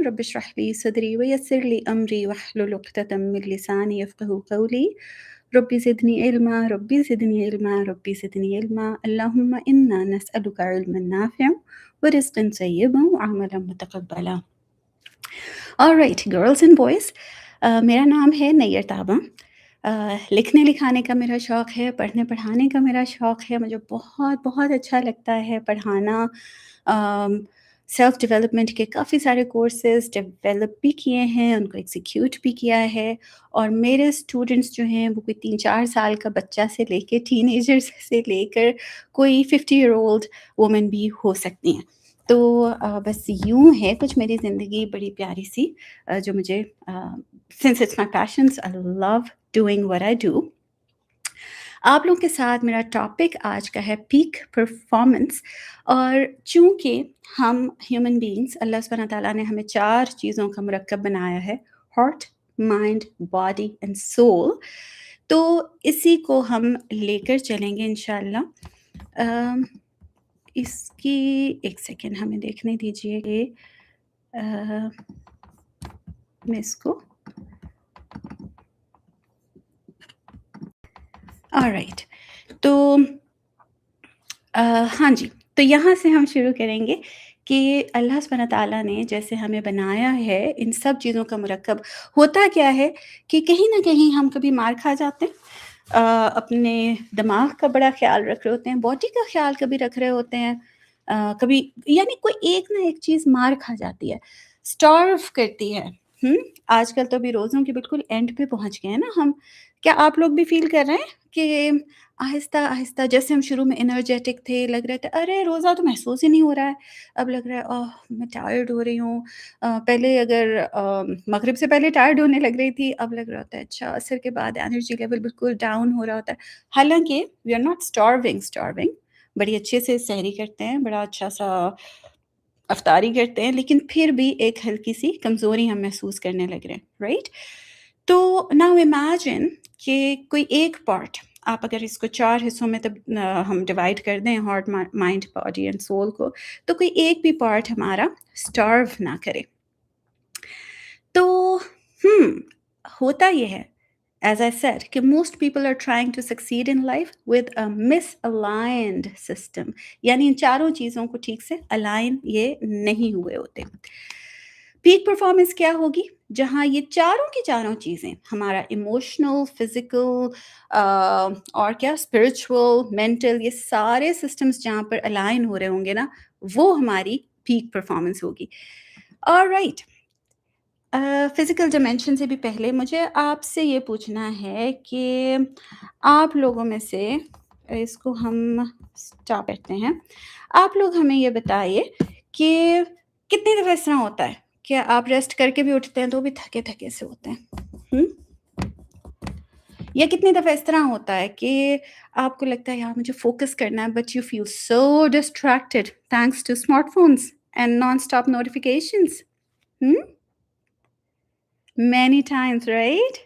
Rabbi इश्रह ली सदरी वयस्सिर ली अमरी वहलुल उक़दतम मिन लिसानी यफ़क़हू क़ौली rabbi ज़िदनी इल्मा rabbi ज़िदनी इल्मा rabbi ज़िदनी इल्मा अल्लाहुम्मा इन्ना नस्अलुका इल्मन नाफ़िअन व रिज़्क़न तय्यबन व अमलन मुतक़ब्बला। ऑलराइट गर्ल्स एंड बॉयज़, मेरा नाम है नैयर ताबा। लिखने लिखाने का मेरा शौक़ है, पढ़ने पढ़ाने का मेरा शौक़ है। मुझे बहुत बहुत अच्छा लगता है पढ़ाना। सेल्फ़ डेवलपमेंट के काफ़ी सारे कोर्सेज़ डेवलप भी किए हैं, उनको एग्ज़ीक्यूट भी किया है। और मेरे स्टूडेंट्स जो हैं वो कोई 3-4 साल का बच्चा से लेके टीनेजर्स से लेकर कोई 50 ईयर ओल्ड वुमन भी हो सकती हैं। तो बस यूँ है कुछ मेरी ज़िंदगी बड़ी प्यारी सी, जो मुझे since it's my passions I love doing what I do. आप लोगों के साथ मेरा टॉपिक आज का है पीक परफॉर्मेंस। और चूँकि हम ह्यूमन बीइंग्स, अल्लाह सुब्हानहू व तआला ने हमें 4 चीज़ों का मुरक्कब बनाया है, heart, mind, body and soul. तो इसी को हम लेकर चलेंगे इंशाअल्लाह। अ, इसकी एक सेकंड हमें देखने दीजिए कि मैं इसको ऑलराइट। तो हाँ जी, तो यहाँ से हम शुरू करेंगे कि अल्लाह सुब्हानहू व तआला ने जैसे हमें बनाया है, इन सब चीज़ों का मुरक्कब होता क्या है कि कहीं न कहीं हम कभी मार खा जाते हैं, अपने दिमाग का बड़ा ख़्याल रख रहे होते हैं, बॉडी का ख़्याल कभी रख रहे होते हैं, कभी यानी कोई एक ना एक चीज़ मार खा जाती है, स्टार्व करती है। हुँ? आजकल तो अभी रोज़ों के बिल्कुल एंड पे पहुँच गए हैं ना हम। क्या आप लोग भी फ़ील कर रहे हैं कि आहिस्ता-आहिस्ता जैसे हम शुरू में एनर्जेटिक थे, लग रहा था अरे! रोज़ा तो महसूस ही नहीं हो रहा है। अब लग रहा है ओह! मैं टायर्ड हो रही हूँ। पहले अगर मगरिब से पहले टायर्ड होने लग रही थी, अब लग रहा होता है अच्छा असर के बाद एनर्जी लेवल बिल्कुल डाउन हो रहा होता है। हालाँकि वी आर नॉट स्टार्विंग, बड़ी अच्छे से सहरी करते हैं, बड़ा अच्छा-सा अफ़्तारी करते हैं, लेकिन फिर भी एक हल्की-सी कमज़ोरी हम महसूस करने लग रहे हैं, राइट? तो नाउ इमेजिन कि कोई एक पार्ट, आप अगर इसको 4 हिस्सों में हम डिवाइड कर दें, heart, mind, body and soul को, तो कोई एक भी पार्ट हमारा स्टार्व ना करे। तो होता ये है, as I said, कि most people are trying to succeed in life with a misaligned system, यानी इन चारों चीज़ों को ठीक से अलाइन ये नहीं हुए होते। पीक परफॉर्मेंस क्या होगी? जहाँ ये चारों की चारों चीज़ें, हमारा इमोशनल, फिज़िकल और क्या स्पिरिचुअल, मेंटल, ये सारे सिस्टम्स जहाँ पर अलाइन हो रहे होंगे ना, वो हमारी पीक परफॉर्मेंस होगी। ऑलराइट। फिज़िकल डायमेंशन से भी पहले मुझे आपसे ये पूछना है कि आप लोगों में से, इसको हम स्टॉप करते हैं। आप लोग हमें ये बताइए कि कितनी दफ़ा इस तरह होता है कि आप रेस्ट करके भी उठते हैं तो भी थके-थके से होते हैं? हुँ? या कितनी दफ़ा इस तरह होता है कि आपको लगता है यार मुझे फ़ोकस करना है, but you feel so distracted thanks to smartphones and non-stop notifications? Hmm? Many times, right?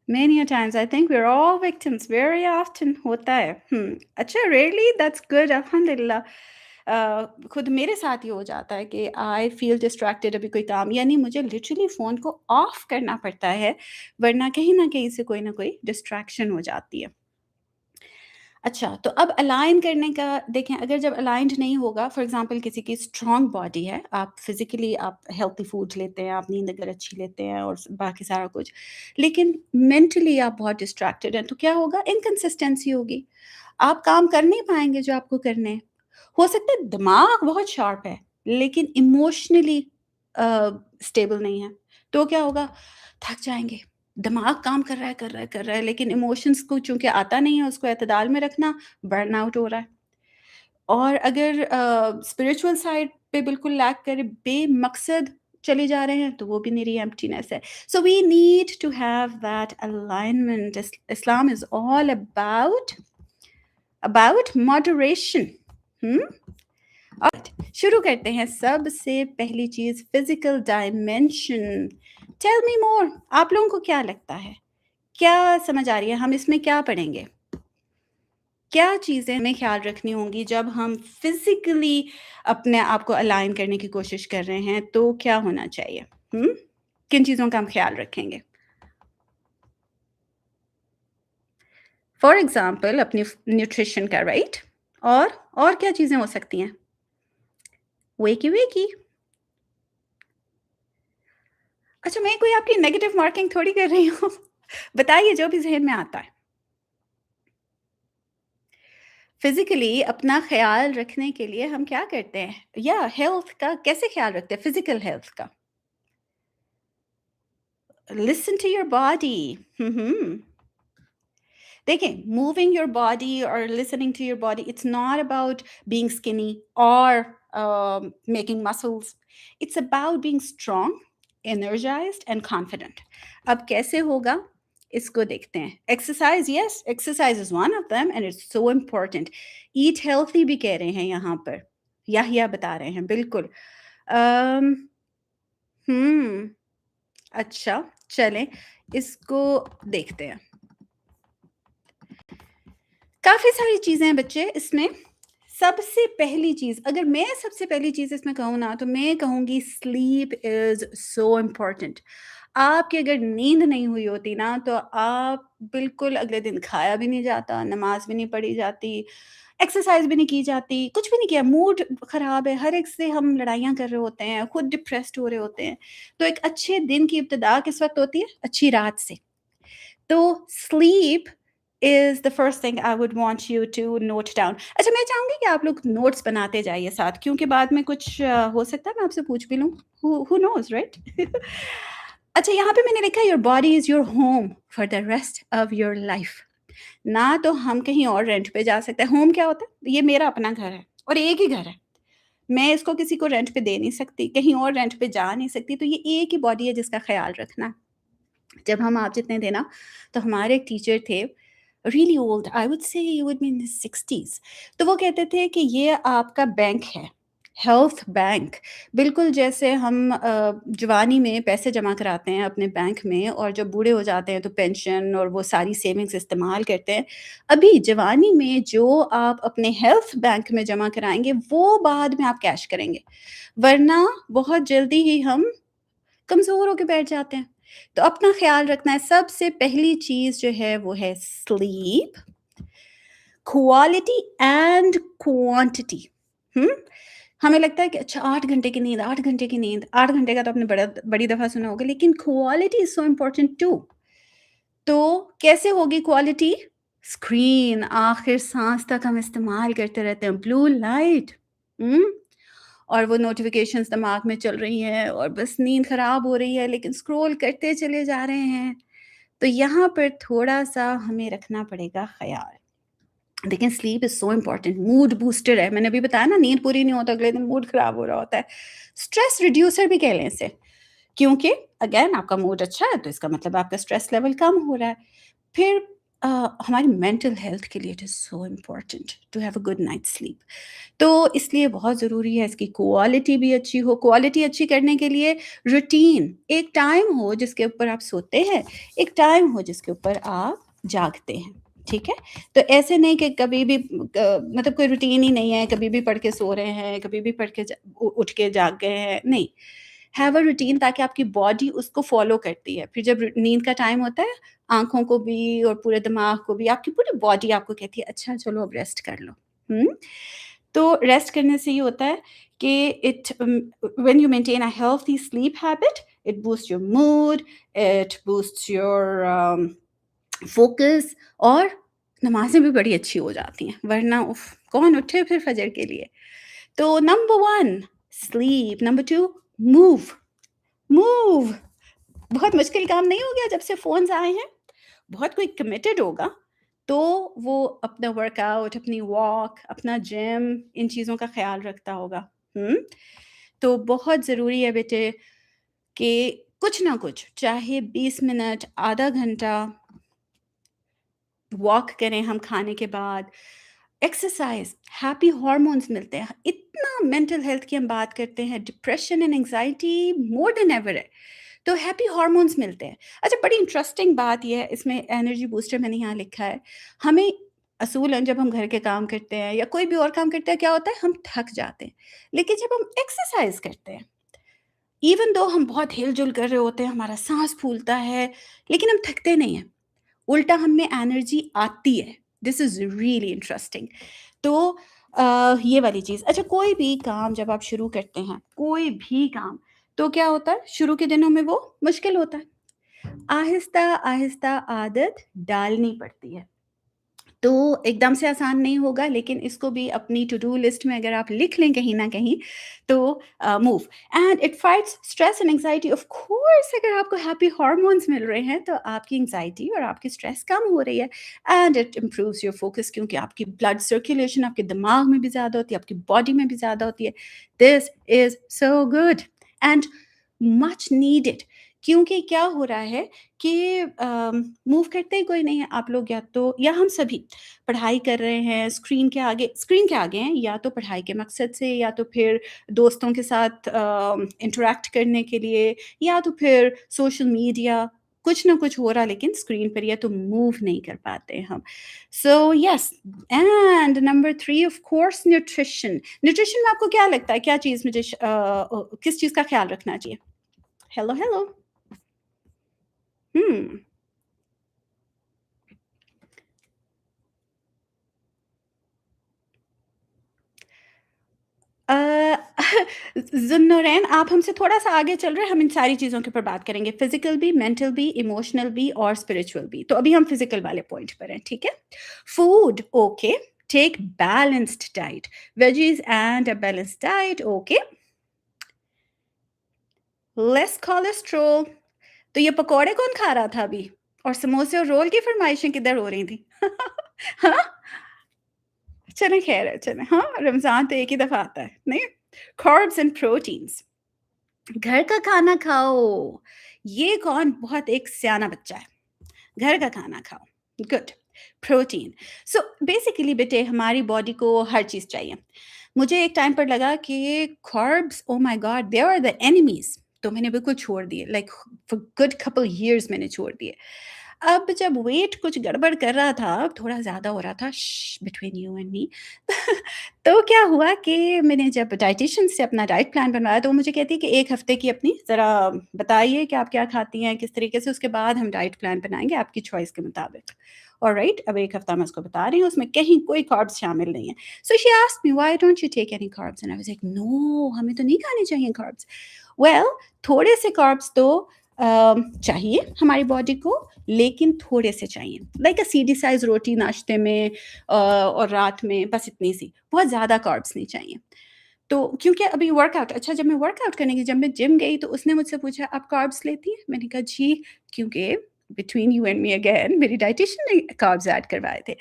Many a times. I think we're all victims. Very often होता है। अच्छा, really? That's good. अल्हम्दुलिल्लाह। खुद मेरे साथ ये हो जाता है कि आई फील डिस्ट्रैक्टेड, अभी कोई काम, यानी मुझे लिटरली फ़ोन को ऑफ करना पड़ता है, वरना कहीं न कहीं से कोई न कोई डिस्ट्रैक्शन हो जाती है। अच्छा, तो अब अलाइन करने का देखें, अगर जब अलाइन्ड नहीं होगा, फॉर एग्ज़ाम्पल किसी की स्ट्रॉन्ग बॉडी है, आप फिज़िकली आप हेल्थी फूड लेते हैं, आप नींद अगर अच्छी लेते हैं और बाकी सारा कुछ, लेकिन मेंटली आप बहुत डिस्ट्रैक्टेड हैं, तो क्या होगा? इनकंसिस्टेंसी होगी। आप काम कर नहीं पाएँगे जो आपको करने हैं। हो सकता है दिमाग बहुत शार्प है, लेकिन इमोशनली स्टेबल नहीं है, तो क्या होगा? थक जाएँगे। दिमाग काम कर रहा है, कर रहा है, कर रहा है, लेकिन इमोशंस को चूँकि आता नहीं है उसको एतदाल में रखना, बर्नआउट हो रहा है। और अगर स्पिरिचुअल साइड पे बिल्कुल लैक करे, बेमकसद चले जा रहे हैं, तो वो भी निरी एम्प्टीनेस है। So we need to have that alignment. Islam is all about moderation. Hmm? Alright, शुरू करते हैं। सबसे पहली चीज़, physical dimension. Tell me more, आप लोगों को क्या लगता है? क्या समझ आ रही है? हम इसमें क्या पढ़ेंगे? کیا چیزیں ہمیں خیال رکھنی ہوں گی جب ہم فزیکلی اپنے آپ کو الائن کرنے کی کوشش کر رہے ہیں، تو کیا ہونا چاہیے؟ ہوں؟ کن چیزوں کا ہم خیال رکھیں گے؟ فار ایگزامپل اپنی نیوٹریشن کا، رائٹ؟ اور کیا چیزیں ہو سکتی ہیں؟ Wiki Wiki. اچھا، میں کوئی آپ کی نیگیٹو مارکنگ تھوڑی کر رہی ہوں. بتائیے جو بھی ذہن میں آتا ہے. فزیکلی اپنا خیال رکھنے کے لیے ہم کیا کرتے ہیں؟ یا ہیلتھ کا کیسے خیال رکھتے ہیں؟ فزیکل ہیلتھ کا. Listen to your body. دیکھیں، موونگ یور باڈی اور listening to your body, it's not about being skinny or making muscles. It's about being strong, energized and confident. اب کیسے ہوگا اس کو دیکھتے ہیں. Exercise, yes, exercise is one of them and it's so important. Eat healthy بھی کہہ رہے ہیں یہاں پر، یا بتا رہے ہیں بالکل. um, اچھا، چلیں اس کو دیکھتے ہیں. کافی ساری چیزیں ہیں بچے اس میں. سب سے پہلی چیز، اگر میں سب سے پہلی چیز اس میں کہوں نا، تو میں کہوں گی سلیپ از سو امپورٹنٹ. آپ کی اگر نیند نہیں ہوئی ہوتی نا، تو آپ بالکل اگلے دن کھایا بھی نہیں جاتا، نماز بھی نہیں پڑھی جاتی، ایکسرسائز بھی نہیں کی جاتی، کچھ بھی نہیں کیا. موڈ خراب ہے، ہر ایک سے ہم لڑائیاں کر رہے ہوتے ہیں، خود ڈپریسڈ ہو رہے ہوتے ہیں. تو ایک اچھے دن کی ابتدا کس وقت ہوتی ہے؟ اچھی رات سے. تو sleep is the first thing I would want you to note down. اچھا، میں چاہوں گی کہ آپ لوگ نوٹس بناتے جائیے ساتھ، کیونکہ بعد میں کچھ ہو سکتا ہے میں آپ سے پوچھ بھی لوں. who knows, right? اچھا، یہاں پہ میں نے لکھا your body is your home for the rest of your life. نہ تو ہم کہیں اور رینٹ پہ جا سکتے ہیں. ہوم کیا ہوتا ہے؟ یہ میرا اپنا گھر ہے اور ایک ہی گھر ہے. میں اس کو کسی کو رینٹ پہ دے نہیں سکتی، کہیں اور رینٹ پہ جا نہیں سکتی. تو یہ ایک ہی باڈی ہے جس کا خیال رکھنا. جب ہم آپ جتنے تھے نا، تو ہمارے ایک ٹیچر تھے، really old, I would say he would be in 60s. تو وہ کہتے تھے کہ یہ آپ کا بینک ہے، ہیلتھ بینک. بالکل جیسے ہم جوانی میں پیسے جمع کراتے ہیں اپنے بینک میں، اور جب بوڑھے ہو جاتے ہیں تو پینشن اور وہ ساری سیونگز استعمال کرتے ہیں. ابھی جوانی میں جو آپ اپنے ہیلتھ بینک میں جمع کرائیں گے، وہ بعد میں آپ کیش کریں گے، ورنہ بہت جلدی ہی ہم کمزور ہو کے بیٹھ جاتے ہیں. تو اپنا خیال رکھنا ہے. سب سے پہلی چیز جو ہے وہ ہے سلیپ، کوالٹی اینڈ کوانٹٹی. ہمیں لگتا ہے کہ اچھا 8 گھنٹے کی نیند، 8 گھنٹے کی نیند، 8 گھنٹے کا تو آپ نے بڑی دفعہ سنا ہوگا، لیکن quality is so important too. تو کیسے ہوگی کوالٹی؟ اسکرین آخر سانس تک ہم استعمال کرتے رہتے ہیں، بلو لائٹ، اور وہ نوٹیفیکیشنز دماغ میں چل رہی ہیں، اور بس نیند خراب ہو رہی ہے، لیکن اسکرول کرتے چلے جا رہے ہیں. تو یہاں پر تھوڑا سا ہمیں رکھنا پڑے گا خیال. لیکن sleep is so important, mood booster ہے. میں نے ابھی بتایا نا، نیند پوری نہیں ہوتا اگلے دن موڈ خراب ہو رہا ہوتا ہے. اسٹریس ریڈیوسر بھی کہہ لیں اسے، کیونکہ اگین آپ کا موڈ اچھا ہے تو اس کا مطلب آپ کا اسٹریس لیول کم ہو رہا ہے. پھر ہماری مینٹل ہیلتھ کے لیے it is so important to have a good night sleep. تو اس لیے بہت ضروری ہے اس کی کوالٹی بھی اچھی ہو. کوالٹی اچھی کرنے کے لیے روٹین، ایک ٹائم ہو جس کے اوپر آپ سوتے ہیں، ایک ٹائم ہو جس کے اوپر آپ جاگتے ہیں. ٹھیک ہے؟ تو ایسے نہیں کہ کبھی بھی مطلب کوئی روٹین ہی نہیں ہے، کبھی بھی پڑھ کے سو رہے ہیں، کبھی بھی پڑھ کے اٹھ کے جاگ گئے ہیں. نہیں، ہیو اے روٹین تاکہ آپ کی باڈی اس کو فالو کرتی ہے. پھر جب نیند کا ٹائم ہوتا ہے، آنکھوں کو بھی اور پورے دماغ کو بھی، آپ کی پوری باڈی آپ کو کہتی ہے اچھا چلو اب ریسٹ کر لو. تو ریسٹ کرنے سے یہ ہوتا ہے کہ when you maintain a healthy sleep habit, it boosts your mood, it boosts your focus, اور نمازیں بھی بڑی اچھی ہو جاتی ہیں، ورنہ کون اٹھے پھر فجر کے لیے. تو نمبر 1 sleep، نمبر 2 move. بہت مشکل کام نہیں ہو گیا جب سے فونز آئے ہیں. بہت کوئی کمیٹڈ ہوگا تو وہ اپنا ورک آؤٹ، اپنی واک، اپنا جم، ان چیزوں کا خیال رکھتا ہوگا. تو بہت ضروری ہے بیٹے کہ کچھ نہ کچھ، چاہے 20 منٹ، آدھا گھنٹہ واک کریں ہم کھانے کے بعد. ایکسرسائز، ہیپی ہارمونس ملتے ہیں. اتنا مینٹل ہیلتھ کی ہم بات کرتے ہیں، depression and anxiety more than ever ہے، تو ہیپی ہارمونس ملتے ہیں. اچھا، بڑی انٹرسٹنگ بات یہ ہے، اس میں انرجی بوسٹر میں نے یہاں لکھا ہے، ہمیں असूलन जब हम घर के काम करते हैं या कोई भी और काम करते हैं, क्या होता है, हम थक जाते हैं। लेकिन जब हम एक्सरसाइज़ करते हैं, इवन दो हम बहुत हिल-जुल कर रहे होते हैं, हमारा साँस फूलता है, लेकिन हम थकते नहीं हैं। उल्टा हम में एनर्जी आती है। This is really interesting. तो ये वाली चीज़। अच्छा, कोई भी काम जब आप शुरू करते हैं, कोई भी काम, तो क्या होता है, शुरू के दिनों में वो मुश्किल होता है। आहिस्ता-आहिस्ता आदत डालनी पड़ती है। तो एकदम से आसान नहीं होगा, लेकिन इसको भी अपनी टू डू लिस्ट में अगर आप लिख लें कहीं न कहीं, तो move and it fights stress and anxiety. Of course अगर आपको हैप्पी हार्मोन्स मिल रहे हैं, तो आपकी एंग्ज़ायटी और आपकी स्ट्रेस कम हो रही है and it improves your focus, क्योंकि आपकी ब्लड सर्कुलेशन आपके दिमाग में भी ज़्यादा होती है, आपकी बॉडी में भी ज़्यादा होती है। This is so good and much needed. क्योंकि क्या हो रहा है कि मूव करते ही कोई नहीं है। आप लोग या तो, या हम सभी पढ़ाई कर रहे हैं, स्क्रीन के आगे हैं, या तो पढ़ाई के मकसद से, या तो फिर दोस्तों के साथ इंटरैक्ट करने के लिए, या तो फिर सोशल मीडिया, कुछ ना कुछ हो रहा, लेकिन स्क्रीन पर ही है, तो मूव नहीं कर पाते हम। So yes, and number 3 of course nutrition. Nutrition में आपको क्या लगता है, क्या चीज़ मुझे किस चीज़ का ख़्याल रखना चाहिए? Hello, hello. हुँ। अ, ज़ुन्नुरैन, आप हमसे थोड़ा-सा आगे चल रहे हैं, हम इन सारी चीज़ों के ऊपर बात करेंगे, फिज़िकल भी, मेंटल भी, इमोशनल भी और स्पिरिचुअल भी। तो अभी हम फिज़िकल वाले पॉइंट पर हैं, ठीक है? Food, okay, take balanced diet, veggies and a balanced diet, okay, less cholesterol. तो ये पकौड़े कौन खा रहा था अभी? और समोसे और रोल की फ़रमाइशें किधर हो रही थी? हाँ? चलें, ख़ैर है, चलें, हाँ, रमज़ान तो एक ही दफ़ा आता है, नहीं? कार्ब्स एंड प्रोटीन्स, घर का खाना खाओ। ये कौन बहुत एक सयाना बच्चा है, घर का खाना खाओ, गुड। प्रोटीन, सो बेसिकली बेटे हमारी बॉडी को हर चीज़ चाहिए। मुझे एक टाइम पर लगा कि carbs, oh my god, they are the enemies, तो मैंने बिल्कुल छोड़ दिए, like for good couple years मैंने छोड़ दिए। अब जब वेट कुछ गड़बड़ कर रहा था, थोड़ा ज़्यादा हो रहा था, बिटवीन यू एंड मी, तो क्या हुआ कि मैंने जब डायटीशियन से अपना डाइट प्लान बनवाया, तो वो मुझे कहती है कि 1 हफ्ते की अपनी ज़रा बताइए कि आप क्या खाती हैं, किस तरीके से, उसके बाद हम डाइट प्लान बनाएँगे आपकी चॉइस के मुताबिक। ऑलराइट, अब 1 हफ्ता मैं उसको बता रही हूँ, उसमें कहीं कोई कार्ब्स शामिल नहीं है। So she asked me, why don't you take any carbs? And I was like, no, हमें तो नहीं खाने चाहिए कार्ब्स। वेल, थोड़े से कार्ब्स तो चाहिए हमारी बॉडी को, लेकिन थोड़े से चाहिए, लाइक अ सीडी साइज़ रोटी नाश्ते में, और रात में बस इतनी सी, बहुत ज़्यादा कार्ब्स नहीं चाहिए। तो क्योंकि अभी वर्कआउट, अच्छा, जब मैं वर्कआउट करने गई, जब मैं जिम गई, तो उसने मुझसे पूछा, आप कार्ब्स लेती हैं? मैंने कहा जी, क्योंकि between you and me again मेरी डायटीशियन ने कार्ब्स ऐड करवाए थे।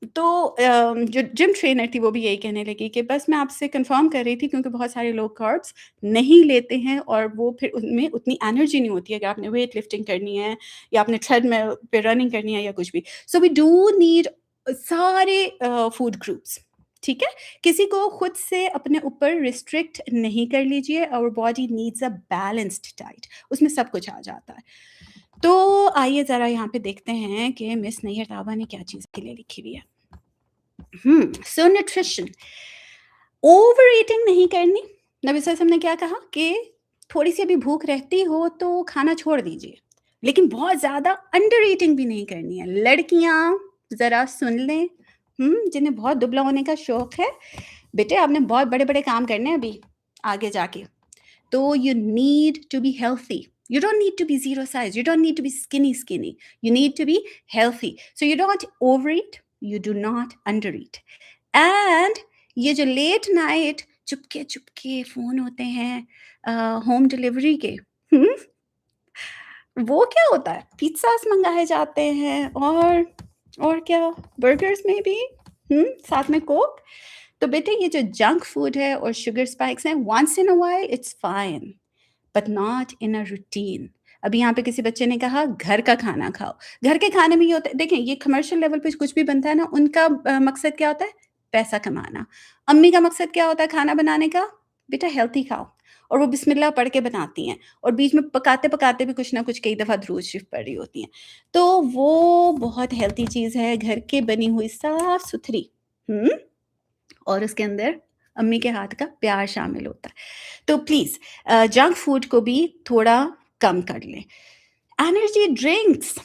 तो जो जिम ट्रेनर थी, वो भी यही कहने लगी कि बस मैं आपसे कन्फर्म कर रही थी, क्योंकि बहुत सारे लोग कार्ब्स नहीं लेते हैं, और वो फिर उनमें उतनी एनर्जी नहीं होती है, अगर आपने वेट लिफ्टिंग करनी है, या आपने ट्रेडमिल पे रनिंग करनी है, या कुछ भी। सो वी डू नीड सारे फूड ग्रुप्स, ठीक है? किसी को खुद से अपने ऊपर रिस्ट्रिक्ट नहीं कर लीजिए, our body needs a balanced diet, उसमें सब कुछ आ जाता है। तो आइए ज़रा यहाँ पे देखते हैं कि मिस नैयर ताबा ने क्या चीज़ के लिए लिखी हुई है। सो न्यूट्रिशन, ओवर ईटिंग नहीं करनी। नबी सल्लल्लाहु अलैहि वसल्लम ने क्या कहा कि थोड़ी-सी अभी भूख रहती हो तो खाना छोड़ दीजिए, लेकिन बहुत ज़्यादा अंडर ईटिंग भी नहीं करनी है। लड़कियाँ ज़रा सुन लें, जिन्हें बहुत दुबला होने का शौक है, बेटे आपने बहुत बड़े-बड़े काम करने हैं अभी आगे जाके। तो you need to be healthy. You don't need to be zero size. You don't need to be skinny, skinny. You need to be healthy. So you don't overeat. You do not undereat. And ये जो late night Chupke Chupke phone होते हैं home delivery के, हुँ, वो क्या होता है? Pizzas मँगाए जाते हैं, और क्या, बर्गर्स में भी, साथ में कोक। तो बेटे ये जो जंक फूड है और शुगर स्पाइक्स हैं, once in a while it's fine, but not in a routine. अभी यहाँ पे किसी बच्चे ने कहा घर का खाना खाओ। घर के खाने में ये होता है, देखें, ये कमर्शियल लेवल पे कुछ भी बनता है ना, उनका मकसद क्या होता है? पैसा कमाना। अम्मी का मकसद क्या होता है खाना बनाने का? बेटा हेल्थी खाओ। اور وہ بسم اللہ پڑھ کے بناتی ہیں اور بیچ میں پکاتے بھی کچھ نہ کچھ کئی دفعہ درود شریف پڑھ رہی ہوتی ہیں، تو وہ بہت ہیلتھی چیز ہے، گھر کے بنی ہوئی صاف ستھری، اور اس کے اندر امی کے ہاتھ کا پیار شامل ہوتا ہے۔ تو پلیز جنک فوڈ کو بھی تھوڑا کم کر لیں۔ انرجی ڈرنکس،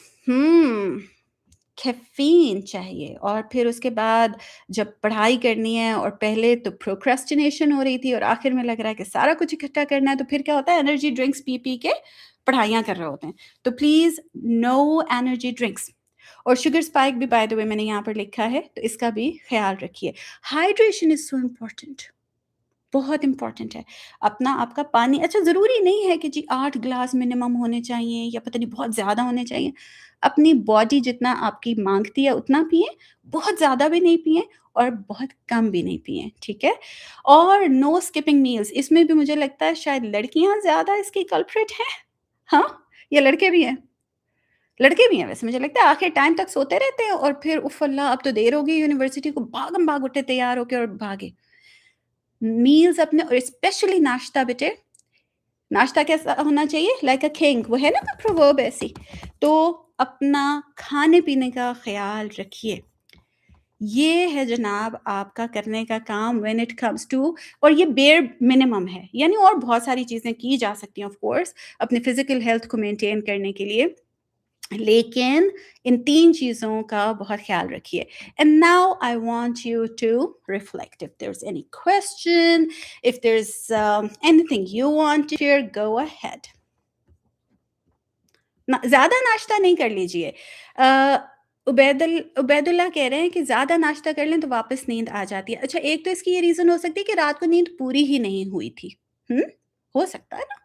کیفین چاہیے، اور پھر اس کے بعد جب پڑھائی کرنی ہے اور پہلے تو پروکرسٹینیشن ہو رہی تھی اور آخر میں لگ رہا ہے کہ سارا کچھ اکٹھا کرنا ہے، تو پھر کیا ہوتا ہے، انرجی ڈرنکس پی پی کے پڑھائیاں کر رہے ہوتے ہیں۔ تو پلیز نو انرجی ڈرنکس، اور شوگر اسپائک بھی بائی دا وے میں نے یہاں پر لکھا ہے، تو اس کا بھی خیال رکھیے۔ ہائیڈریشن از سو امپورٹنٹ، بہت امپورٹنٹ ہے۔ اپنا آپ کا پانی، اچھا ضروری نہیں ہے کہ جی 8 گلاس منیمم ہونے چاہیے یا پتہ نہیں بہت زیادہ ہونے چاہیے، اپنی باڈی جتنا آپ کی مانگتی ہے اتنا پئیں، بہت زیادہ بھی نہیں پئیں اور بہت کم بھی نہیں پئیں، ٹھیک ہے؟ اور نو اسکپنگ میلز، اس میں بھی مجھے لگتا ہے شاید لڑکیاں زیادہ اس کی کلپریٹ ہیں، ہاں، یا لڑکے بھی ہیں؟ لڑکے بھی ہیں ویسے، مجھے لگتا ہے آخر ٹائم تک سوتے رہتے ہیں اور پھر اف اللہ اب تو دیر ہو گئی یونیورسٹی کو، بھاگم بھاگ اٹھے تیار ہو کے اور بھاگے۔ میلز اپنے، اور اسپیشلی ناشتہ بیٹے، ناشتہ کیسا ہونا چاہیے، لائک اے کنگ، وہ ہے نا کوئی پروورب ایسی، تو اپنا کھانے پینے کا خیال رکھیے۔ یہ ہے جناب آپ کا کرنے کا کام when it comes to، اور یہ بیئر منیمم ہے، یعنی اور بہت ساری چیزیں کی جا سکتی ہیں آف کورس اپنے فزیکل ہیلتھ کو مینٹین کرنے کے لیے، لیکن ان 3 چیزوں کا بہت خیال رکھیے۔ And now I want you to reflect. If there's any question, if there's anything you want to share, go ahead. زیادہ ناشتہ نہیں کر لیجئے۔ عبید اللہ کہہ رہے ہیں کہ زیادہ ناشتہ کر لیں تو واپس نیند آ جاتی ہے۔ اچھا، ایک تو اس کی یہ ریزن ہو سکتی ہے کہ رات کو نیند پوری ہی نہیں ہوئی تھی، ہو سکتا ہے نا،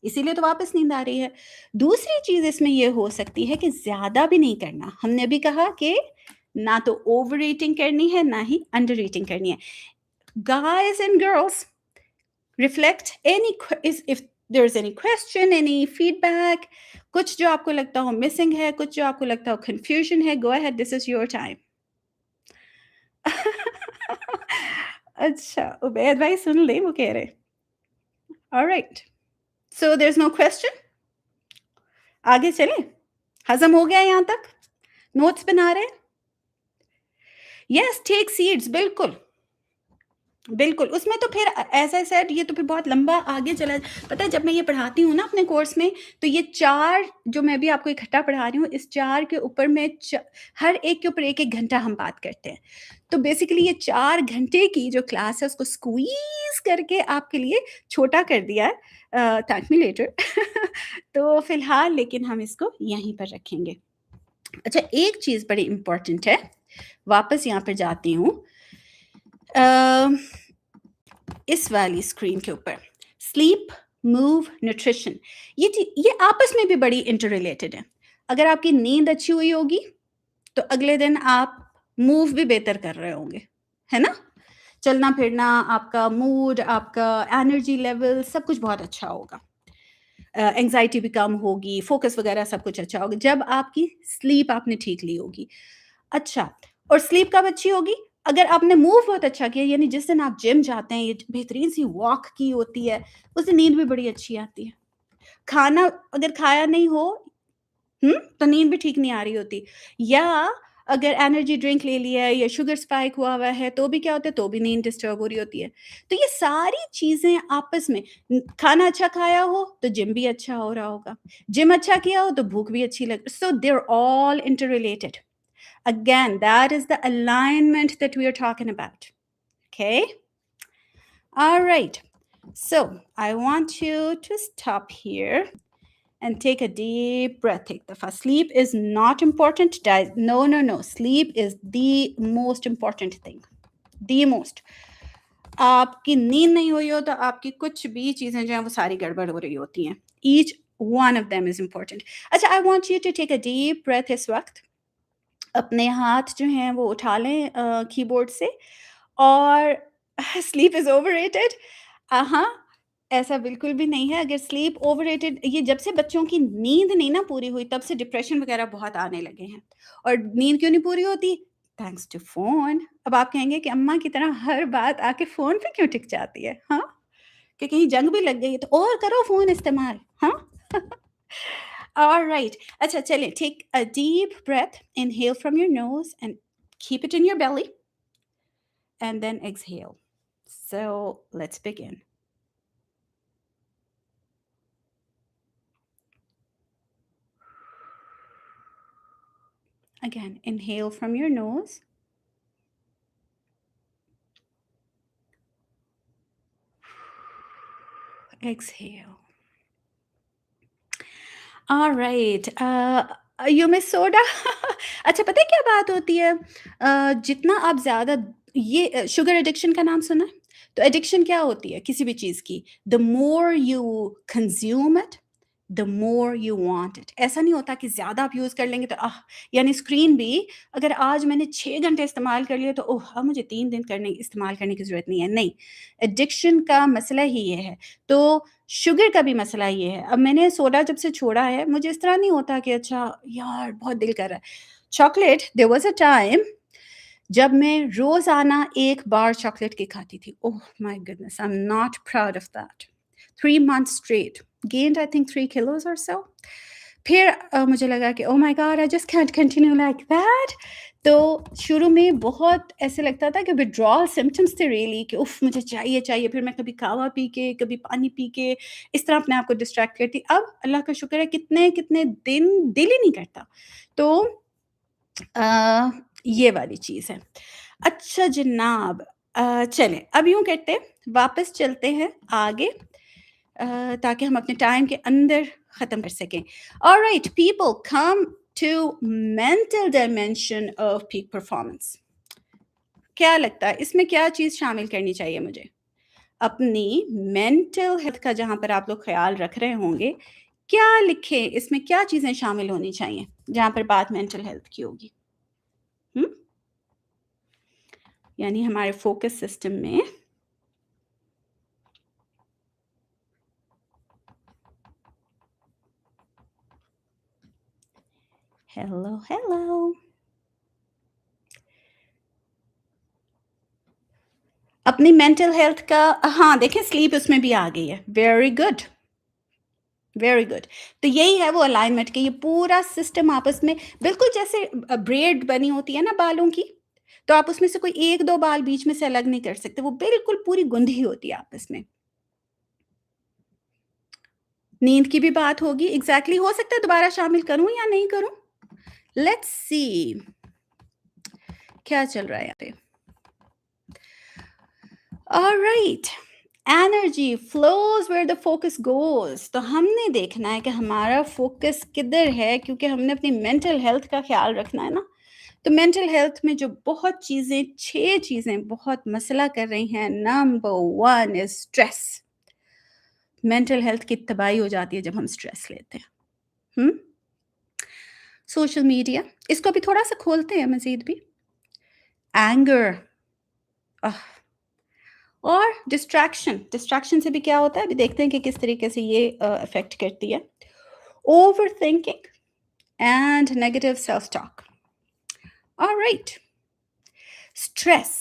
اسی لیے تو واپس نیند آ رہی ہے۔ دوسری چیز اس میں یہ ہو سکتی ہے کہ زیادہ بھی نہیں کرنا، ہم نے ابھی کہا کہ نہ تو اوور ایٹنگ کرنی ہے نہ ہی انڈر ایٹنگ کرنی ہے۔ Guys and girls, reflect if there's any question, any feedback، کچھ جو آپ کو لگتا ہو missing ہے، کچھ جو آپ کو لگتا ہو confusion ہے، go ahead, this is your time. اچھا، عبید بھائی سن لیں وہ کہہ رہے۔ alright, so there's no question، آگے چلیں، ہضم ہو گیا یہاں تک، نوٹس بنا رہے؟ yes, take seeds، بالکل بالکل، اس میں تو پھر ایز اے سیڈ یہ تو پھر بہت لمبا آگے چلا، پتہ ہے جب میں یہ پڑھاتی ہوں نا اپنے کورس میں، تو یہ 4 جو میں بھی آپ کو اکٹھا پڑھا رہی ہوں، اس 4 کے اوپر میں ہر ایک کے اوپر 1 گھنٹہ ہم بات کرتے ہیں، تو بیسیکلی یہ 4 گھنٹے کی جو کلاس ہے اس کو اسکویز کر کے آپ کے لیے چھوٹا کر دیا ہے، تھینک می لیٹر۔ تو فی الحال لیکن ہم اس کو یہیں پر رکھیں گے۔ اچھا، ایک چیز بڑی امپورٹنٹ ہے، واپس یہاں پہ جاتی ہوں اس والی اسکرین کے اوپر، سلیپ، موو، نیوٹریشن، یہ آپس میں بھی بڑی انٹر ریلیٹڈ ہے۔ اگر آپ کی نیند اچھی ہوئی ہوگی تو اگلے دن آپ موو بھی بہتر کر رہے ہوں گے، ہے نا، چلنا پھرنا، آپ کا موڈ، آپ کا انرجی لیول، سب کچھ بہت اچھا ہوگا، انگزائٹی بھی کم ہوگی، فوکس وغیرہ سب کچھ اچھا ہوگا جب آپ کی سلیپ آپ نے ٹھیک لی ہوگی۔ اچھا، اور سلیپ کب اچھی ہوگی؟ اگر آپ نے موو بہت اچھا کیا، یعنی جس دن آپ جم جاتے ہیں، یہ بہترین سی واک کی ہوتی ہے، اس دن نیند بھی بڑی اچھی آتی ہے۔ کھانا اگر کھایا نہیں ہو تو نیند بھی ٹھیک نہیں آ رہی ہوتی، یا اگر انرجی ڈرنک لے لیا ہے یا شوگر اسپائک ہوا ہے تو بھی کیا ہوتا ہے، تو بھی نیند ڈسٹرب ہو رہی ہوتی ہے۔ تو یہ ساری چیزیں آپس میں، کھانا اچھا کھایا ہو تو جم بھی اچھا ہو رہا ہوگا، جم اچھا کیا ہو تو بھوک بھی اچھی لگ، so they are all interrelated. Again, that is the alignment that we are talking about. Okay? All right. So I want you to stop here and take a deep breath. Take the first. Sleep is not important. No. Sleep is the most important thing. The most. آپ کی نیند نہیں ہوئی ہو تو آپ کی کچھ بھی چیزیں جو ہیں وہ ساری گڑبڑ ہو رہی ہوتی ہیں. Each one of them is important. اچھا, I want you to take a deep breath اس وقت. اپنے ہاتھ جو ہیں وہ اٹھا لیں کی بورڈ سے, اور سلیپ از اوور ریٹڈ. ہاں, ایسا بالکل بھی نہیں ہے. اگر سلیپ اوور ریٹڈ, یہ جب سے بچوں کی نیند نہیں نا پوری ہوئی تب سے ڈپریشن وغیرہ بہت آنے لگے ہیں. اور نیند کیوں نہیں پوری ہوتی؟ Thanks to phone. اب آپ کہیں گے کہ اماں کی طرح ہر بات آ کے فون پہ کیوں ٹک جاتی ہے؟ ہاں, कि कहीं जंग भी लग गई है तो और करो फ़ोन इस्तेमाल, हाँ? ऑलराइट, अच्छा चलिए, take a deep breath, inhale from your nose and keep it in your belly and then exhale. So let's begin. Again, inhale from your nose. Exhale. Alright, you miss soda? अच्छा, पता है क्या बात होती है? जितना आप ज़्यादा ये शुगर एडिक्शन का नाम सुना है? तो एडिक्शन क्या होती है किसी भी चीज़ की? The more you consume it, the more you want it. ऐसा नहीं होता कि ज़्यादा आप यूज़ कर लेंगे तो यानी स्क्रीन भी अगर आज मैंने 6 घंटे इस्तेमाल कर लिया तो अब मुझे 3 दिन करने इस्तेमाल करने की ज़रूरत नहीं है। नहीं, एडिक्शन का मसला ही ये है। तो शुगर का भी मसला ये है। अब मैंने सोडा जब से छोड़ा है, मुझे इस तरह नहीं होता कि अच्छा यार बहुत दिल कर रहा है। Chocolate, there was a time जब मैं रोज़ाना 1 बार चॉकलेट की खाती थी। Oh my goodness! I am not proud of that. 3 months straight, gained I think 3 kilos or so. फिर मुझे लगा कि ओह my God, I just can't continue like that. तो शुरू में बहुत ऐसे लगता था कि विथड्रॉल सिम्पटम्स थे रियली, कि उफ़ मुझे चाहिए चाहिए। फिर मैं कभी कहवा पी के, कभी पानी पी के इस तरह अपने आप को डिस्ट्रैक्ट करती। अब अल्लाह का शुक्र है कितने-कितने दिन दिल ही नहीं करता। तो अ, ये वाली चीज़ है। अच्छा जनाब, चलें अब यूँ करते हैं, वापस चलते हैं आगे, ताकि हम अपने टाइम के अंदर ख़त्म कर सकें। Alright people, come to mental dimension of peak performance. क्या लगता है इसमें क्या चीज़ शामिल करनी चाहिए मुझे? अपनी मेंटल हेल्थ का जहाँ पर आप लोग ख़्याल रख रहे होंगे, क्या लिखें इसमें, क्या चीज़ें शामिल होनी चाहिए, जहाँ पर बात मेंटल हेल्थ की होगी? हुँ? यानी हमारे फ़ोकस सिस्टम में हेलो, हेलो। अपनी मेंटल हेल्थ का, हाँ, देखें स्लीप उसमें भी आ गई है। Very good, very good. तो यही है वो अलाइनमेंट कि ये पूरा सिस्टम आपस में बिल्कुल जैसे ब्रेड बनी होती है ना बालों की, तो आप उसमें से कोई 1-2 बाल बीच में से अलग नहीं कर सकते, वो बिल्कुल पूरी गुंधी होती है आपस में। नींद की भी बात होगी, एग्ज़ैक्टली, हो सकता है दोबारा शामिल करूँ या नहीं करूँ? लेट्स सी क्या चल रहा है यहाँ पे। Alright, energy flows where the focus goes. तो हमने देखना है कि हमारा फोकस किधर है, क्योंकि हमने अपनी मेंटल हेल्थ का ख्याल रखना है ना। तो मेंटल हेल्थ में जो बहुत चीज़ें, 6 चीज़ें बहुत मसला कर रही हैं। Number 1 is stress. Mental health की तबाही हो जाती है जब हम स्ट्रेस लेते हैं। हुँ? सोशल मीडिया, इसको अभी थोड़ा-सा खोलते हैं मज़ीद भी। एंगर, अह और डिस्ट्रैक्शन से भी क्या होता है, अभी देखते हैं कि किस तरीके से ये अफ़ेक्ट करती है। Overthinking and negative self talk. Alright, stress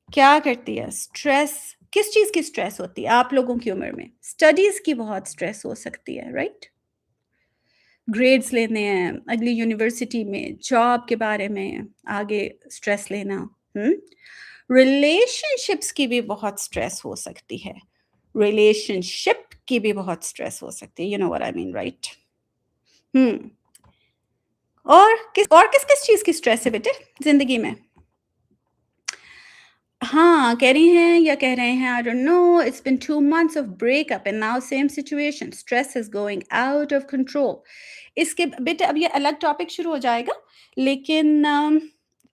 क्या करती है? स्ट्रेस, किस चीज़ की स्ट्रेस होती है आप लोगों की उम्र में? स्टडीज़ की बहुत स्ट्रेस हो सकती है, राइट? ग्रेड्स लेने हैं, अगली यूनिवर्सिटी में, जॉब के बारे में, आगे स्ट्रेस लेना, हुँ? रिलेशनशिप्स की भी बहुत स्ट्रेस हो सकती है। रिलेशनशिप की भी बहुत स्ट्रेस हो सकती है, you know what I mean, right? हुँ। और किस-किस चीज़ की स्ट्रेस है बेटे ज़िंदगी में? हाँ, कह रही हैं या कह रहे हैं, I don't know, it's been 2 months of breakup and now same situation, stress is going out of control. इसके बेटे अब ये अलग टॉपिक शुरू हो जाएगा, लेकिन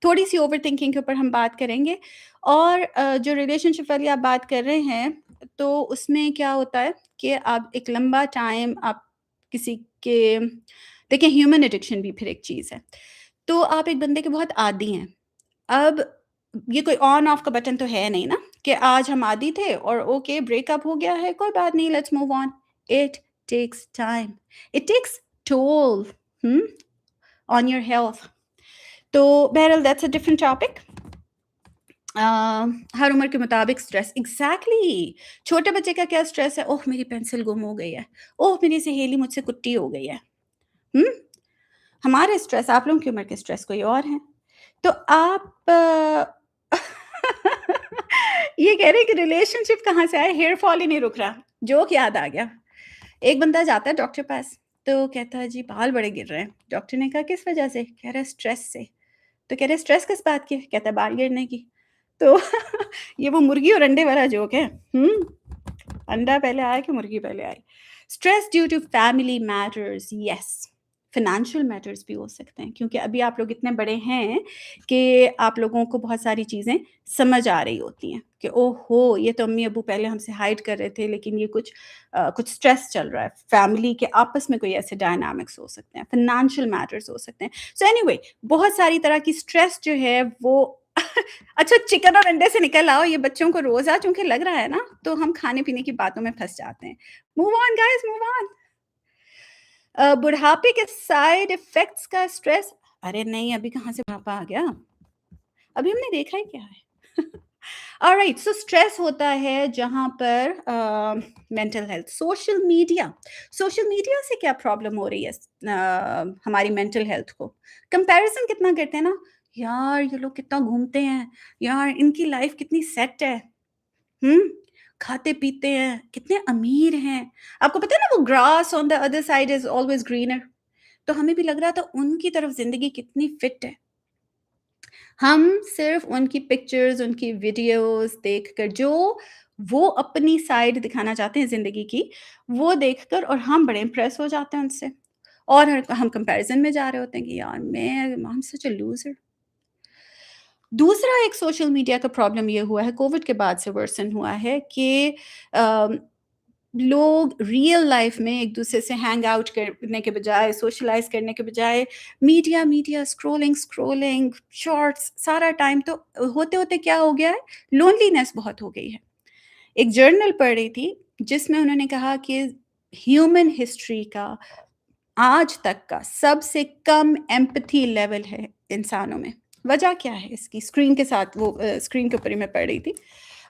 थोड़ी-सी ओवरथिंकिंग के ऊपर हम बात करेंगे। और जो रिलेशनशिप वाली आप बात कर रहे हैं, तो उसमें क्या होता है कि आप एक लंबा टाइम आप किसी के, देखिए ह्यूमन एडिक्शन भी फिर एक चीज़ है। तो आप एक बंदे के बहुत आदी हैं। अब ये कोई ऑन ऑफ का बटन तो है नहीं ना, कि आज हम आदी थे और ओके ब्रेकअप हो गया है, कोई बात नहीं, let's move on. It takes time, it takes toll, hmm, on your health. तो बहरहाल that's a different topic. Uh, हर उम्र के मुताबिक स्ट्रेस एग्ज़ैक्टली छोटे बच्चे का क्या स्ट्रेस है, ओह! मेरी पेंसिल गुम हो गई है, ओह! मेरी सहेली मुझसे कुट्टी हो गई है। हुँ? हमारे स्ट्रेस आप लोगों की उम्र के स्ट्रेस कोई और हैं। तो आप ये कह रहे हैं कि रिलेशनशिप कहाँ से आए, हेयर फॉल ही नहीं रुक रहा। जोक याद आ गया। एक बंदा जाता है डॉक्टर पास, तो कहता है जी बाल बड़े गिर रहे हैं। डॉक्टर ने कहा किस वजह से? कह रहा है स्ट्रेस से। तो कह रहे हैं स्ट्रेस किस बात की है? कहता है बाल गिरने की। तो ये वो मुर्गी और अंडे वाला जोक है। हुँ? अंडा पहले आया कि मुर्गी पहले आई? Stress due to family matters, yes. Financial matters भी हो सकते हैं क्योंकि अभी आप लोग इतने बड़े हैं कि आप लोगों को बहुत सारी चीज़ें समझ आ रही होती हैं कि ओहो! ये तो अम्मी-अब्बू पहले हमसे हाइड कर रहे थे लेकिन ये कुछ स्ट्रेस चल रहा है। फैमिली के आपस में कोई ऐसे डायनामिक्स हो सकते हैं, फ़ाइनेंशियल मैटर्स हो सकते हैं। सो एनीवे बहुत सारी तरह की स्ट्रेस जो है वो अच्छा चिकन और अंडे से निकल आओ, ये बच्चों को रोज़ा चूँकि लग रहा है ना, तो हम खाने-पीने की बातों में फँस जाते हैं। Move on guys, move on. बुढ़ापे के साइड इफ़ेक्ट्स का स्ट्रेस अरे नहीं, अभी कहाँ से बुढ़ापा आ गया? अभी हमने देखा ही क्या है। ऑलराइट, सो स्ट्रेस होता है जहाँ पर मेंटल हेल्थ, सोशल मीडिया से क्या प्रॉब्लम हो रही है हमारी मेंटल हेल्थ को? कंपैरिज़न कितना करते हैं ना, यार ये लोग कितना घूमते हैं, यार इनकी लाइफ़ कितनी सेट है। हुँ? खाते-पीते हैं, कितने अमीर हैं। आपको पता है ना वो grass on the other side is always greener. तो हमें भी लग रहा था उनकी तरफ ज़िंदगी कितनी फिट है। हम सिर्फ़ उनकी पिक्चर्स, उनकी वीडियोज़ देखकर जो वो अपनी साइड दिखाना चाहते हैं ज़िंदगी की, वो देखकर और हम बड़े इम्प्रेस हो जाते हैं उनसे। और हम कंपैरिज़न में जा रहे होते हैं कि यार मैं I am such a loser. दूसरा एक सोशल मीडिया का प्रॉब्लम ये हुआ है, कोविड के बाद से वर्सन हुआ है कि अ, लोग रियल लाइफ में एक-दूसरे से हैंग आउट करने के बजाय, सोशलाइज़ करने के बजाय मीडिया, स्क्रॉलिंग, शॉर्ट्स सारा टाइम तो होते-होते क्या हो गया है, लोनलीनेस बहुत हो गई है। एक जर्नल पढ़ रही थी, जिसमें उन्होंने कहा कि ह्यूमन हिस्ट्री का आज तक का सबसे कम एम्पैथी लेवल है इंसानों में। वजह क्या है इसकी? स्क्रीन के साथ वो स्क्रीन के ऊपर ही मैं पढ़ रही थी।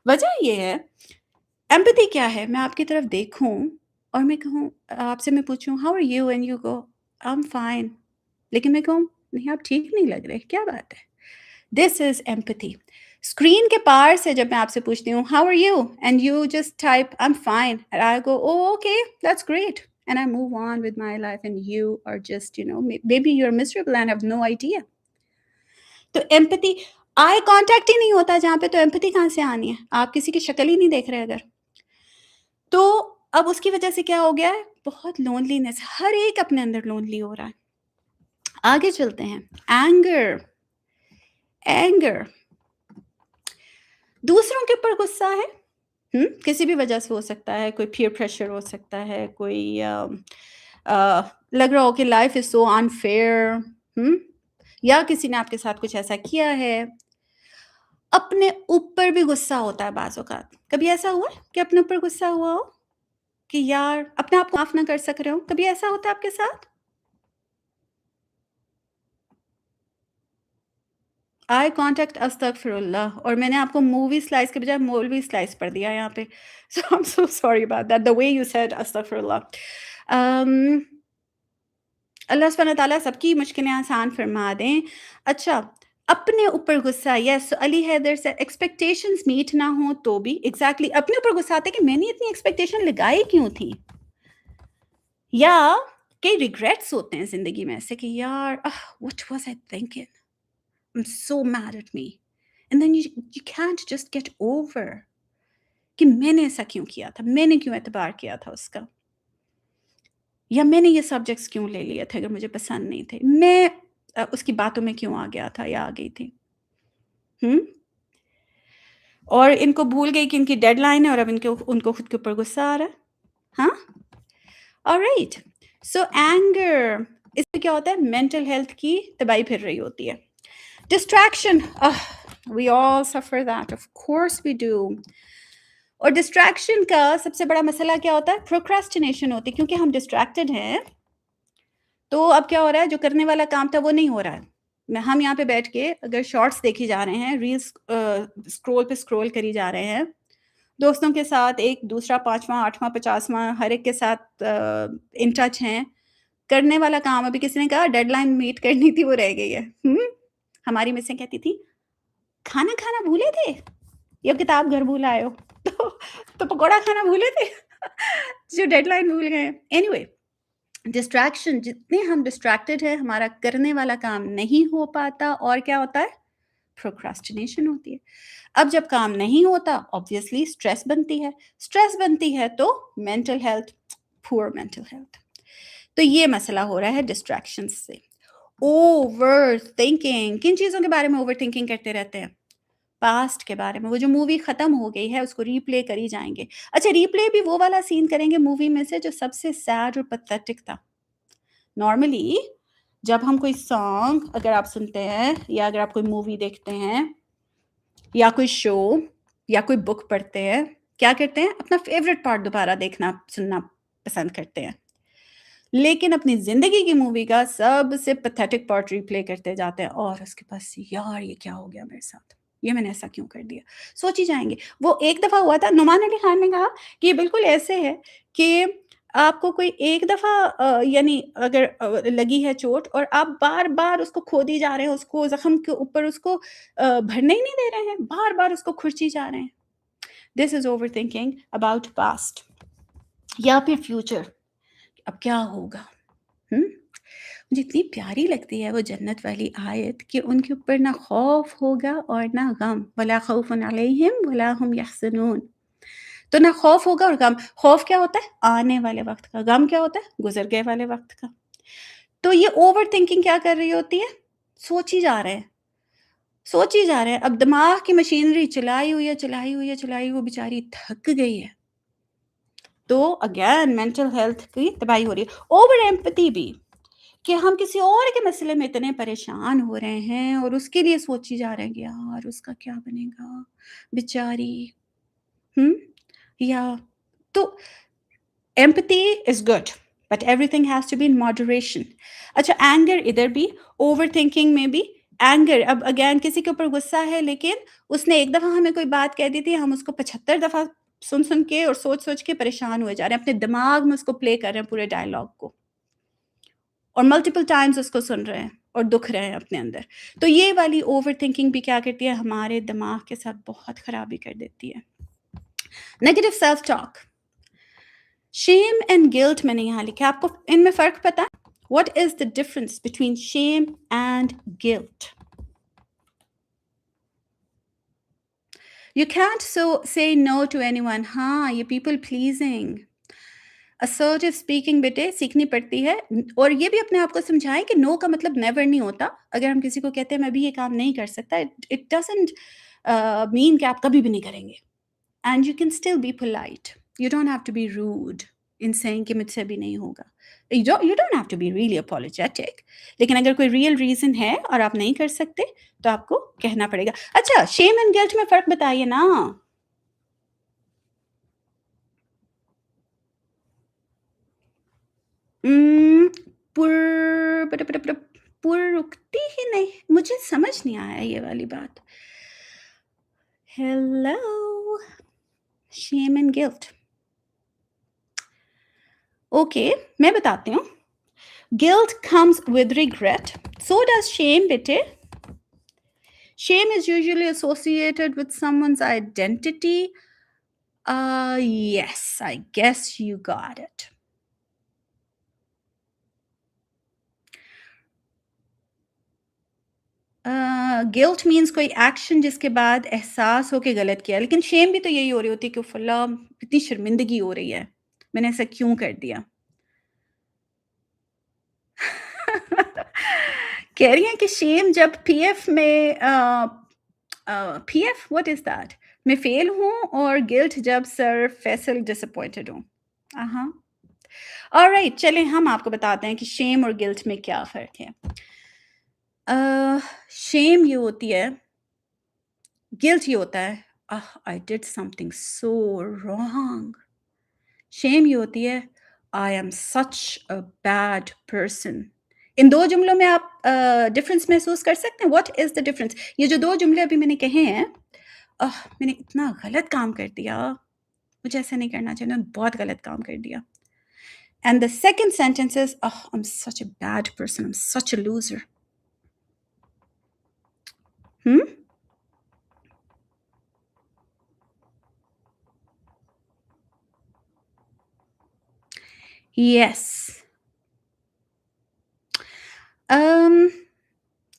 वजह ये है एम्पैथी क्या है? मैं आपकी तरफ देखूँ और मैं कहूँ आपसे मैं पूछूँ how are you? And you go I am fine. लेकिन मैं कहूँ नहीं आप ठीक नहीं लग रहे, क्या बात है? This is empathy. स्क्रीन के पार से जब मैं आपसे पूछती हूँ how are you? And you just type I am fine and I go oh okay that's great and I move on with my life and you are just maybe you are miserable and have no idea. तो empathy eye contact ही नहीं होता जहाँ पे तो empathy कहाँ से आनी है? आप किसी की शक्ल ही नहीं देख रहे अगर। तो अब उसकी वजह से क्या हो गया है? बहुत लोनलीनेस हर एक अपने अंदर लोनली हो रहा है। आगे चलते हैं। एंगर, एंगर दूसरों के ऊपर गुस्सा है। किसी भी वजह से हो सकता है, कोई पीयर प्रेशर हो सकता है, कोई लग रहा हो कि लाइफ इज़ सो अनफेयर। हुँ? या किसी ने आपके साथ कुछ ऐसा किया है। अपने ऊपर भी गुस्सा होता है बाज़ औक़ात। कभी ऐसा हुआ है कि अपने ऊपर गुस्सा हुआ हो कि यार अपने आप को माफ़ ना कर सक रहे हो? कभी ऐसा होता है आपके साथ? आई कॉन्टैक्ट अस्तगफिरुल्लाह और मैंने आपको मूवी स्लाइस के बजाय मौलवी स्लाइस पढ़ दिया यहाँ पे। So I am so sorry about that the way you said अस्तगफिरुल्लाह। अम, अल्लाह सुब्हानहू व तआला सबकी मुश्किलें आसान फरमा दें। अच्छा, अपने ऊपर गुस्सा यस अली हैदर से एक्सपेक्टेशंस मीट ना हो तो भी एग्ज़ैक्टली अपने ऊपर गुस्सा आता है कि मैंने इतनी एक्सपेक्टेशन लगाई क्यों थी? या कई रिग्रेट्स होते हैं ज़िंदगी में ऐसे कि यार what was I thinking? I am so mad at me. And then you can't just get over कि मैंने ऐसा क्यों किया था? मैंने क्यों एतबार किया था उसका? या मैंने ये सब्जेक्ट्स क्यों ले लिए थे अगर मुझे पसंद नहीं थे? मैं उसकी बातों में क्यों आ गया था या आ गई थी? हुँ? और इनको भूल गई कि इनकी डेडलाइन है और अब इनको उनको खुद के ऊपर गुस्सा आ रहा है। हाँ? ऑलराइट। सो एंगर इससे क्या होता है मेंटल हेल्थ की तबाही फिर रही होती है। Distraction we all suffer that of course we do. और डिस्ट्रैक्शन का सबसे बड़ा मसला क्या होता है? प्रोक्रास्टिनेशन होती है क्योंकि हम डिस्ट्रैक्टेड हैं, तो अब क्या हो रहा है जो करने वाला काम था वो नहीं हो रहा है। ہم یہاں پہ بیٹھ کے اگر شارٹس دیکھی جا رہے ہیں، ریلس اسکرول پہ اسکرول کری جا رہے ہیں، دوستوں کے ساتھ ایک دوسرا 5واں 8واں 50واں ہر ایک کے ساتھ ان ٹچ ہیں، کرنے والا کام ابھی کسی نے کہا ڈیڈ لائن میٹ کرنی تھی وہ رہ گئی ہے. ہماری مسیں کہتی تھی کھانا کھانا بھولے تھے یا کتاب گھر بھول آئے ہو تو پکوڑا کھانا بھولے تھے جو ڈیڈ لائن بھول گئے. اینی وے ڈسٹریکشن، جتنے ہم ڈسٹریکٹڈ ہیں ہمارا کرنے والا کام نہیں ہو پاتا، اور کیا ہوتا ہے؟ پروکراسٹینیشن ہوتی ہے. اب جب کام نہیں ہوتا obviously اسٹریس بنتی ہے، اسٹریس بنتی ہے تو مینٹل ہیلتھ، پور مینٹل ہیلتھ. تو یہ مسئلہ ہو رہا ہے ڈسٹریکشن سے. اوور تھنکنگ، کن چیزوں کے بارے میں اوور تھنکنگ کرتے رہتے ہیں؟ پاسٹ کے بارے میں. وہ جو مووی ختم ہو گئی ہے اس کو ری پلے کری جائیں گے. اچھا ری پلے بھی وہ والا سین کریں گے مووی میں سے جو سب سے سیڈ اور پتھیٹک تھا. نارملی جب ہم کوئی سانگ اگر آپ سنتے ہیں یا اگر آپ کوئی مووی دیکھتے ہیں یا کوئی شو یا کوئی بک پڑھتے ہیں، کیا کرتے ہیں؟ اپنا فیوریٹ پارٹ دوبارہ دیکھنا سننا پسند کرتے ہیں. لیکن اپنی زندگی کی مووی کا سب سے پتھیٹک پارٹ ری پلے کرتے جاتے ہیں، اور اس کے پاس یار یہ کیا ہو گیا میرے ساتھ، یہ میں نے ایسا کیوں کر دیا. سوچی جائیں گے. وہ ایک دفعہ ہوا تھا، نعمان علی خان نے کہا کہ یہ بالکل ایسے ہے کہ آپ کو کوئی ایک دفعہ یعنی اگر لگی ہے چوٹ اور آپ بار بار اس کو کھودی جا رہے ہیں، اس کو زخم کے اوپر اس کو بھرنے ہی نہیں دے رہے ہیں، بار بار اس کو کھرچی جا رہے ہیں. دس از اوور تھنکنگ اباؤٹ پاسٹ یا پھر فیوچر. اب کیا ہوگا؟ مجھے اتنی پیاری لگتی ہے وہ جنت والی آیت کہ ان کے اوپر نہ خوف ہوگا اور نہ غم، ولا خوف علیہم ولا هم یحزنون. تو نہ خوف ہوگا اور غم. خوف کیا ہوتا ہے؟ آنے والے وقت کا. غم کیا ہوتا ہے؟ گزر گئے والے وقت کا. تو یہ اوور تھنکنگ کیا کر رہی ہوتی ہے؟ سوچی جا رہے ہیں، سوچی جا رہے ہیں. اب دماغ کی مشینری چلائی ہوئی ہے، وہ بیچاری تھک گئی ہے. تو اگین مینٹل ہیلتھ کی تباہی ہو رہی ہے. اوور ایمپتھی بھی کہ ہم کسی اور کے مسئلے میں اتنے پریشان ہو رہے ہیں اور اس کے لیے سوچی جا رہے ہیں کہ یار اس کا کیا بنے گا بیچاری. یا تو empathy is good but everything has to be in moderation. اچھا اینگر ادھر بھی اوور تھنکنگ میں بھی اینگر. اب اگین کسی کے اوپر غصہ ہے لیکن اس نے ایک دفعہ ہمیں کوئی بات کہہ دی تھی، ہم اس کو 75 دفعہ سن کے اور سوچ کے پریشان ہوئے جا رہے ہیں، اپنے دماغ میں اس کو پلے کر رہے ہیں پورے ڈائلاگ کو، اور ملٹیپل ٹائمز اس کو سن رہے ہیں اور دکھ رہے ہیں اپنے اندر. تو یہ والی اوور تھنکنگ بھی کیا کرتی ہے؟ ہمارے دماغ کے ساتھ بہت خرابی کر دیتی ہے. Negative self talk. Shame and guilt میں نے یہاں لکھا، آپ کو ان میں فرق پتا؟ What is the difference between shame and guilt? You can't say no to anyone. ہاں یہ پیپل پلیزنگ. assertive speaking بیٹے سیکھنی پڑتی ہے، اور یہ بھی اپنے آپ کو سمجھائیں کہ نو کا مطلب نیور نہیں ہوتا. اگر ہم کسی کو کہتے ہیں میں بھی یہ کام نہیں کر سکتا، اٹ ڈزنٹ مین کہ آپ کبھی بھی نہیں کریں گے. And you can still be polite. You don't have to be rude in saying کہ مجھ سے بھی نہیں ہوگا. You don't have to be really apologetic. لیکن اگر کوئی ریئل ریزن ہے اور آپ نہیں کر سکتے تو آپ کو کہنا پڑے گا. اچھا شیم اینڈ گلٹ میں فرق بتائیے نا. پر رکتی ہی نہیں، مجھے سمجھ نہیں آیا یہ والی بات. Hello, shame and guilt. Okay میں بتاتی ہوں. Guilt comes with regret. So does shame, bete. Shame is usually associated with someone's identity. Yes, I guess you got it. Guilt means کوئی ایکشن جس کے بعد احساس ہو کے غلط کیا. لیکن شیم بھی تو یہی ہو رہی ہوتی ہے کہ فلاں اتنی شرمندگی ہو رہی ہے، میں نے ایسا کیوں کر دیا. کہہ رہی ہیں کہ شیم جب پی ایف میں P F what is that میں فیل ہوں، اور گلٹ جب سر فیصل ڈس اپوائنٹڈ ہوں. آلرائٹ چلیں ہم آپ کو بتاتے ہیں کہ شیم اور گلٹ میں کیا فرق ہے. شیم یہ ہوتی ہے، گلٹ یہ ہوتا ہے I did something so wrong. شیم یہ ہوتی ہے I am such a bad person. इन 2 जुमलों में आप डिफ़रेंस महसूस कर सकते हैं? What is the difference? ये जो 2 जुमले अभी मैंने कहे हैं, मैंने इतना गलत काम कर दिया, मुझे ऐसा नहीं करना चाहिए, मैंने बहुत गलत काम कर दिया। And the second sentence is, "Oh, I'm such a bad person. I'm such a loser." Hmm? Yes. Um,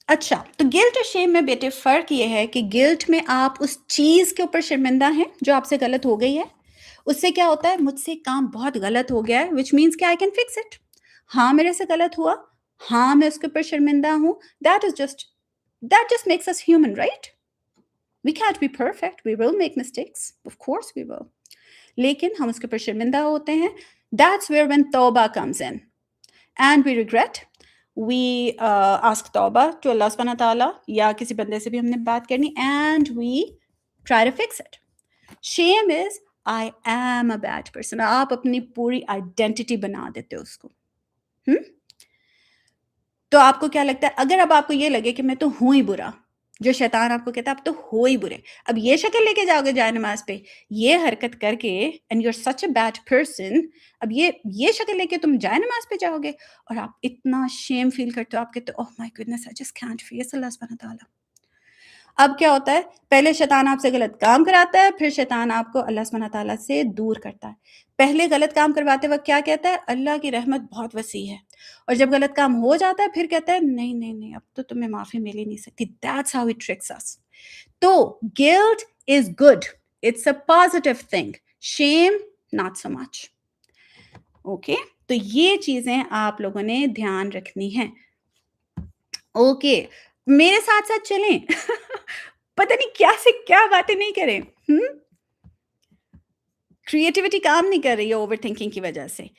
अच्छा, तो गिल्ट और शेम में बेटे फ़र्क ये है कि गिल्ट में आप उस चीज़ के ऊपर शर्मिंदा हैं, जो आपसे गलत हो गई है। उससे क्या होता है, मुझसे काम बहुत गलत हो गया है, व्हिच मीन्स कि आई कैन फिक्स इट। हाँ, मेरे से गलत हुआ। हाँ, मैं उसके ऊपर शर्मिंदा हूँ। That just makes us human, right? We can't be perfect, we will make mistakes, of course we will. लेकिन हम उसके ऊपर शर्मिंदा होते हैं। दैट्स वेयर व्हेन तौबा comes in and we regret, we ask तौबा टू अल्लाह सुब्हानहू व तआला, या किसी बंदे से भी हमने बात करनी, and we try to fix it. Shame is, I am a bad person, आप अपनी पूरी आइडेंटिटी बना देते हो उसको। हुँ? तो आपको क्या लगता है, अगर अब आपको ये लगे कि मैं तो हूँ ही बुरा, जो शैतान आपको कहता है आप तो हो ही बुरे, अब ये शक्ल लेके जाओगे जाए नमाज पे, ये हरकत करके, and you are such a bad person, अब ये शक्ल लेके तुम जाए नमाज पे जाओगे और आप इतना शेम फील करते हो, आप कहते हो oh my goodness I just can't face अल्लाह सुब्हानहू व तआला। अब क्या होता है, पहले शैतान आपसे गलत काम कराता है, फिर शैतान आपको अल्लाह सुब्हानहू व तआला से दूर करता है। पहले गलत काम करवाते वक़्त क्या कहता है, अल्लाह की रहमत बहुत वसी है, और जब गलत काम हो जाता है फिर कहता है नहीं, नहीं, नहीं, अब तो तुम्हें माफ़ी मिल ही नहीं सकती। That's how he tricks us. तो guilt is good, it's a positive thing, shame not so much. Okay? तो ये चीज़ें आप लोगों ने ध्यान रखनी हैं। ओके, मेरे साथ-साथ चलें। पता नहीं क्या से क्या बातें नहीं करें। हुँ? क्रिएटिविटी काम नहीं कर रही है ओवरथिंकिंग की वजह से।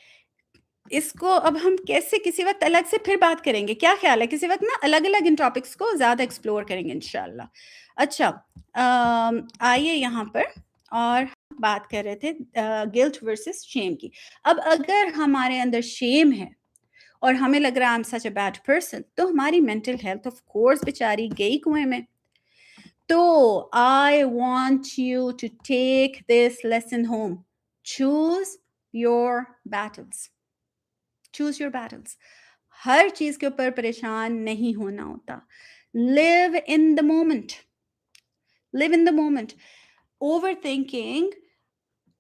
इसको अब हम कैसे किसी वक़्त अलग से फिर बात करेंगे, क्या ख़्याल है? किसी वक़्त ना अलग-अलग इन टॉपिक्स को ज़्यादा एक्सप्लोर करेंगे इंशाअल्लाह। अच्छा, आइए यहाँ पर, और बात कर रहे थे गिल्ट वर्सेस शेम की। अब अगर हमारे अंदर शेम है और हमें लग रहा है I am such a bad person, तो हमारी मेंटल हेल्थ ऑफ कोर्स बेचारी गई कुएँ में। तो I want you to take this lesson home, choose your battles, choose your battles. हर चीज़ के ऊपर परेशान नहीं होना होता। Live in the moment, live in the moment. Overthinking,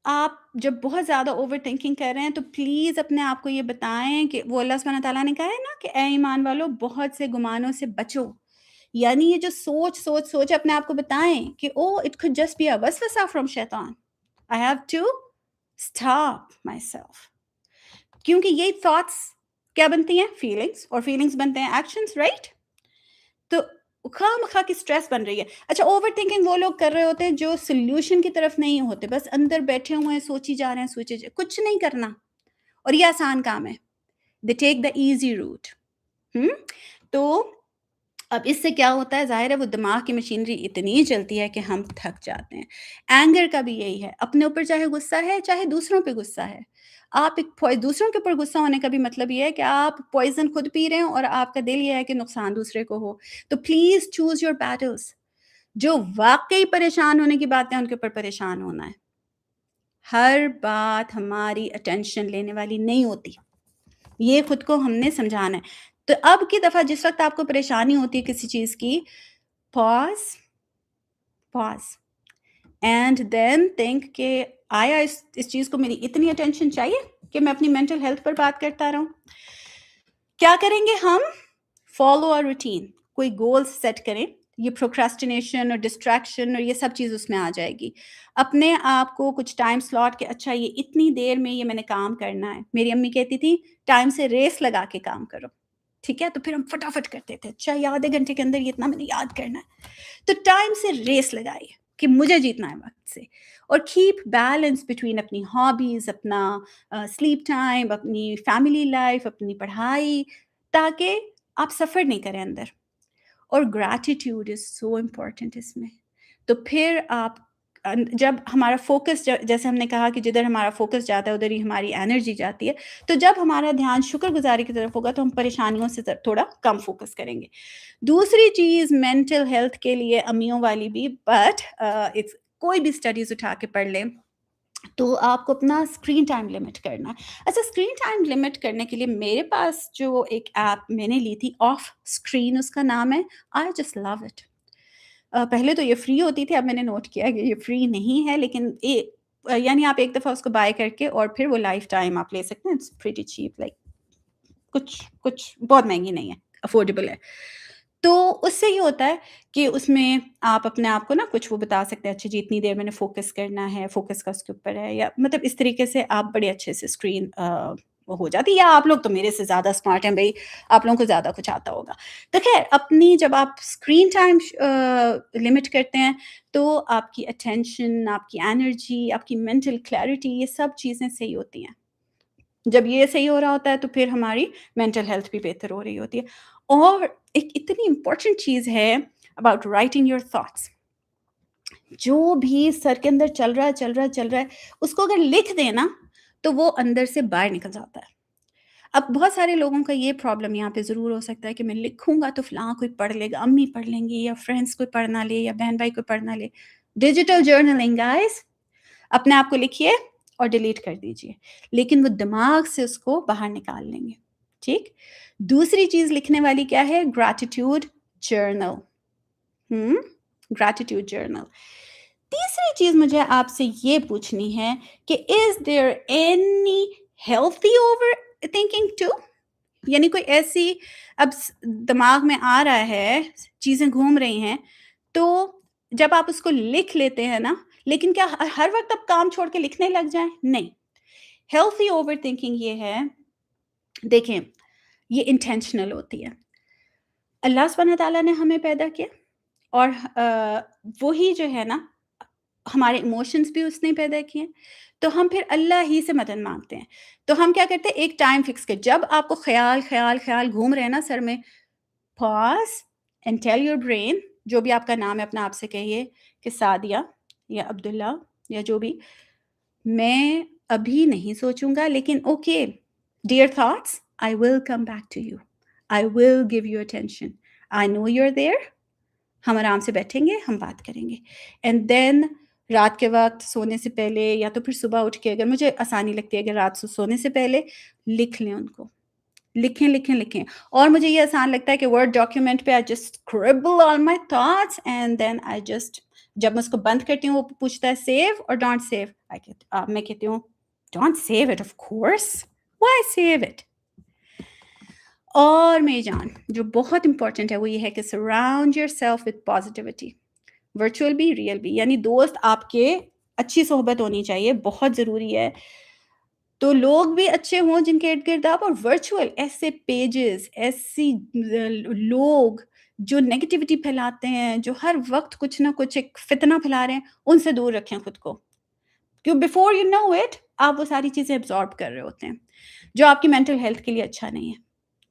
आप जब बहुत ज़्यादा ओवरथिंकिंग कर रहे हैं तो प्लीज़ अपने आप को ये बताएँ कि वो अल्लाह सुब्हानहू व तआला ने कहा है ना कि ऐ ईमान वालों, बहुत से गुमानों से बचो। यानी ये जो सोच अपने आप को बताएँ कि oh it could just be a वसवसा फ्रॉम शैतान। I have to stop myself, क्योंकि ये थॉट्स क्या बनती हैं? फीलिंग्स, और फीलिंग्स बनते हैं एक्शंस, राइट? तो खामखा की स्ट्रेस बन रही है। अच्छा, ओवरथिंकिंग वो लोग कर रहे होते हैं जो सॉल्यूशन की तरफ नहीं होते, बस अंदर बैठे हुए हैं, सोची जा रहे हैं, कुछ नहीं करना, और ये आसान काम है। They take the easy route. हुँ? तो अब इससे क्या होता है, ज़ाहिर है वो दिमाग की मशीनरी इतनी चलती है कि हम थक जाते हैं। एंगर का भी यही है, अपने ऊपर चाहे गुस्सा है, चाहे दूसरों पे गुस्सा है। आप एक दूसरों के ऊपर गुस्सा होने का भी मतलब ये है कि आप पॉइज़न खुद पी रहे हो और आपका दिल ये है कि नुकसान दूसरे को हो। तो प्लीज़ चूज़ योर बैटल्स। जो वाक़ई परेशान होने की बात है, उनके ऊपर परेशान होना है। हर बात हमारी अटेंशन लेने वाली नहीं होती। ये खुद को हमने समझाना है। तो अब की दफ़ा जिस वक़्त आपको परेशानी होती है किसी चीज़ की, pause, pause, and then think कि आया इस चीज़ को मेरी इतनी अटेंशन चाहिए कि मैं अपनी मेंटल हेल्थ पर बात करता रहूँ? क्या करेंगे हम? फॉलो अ रूटीन, कोई गोल्स सेट करें। ये प्रोक्रास्टिनेशन और डिस्ट्रैक्शन और ये सब चीज़ उसमें आ जाएगी। अपने आप को कुछ टाइम स्लॉट के, अच्छा ये इतनी देर में ये मैंने काम करना है। मेरी अम्मी कहती थी टाइम से रेस लगा के काम करो, ठीक है? तो फिर हम फटाफट करते थे, अच्छा ये आधे घंटे के अंदर ये इतना मैंने याद करना है। तो टाइम से रेस लगाइए कि मुझे जीतना है वक़्त से, और कीप बैलेंस बिटवीन अपनी हॉबीज़, अपना स्लीप टाइम, अपनी फैमिली लाइफ़, अपनी पढ़ाई, ताकि आप सफ़र नहीं करें अंदर। और ग्रैटिट्यूड इज़ सो इम्पोर्टेंट इसमें। तो फिर आप جب ہمارا فوکس جیسے ہم نے کہا کہ جدھر ہمارا فوکس جاتا ہے ادھر ہی ہماری انرجی جاتی ہے، تو جب ہمارا دھیان شکر گزاری کی طرف ہوگا تو ہم پریشانیوں سے تھوڑا کم فوکس کریں گے۔ دوسری چیز مینٹل ہیلتھ کے لیے امیوں والی بھی، بٹ کوئی بھی اسٹڈیز اٹھا کے پڑھ لیں تو آپ کو اپنا اسکرین ٹائم لمٹ کرنا ہے۔ اچھا، اسکرین ٹائم لمٹ کرنے کے لیے میرے پاس جو ایک ایپ میں نے لی تھی، آف اسکرین اس کا نام ہے، آئی جسٹ لو اٹ۔ پہلے تو یہ فری ہوتی تھی، اب میں نے نوٹ کیا کہ یہ فری نہیں ہے، لیکن یعنی آپ ایک دفعہ اس کو بائی کر کے اور پھر وہ لائف ٹائم آپ لے سکتے ہیں۔ اٹس پریٹی چیپ، لائک کچھ بہت مہنگی نہیں ہے، افورڈیبل ہے۔ تو اس سے یہ ہوتا ہے کہ اس میں آپ اپنے آپ کو نا کچھ وہ بتا سکتے ہیں، اچھا جی اتنی دیر میں نے فوکس کرنا ہے، فوکس کا اس کے اوپر ہے، یا مطلب اس طریقے سے آپ بڑے اچھے سے اسکرین ہو جاتی ہے۔ یا آپ لوگ تو میرے سے زیادہ اسمارٹ ہیں بھائی، آپ لوگوں کو زیادہ کچھ آتا ہوگا۔ تو خیر، اپنی جب آپ اسکرین ٹائم لمٹ کرتے ہیں تو آپ کی اٹینشن، آپ کی انرجی، آپ کی مینٹل کلیئرٹی، یہ سب چیزیں صحیح ہوتی ہیں۔ جب یہ صحیح ہو رہا ہوتا ہے تو پھر ہماری مینٹل ہیلتھ بھی بہتر ہو رہی ہوتی ہے۔ اور ایک اتنی امپورٹنٹ چیز ہے اباؤٹ رائٹنگ یور تھاٹس۔ جو بھی سر کے اندر چل رہا ہے اس کو اگر لکھ دیں نا تو وہ اندر سے باہر نکل جاتا ہے۔ اب بہت سارے لوگوں کا یہ پرابلم یہاں پہ ضرور ہو سکتا ہے کہ میں لکھوں گا تو فلاں کوئی پڑھ لے گا، امی پڑھ لیں گی، یا فرینڈس کوئی پڑھنا لے، یا بہن بھائی کوئی پڑھنا لے۔ ڈیجیٹل جرنلنگ گائز، اپنے آپ کو لکھیے اور ڈیلیٹ کر دیجئے، لیکن وہ دماغ سے اس کو باہر نکال لیں گے، ٹھیک؟ دوسری چیز لکھنے والی کیا ہے؟ Gratitude journal. Gratitude journal. تیسری چیز مجھے آپ سے یہ پوچھنی ہے کہ is there any healthy overthinking too? یعنی کوئی ایسی اب دماغ میں آ رہا ہے، چیزیں گھوم رہی ہیں، تو جب آپ اس کو لکھ لیتے ہیں نا، لیکن کیا ہر وقت آپ کام چھوڑ کے لکھنے لگ جائیں؟ نہیں۔ ہیلتھی اوور تھنکنگ یہ ہے، دیکھیں یہ انٹینشنل ہوتی ہے۔ اللہ سبحانہ تعالیٰ نے ہمیں پیدا کیا، اور وہی جو ہے نا ہمارے ایموشنز بھی اس نے پیدا کیے، تو ہم پھر اللہ ہی سے مدد مانگتے ہیں۔ تو ہم کیا کرتے ہیں، ایک ٹائم فکس کر، جب آپ کو خیال گھوم رہے ہیں نا سر میں، pause and tell your brain, جو بھی آپ کا نام ہے اپنا آپ سے کہیے کہ سعدیہ یا عبداللہ یا جو بھی، میں ابھی نہیں سوچوں گا، لیکن okay dear thoughts, I will come back to you, I will give you attention, I know you are there. ہم آرام سے بیٹھیں گے، ہم بات کریں گے، اینڈ دین رات کے وقت سونے سے پہلے یا تو پھر صبح اٹھ کے، اگر مجھے آسانی لگتی ہے، اگر رات سے سونے سے پہلے لکھ لیں ان کو، لکھیں۔ اور مجھے یہ آسان لگتا ہے کہ ورڈ ڈاکیومنٹ پہ I just scribble all my thoughts and then I just، جب میں اس کو بند کرتی ہوں وہ پوچھتا ہے سیو اور ڈونٹ سیو، میں کہتی ہوں don't save it, of course, why save it. اور میری جان جو بہت امپورٹنٹ ہے وہ یہ ہے کہ surround your self with positivity, virtual بھی ریئل بھی، یعنی دوست آپ کے اچھی صحبت ہونی چاہیے، بہت ضروری ہے۔ تو لوگ بھی اچھے ہوں جن کے ارد گرد آپ، اور ورچوئل ایسے پیجز، ایسی لوگ جو نیگیٹیوٹی پھیلاتے ہیں، جو ہر وقت کچھ نہ کچھ ایک فتنہ پھیلا رہے ہیں، ان سے دور رکھیں خود کو، کیوں بیفور یو نو اٹ آپ وہ ساری چیزیں ابزارب کر رہے ہوتے ہیں جو آپ کی مینٹل ہیلتھ کے لیے اچھا نہیں ہے،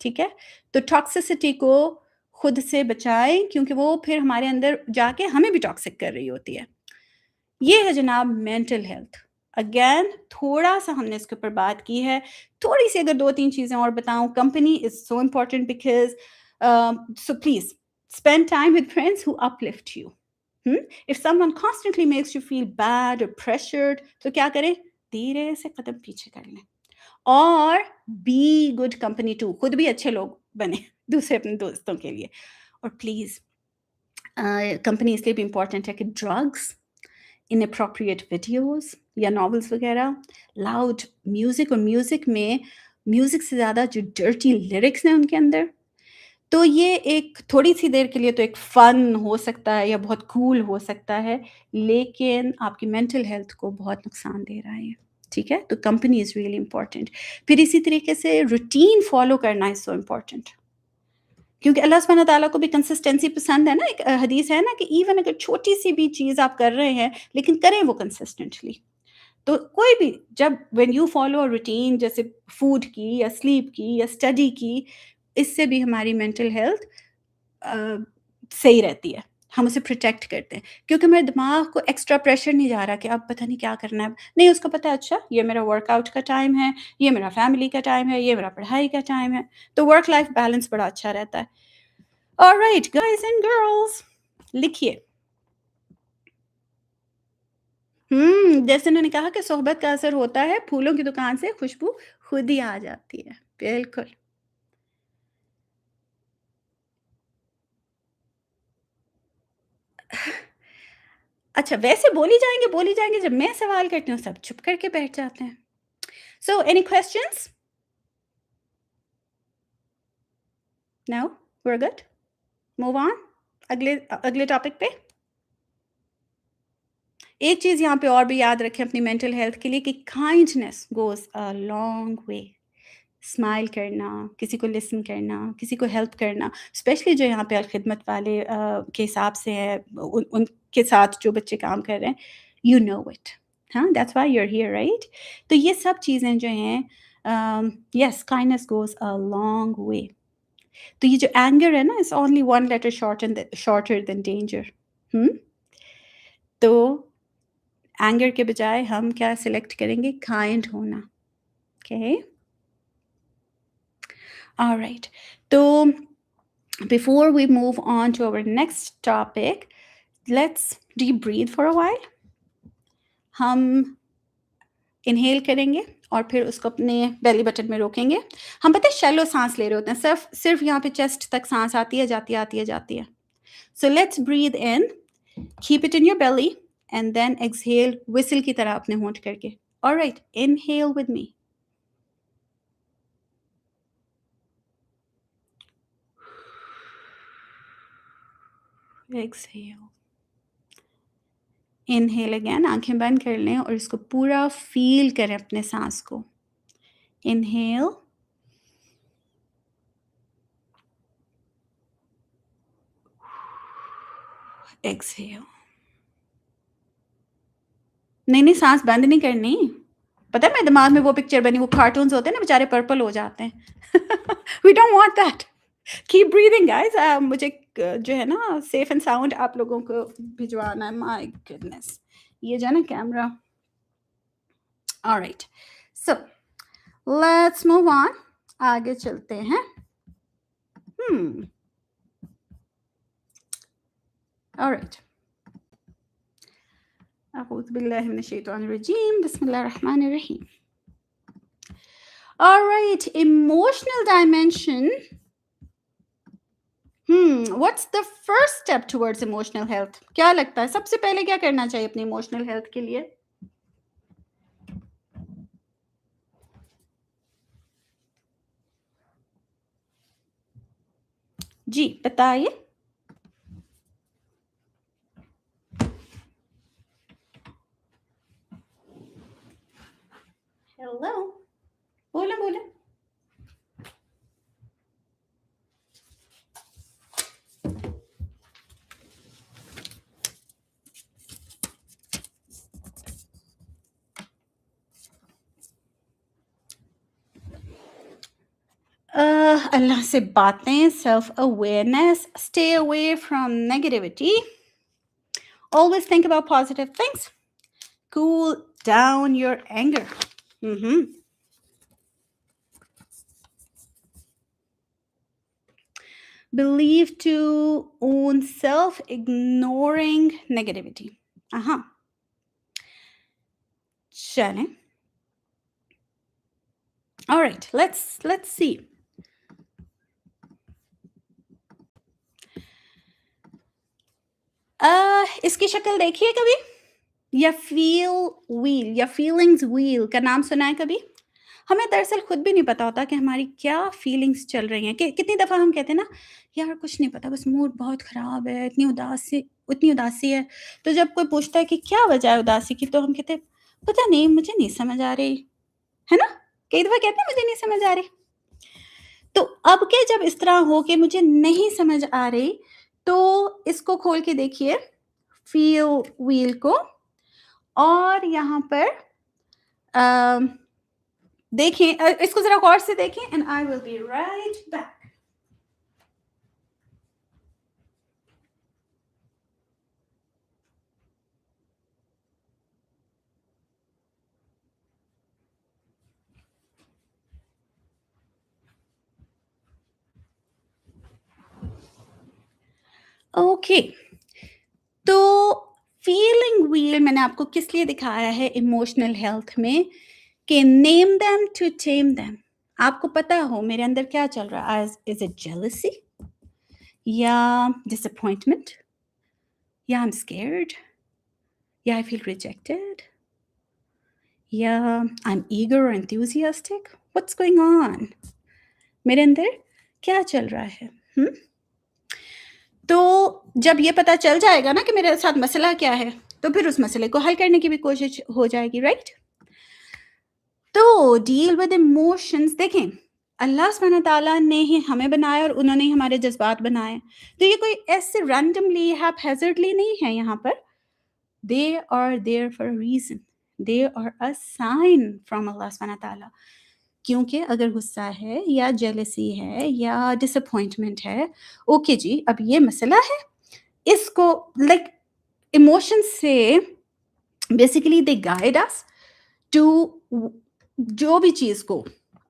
ٹھیک ہے؟ تو ٹاکسسٹی کو خود سے بچائیں، کیونکہ وہ پھر ہمارے اندر جا کے ہمیں بھی ٹاکسک کر رہی ہوتی ہے۔ یہ ہے جناب مینٹل ہیلتھ۔ اگین تھوڑا سا ہم نے اس کے اوپر بات کی ہے، تھوڑی سی اگر 2-3 چیزیں اور بتاؤں، company is so important because so please spend time with friends who uplift you. If someone constantly makes you feel bad or pressured، تو کیا کریں؟ دھیرے سے قدم پیچھے کر لیں، اور be good company too، خود بھی اچھے لوگ بنے دوسرے اپنے دوستوں کے لیے۔ اور پلیز کمپنی اس لیے بھی امپورٹنٹ ہے کہ ڈرگس، inappropriate ویڈیوز یا ناولس وغیرہ، لاؤڈ میوزک، اور میوزک سے زیادہ جو ڈرٹی لیرکس ہیں ان کے اندر، تو یہ ایک تھوڑی سی دیر کے لیے تو ایک فن ہو سکتا ہے یا بہت کول ہو سکتا ہے، لیکن آپ کی مینٹل ہیلتھ کو بہت نقصان دے رہا ہے، ٹھیک ہے؟ تو کمپنی از ریئلی امپورٹنٹ۔ پھر اسی طریقے سے روٹین فالو کرنا از سو امپورٹنٹ، کیونکہ اللہ سبحانہ تعالیٰ کو بھی کنسسٹنسی پسند ہے نا۔ ایک حدیث ہے نا کہ ایون اگر چھوٹی سی بھی چیز آپ کر رہے ہیں لیکن کریں وہ کنسسٹنٹلی، تو کوئی بھی جب وین یو فالو روٹین، جیسے فوڈ کی یا سلیپ کی یا اسٹڈی کی، اس سے بھی ہماری مینٹل ہیلتھ صحیح رہتی ہے۔ ہم اسے پروٹیکٹ کرتے ہیں کیونکہ ہمارے دماغ کو ایکسٹرا پریشر نہیں جا رہا کہ اب پتہ نہیں کیا کرنا ہے، نہیں اس کو پتہ ہے اچھا یہ میرا ورک آؤٹ کا ٹائم ہے، یہ میرا فیملی کا ٹائم ہے، یہ میرا پڑھائی کا ٹائم ہے، تو ورک لائف بیلنس بڑا اچھا رہتا ہے۔ آلرائٹ گائز اینڈ گرلز، لکھیے جیسے انہوں نے کہا کہ صحبت کا اثر ہوتا ہے، پھولوں کی دکان سے خوشبو خود ہی آ جاتی ہے، بالکل۔ اچھا ویسے بولی جائیں گے جب میں سوال کرتی ہوں سب چپ کر کے بیٹھ جاتے ہیں۔ So any questions? No we are good, move on اگلے ٹاپک پہ۔ ایک چیز یہاں پہ اور بھی یاد رکھیں اپنی مینٹل ہیلتھ کے لیے کہ kindness goes a long way. Smile کرنا، کسی کو لسن کرنا، کسی کو ہیلپ کرنا، اسپیشلی جو یہاں پہ الخدمت والے کے حساب سے ہیں، ان کے ساتھ جو بچے کام کر رہے ہیں، یو نو اٹ، ہاں that's why you are here right. تو یہ سب چیزیں جو ہیں، yes kindness goes a long way. تو یہ جو اینگر ہے نا it's only one letter shorter than danger. تو اینگر کے بجائے ہم کیا سلیکٹ کریں گے؟ کائنڈ ہونا، اوکے آلرائٹ۔ تو before we move on to our next topic, let's deep breathe for a while. ہم انہیل کریں گے اور پھر اس کو اپنے بیلی بٹن میں روکیں گے۔ ہم پتہ ہے شیلو سانس لے رہے ہوتے ہیں، صرف یہاں پہ چیسٹ تک سانس آتی ہے جاتی ہے۔ So let's breathe in, keep it in your belly and then exhale whistle کی طرح اپنے ہونٹ کر کے۔ Alright, inhale with me. Exhale. Inhale again, آنکھیں بند کر لیں اور اس کو پورا فیل کریں اپنے سانس کو۔ انہیل، ایکسہیل۔ نہیں سانس بند نہیں کرنی، پتہ ہے میرے دماغ میں وہ پکچر بنی، وہ کارٹونز ہوتے ہیں نا بیچارے پرپل ہو جاتے ہیں۔ We don't want that, keep breathing guys. مجھے جو ہے نا سیف اینڈ ساؤنڈ آپ لوگوں کو بھجوانا ہے، مائی گڈنس، یہ جو ہے نا camera. All right so let's move on, آگے چلتے ہیں۔ آلرائٹ، اعوذ باللہ من الشیطان الرجیم، بسم اللہ الرحمن الرحیم۔ Alright, emotional dimension. What's the first step towards emotional health? کیا لگتا ہے سب سے پہلے کیا کرنا چاہیے اپنی emotional health کے لیے؟ جی بتائیے۔ ہیلو، بولے۔ اللہ سے باتیں، self awareness, stay away from negativity, always think about positive things, cool down your anger. Believe to own self, ignoring negativity. چلیں، alright, let's see. اس کی شکل دیکھیے کبھی، یا فیل ویل یا فیلنگز ویل کا نام سنا ہے کبھی؟ ہمیں دراصل خود بھی نہیں پتا ہوتا کہ ہماری کیا فیلنگز چل رہی ہیں، کہ کتنی دفعہ ہم کہتے ہیں نا یار کچھ نہیں پتا، بس موڈ بہت خراب ہے، اتنی اداسی ہے، تو جب کوئی پوچھتا ہے کہ کیا وجہ ہے اداسی کی، تو ہم کہتے ہیں پتہ نہیں، مجھے نہیں سمجھ آ رہی ہے نا، کئی دفعہ کہتے ہیں مجھے نہیں سمجھ آ رہی۔ تو اب کہ جب اس طرح ہو کہ مجھے نہیں سمجھ آ رہی، تو اس کو کھول کے دیکھیے فیل ویل کو، اور یہاں پر دیکھیں، اس کو ذرا غور سے دیکھیں، and I will be right back. Okay, तो फीलिंग व्हील मैंने आपको किस लिए दिखाया है इमोशनल हेल्थ में कि name them to tame them. आपको पता हो मेरे अंदर क्या चल रहा है, इज इट जेलसी या डिसअपॉइंटमेंट या आई एम स्केर्ड या आई फील रिजेक्टेड या आई एम ईगर और एंथुसियास्टिक, व्हाट्स गोइंग ऑन, मेरे अंदर क्या चल रहा है। हुँ? तो जब ये पता चल जाएगा ना कि मेरे साथ मसला क्या है, तो फिर उस मसले को हल करने की भी कोशिश हो जाएगी, राइट? तो डील विद इमोशंस, देखें अल्लाह सुब्हानहू तआला ने ही हमें बनाया और उन्होंने ही हमारे जज्बात बनाए। तो ये कोई ऐसे रैंडमली हैphazardly नहीं है यहाँ पर। They are there for a reason, they are a sign from अल्लाह सुब्हानहू तआला। क्योंकि अगर गुस्सा है या जेलसी है या डिसअपॉइंटमेंट है, ओके जी, अब ये मसला है, इसको लाइक इमोशंस से basically they guide us to जो भी चीज़ को,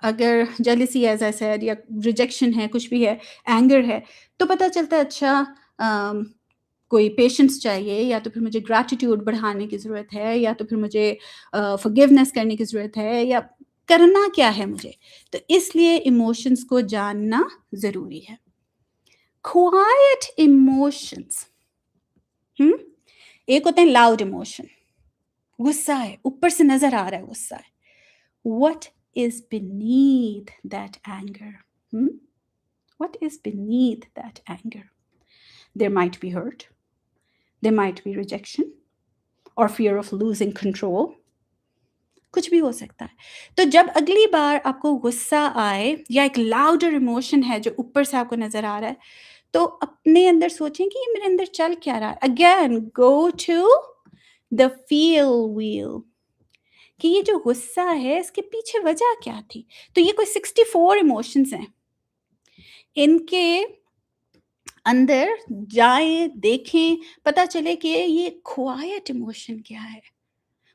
अगर जेलसी एज आई सेड या रिजेक्शन है, कुछ भी है, एंगर है, तो पता चलता है अच्छा कोई पेशेंस चाहिए, या तो फिर मुझे ग्रैटिट्यूड बढ़ाने की ज़रूरत है, या तो फिर मुझे फॉरगिवनेस करने की ज़रूरत है, या करना क्या है मुझे। तो इसलिए इमोशंस को जानना ज़रूरी है। क्वाइट इमोशंस, एक होते हैं लाउड इमोशन, गुस्सा है, ऊपर से नज़र आ रहा है गुस्सा है। What is beneath that anger? What is beneath that anger? There might be hurt, there might be rejection, or fear of losing control. कुछ भी हो सकता है। तो जब अगली बार आपको गुस्सा आए या एक लाउडर इमोशन है जो ऊपर से आपको नज़र आ रहा है, तो अपने अंदर सोचें कि ये मेरे अंदर चल क्या रहा है। Again go to the feel wheel, कि ये जो गुस्सा है इसके पीछे वजह क्या थी। तो ये कोई 64 इमोशंस हैं, इनके अंदर जाएं, देखें, पता चले कि ये क्वाइट इमोशन क्या है।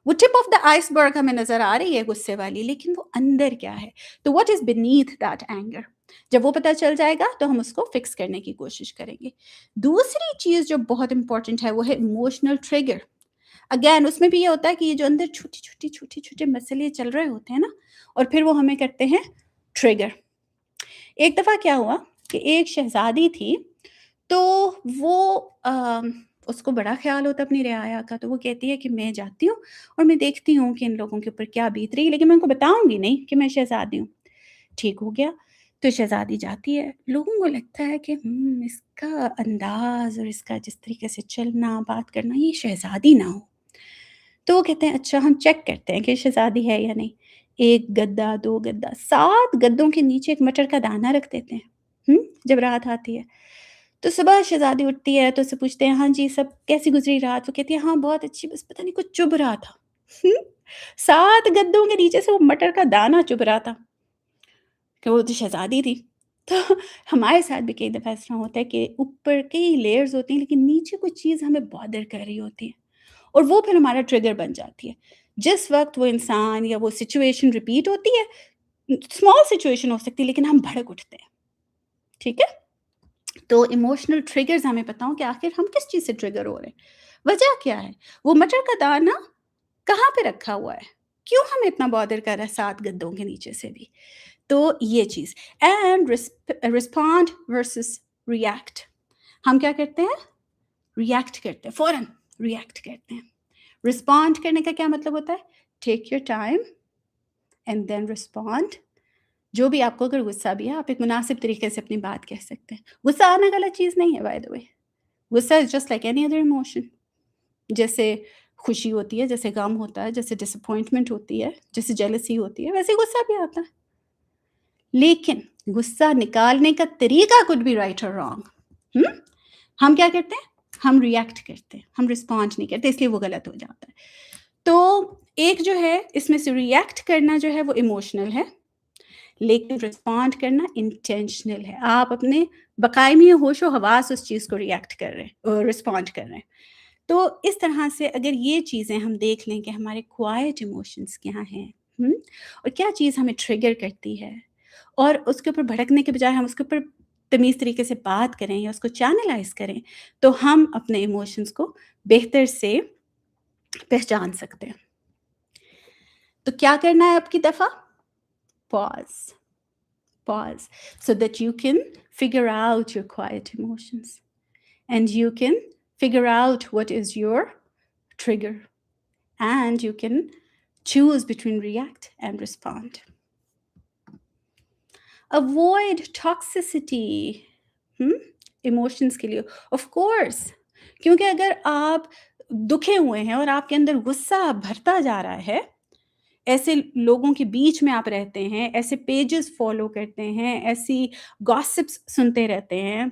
वो टिप ऑफ द आइसबर्ग हमें नजर आ रही है गुस्से वाली, लेकिन वो अंदर क्या है। तो what is beneath that anger, जब वो पता चल जाएगा तो हम उसको फिक्स करने की कोशिश करेंगे। दूसरी चीज जो बहुत इंपॉर्टेंट है वो है इमोशनल ट्रिगर। अगेन उसमें भी ये होता है कि ये जो अंदर छोटे-छोटे मसले चल रहे होते हैं ना, और फिर वो हमें करते हैं ट्रिगर। एक दफ़ा क्या हुआ कि एक शहज़ादी थी, तो वो उसको बड़ा ख़्याल होता है अपनी रियाया का, तो वो कहती है कि मैं जाती हूँ और मैं देखती हूँ कि इन लोगों के ऊपर क्या बीत रही है, लेकिन मैं उनको बताऊँगी नहीं कि मैं शहज़ादी हूँ। ठीक हो गया, तो शहज़ादी जाती है, लोगों को लगता है कि इसका अंदाज़ और इसका जिस तरीके से चलना, बात करना, ये शहज़ादी ना हो। तो वो कहते हैं अच्छा हम चेक करते हैं कि शहज़ादी है या नहीं। 1 गद्दा, 2 गद्दा, 7 गद्दों के नीचे एक मटर का दाना रख देते हैं, जब रात आती है। तो सुबह शहज़ादी उठती है तो उससे पूछते हैं, हाँ जी, सब कैसी गुज़री रात? वो कहती है, हाँ, बहुत अच्छी, बस पता नहीं कुछ चुभ रहा था। हुँ, 7 गद्दों के नीचे से वो मटर का दाना चुभ रहा था, कि वो तो शहज़ादी थी। तो हमारे साथ भी कई दफ़ा ऐसा होता है कि ऊपर कई लेयर्स होती हैं, लेकिन नीचे कोई चीज़ हमें बॉदर कर रही होती है। और वो फिर हमारा ट्रिगर बन जाती है। जिस वक़्त वो इंसान या वो सिचुएशन रिपीट होती है, स्मॉल सिचुएशन हो सकती है, लेकिन हम भड़क उठते हैं, ठीक है? तो इमोशनल ट्रिगर्स हमें पता हो कि आखिर हम किस चीज़ से ट्रिगर हो रहे हैं, वजह क्या है? वो मटर का दाना कहाँ पे रखा हुआ है? क्यों हमें इतना बॉदर कर रहा है 7 गद्दों के नीचे से भी? तो ये चीज़ एंड रिस्पॉन्ड वर्सेस रिएक्ट। हम क्या करते हैं? रिएक्ट करते हैं, फ़ौरन रिएक्ट करते हैं। रिस्पॉन्ड करने का क्या मतलब होता है? Take your time and then respond. जो भी आपको अगर गुस्सा भी है, आप एक मुनासिब तरीके से अपनी बात कह सकते हैं। गुस्सा आना गलत चीज़ नहीं है बाय द वे। गुस्सा is just like any other emotion. जैसे खुशी होती है, जैसे गम होता है, जैसे डिसअपॉइंटमेंट होती है, जैसे जेलसी होती है, वैसे ही गुस्सा भी आता है। लेकिन गुस्सा निकालने का तरीका कुड बी राइट और रॉन्ग। हम क्या करते हैं? हम रिएक्ट करते हैं, हम रिस्पॉन्ड नहीं करते, इसलिए वो गलत हो जाता है। तो एक जो है इसमें से रिएक्ट करना जो है वो इमोशनल है, लेकिन रिस्पॉन्ड करना इंटेंशनल है। आप अपने बाकायमी होशो हवास उस चीज़ को रिएक्ट कर रहे हैं और रिस्पॉन्ड कर रहे हैं। तो इस तरह से अगर ये चीज़ें हम देख लें कि हमारे क्वाइट इमोशंस क्या हैं, और क्या चीज़ हमें ट्रिगर करती है, और उसके ऊपर भड़कने के बजाय हम उसके ऊपर तमीज़ तरीके से बात करें या उसको चैनलाइज़ करें, तो हम अपने इमोशंस को बेहतर से पहचान सकते हैं। तो क्या करना है अब की दफ़ा? Pause, pause so that you can figure out your quiet emotions and you can figure out what is your trigger and you can choose between react and respond. Avoid toxicity. Emotions के लिए of course, क्योंकि अगर आप दुखे हुए हैं और आपके अंदर गुस्सा भरता जा रहा है, ऐसे लोगों के बीच में आप रहते हैं, ऐसे पेजेस फॉलो करते हैं, ऐसी गॉसिप्स सुनते रहते हैं,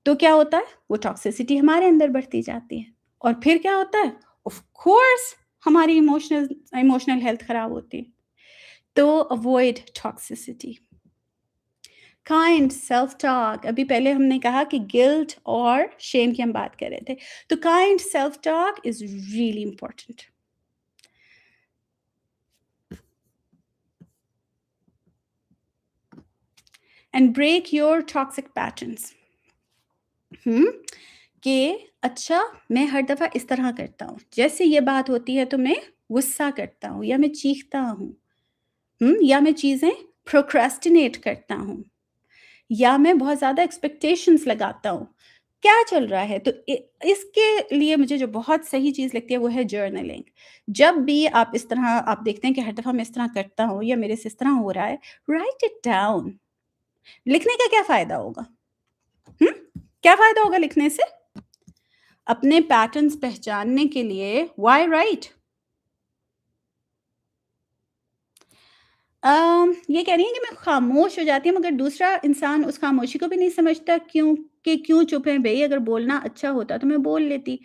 तो क्या होता है? वो टॉक्सिसिटी हमारे अंदर बढ़ती जाती है और फिर क्या होता है? ऑफ कोर्स हमारी इमोशनल हेल्थ खराब होती है। तो avoid toxicity. Kind self talk, अभी पहले हमने कहा कि गिल्ट और शेम की हम बात कर रहे थे। तो kind self talk is really important. And break your toxic patterns. कि अच्छा मैं हर दफ़ा इस तरह करता हूँ, जैसे ये बात होती है तो मैं गुस्सा करता हूँ या मैं चीखता हूँ, या मैं चीज़ें प्रोक्रेस्टिनेट करता हूँ या मैं बहुत ज़्यादा एक्सपेक्टेशंस लगाता हूँ। क्या चल रहा है? तो इसके लिए मुझे जो बहुत सही चीज़ लगती है वो है जर्नलिंग। जब भी आप इस तरह आप देखते हैं कि हर दफ़ा मैं इस तरह करता हूँ या मेरे से इस तरह हो रहा है, राइट इट डाउन। लिखने का क्या फ़ायदा होगा? हुँ? क्या फ़ायदा होगा लिखने से? अपने पैटर्न्स पहचानने के लिए व्हाई राइट? ये कह रही हैं कि मैं खामोश हो जाती हूँ मगर दूसरा इंसान उस खामोशी को भी नहीं समझता क्यों चुप हैं भई? अगर बोलना अच्छा होता तो मैं बोल लेती।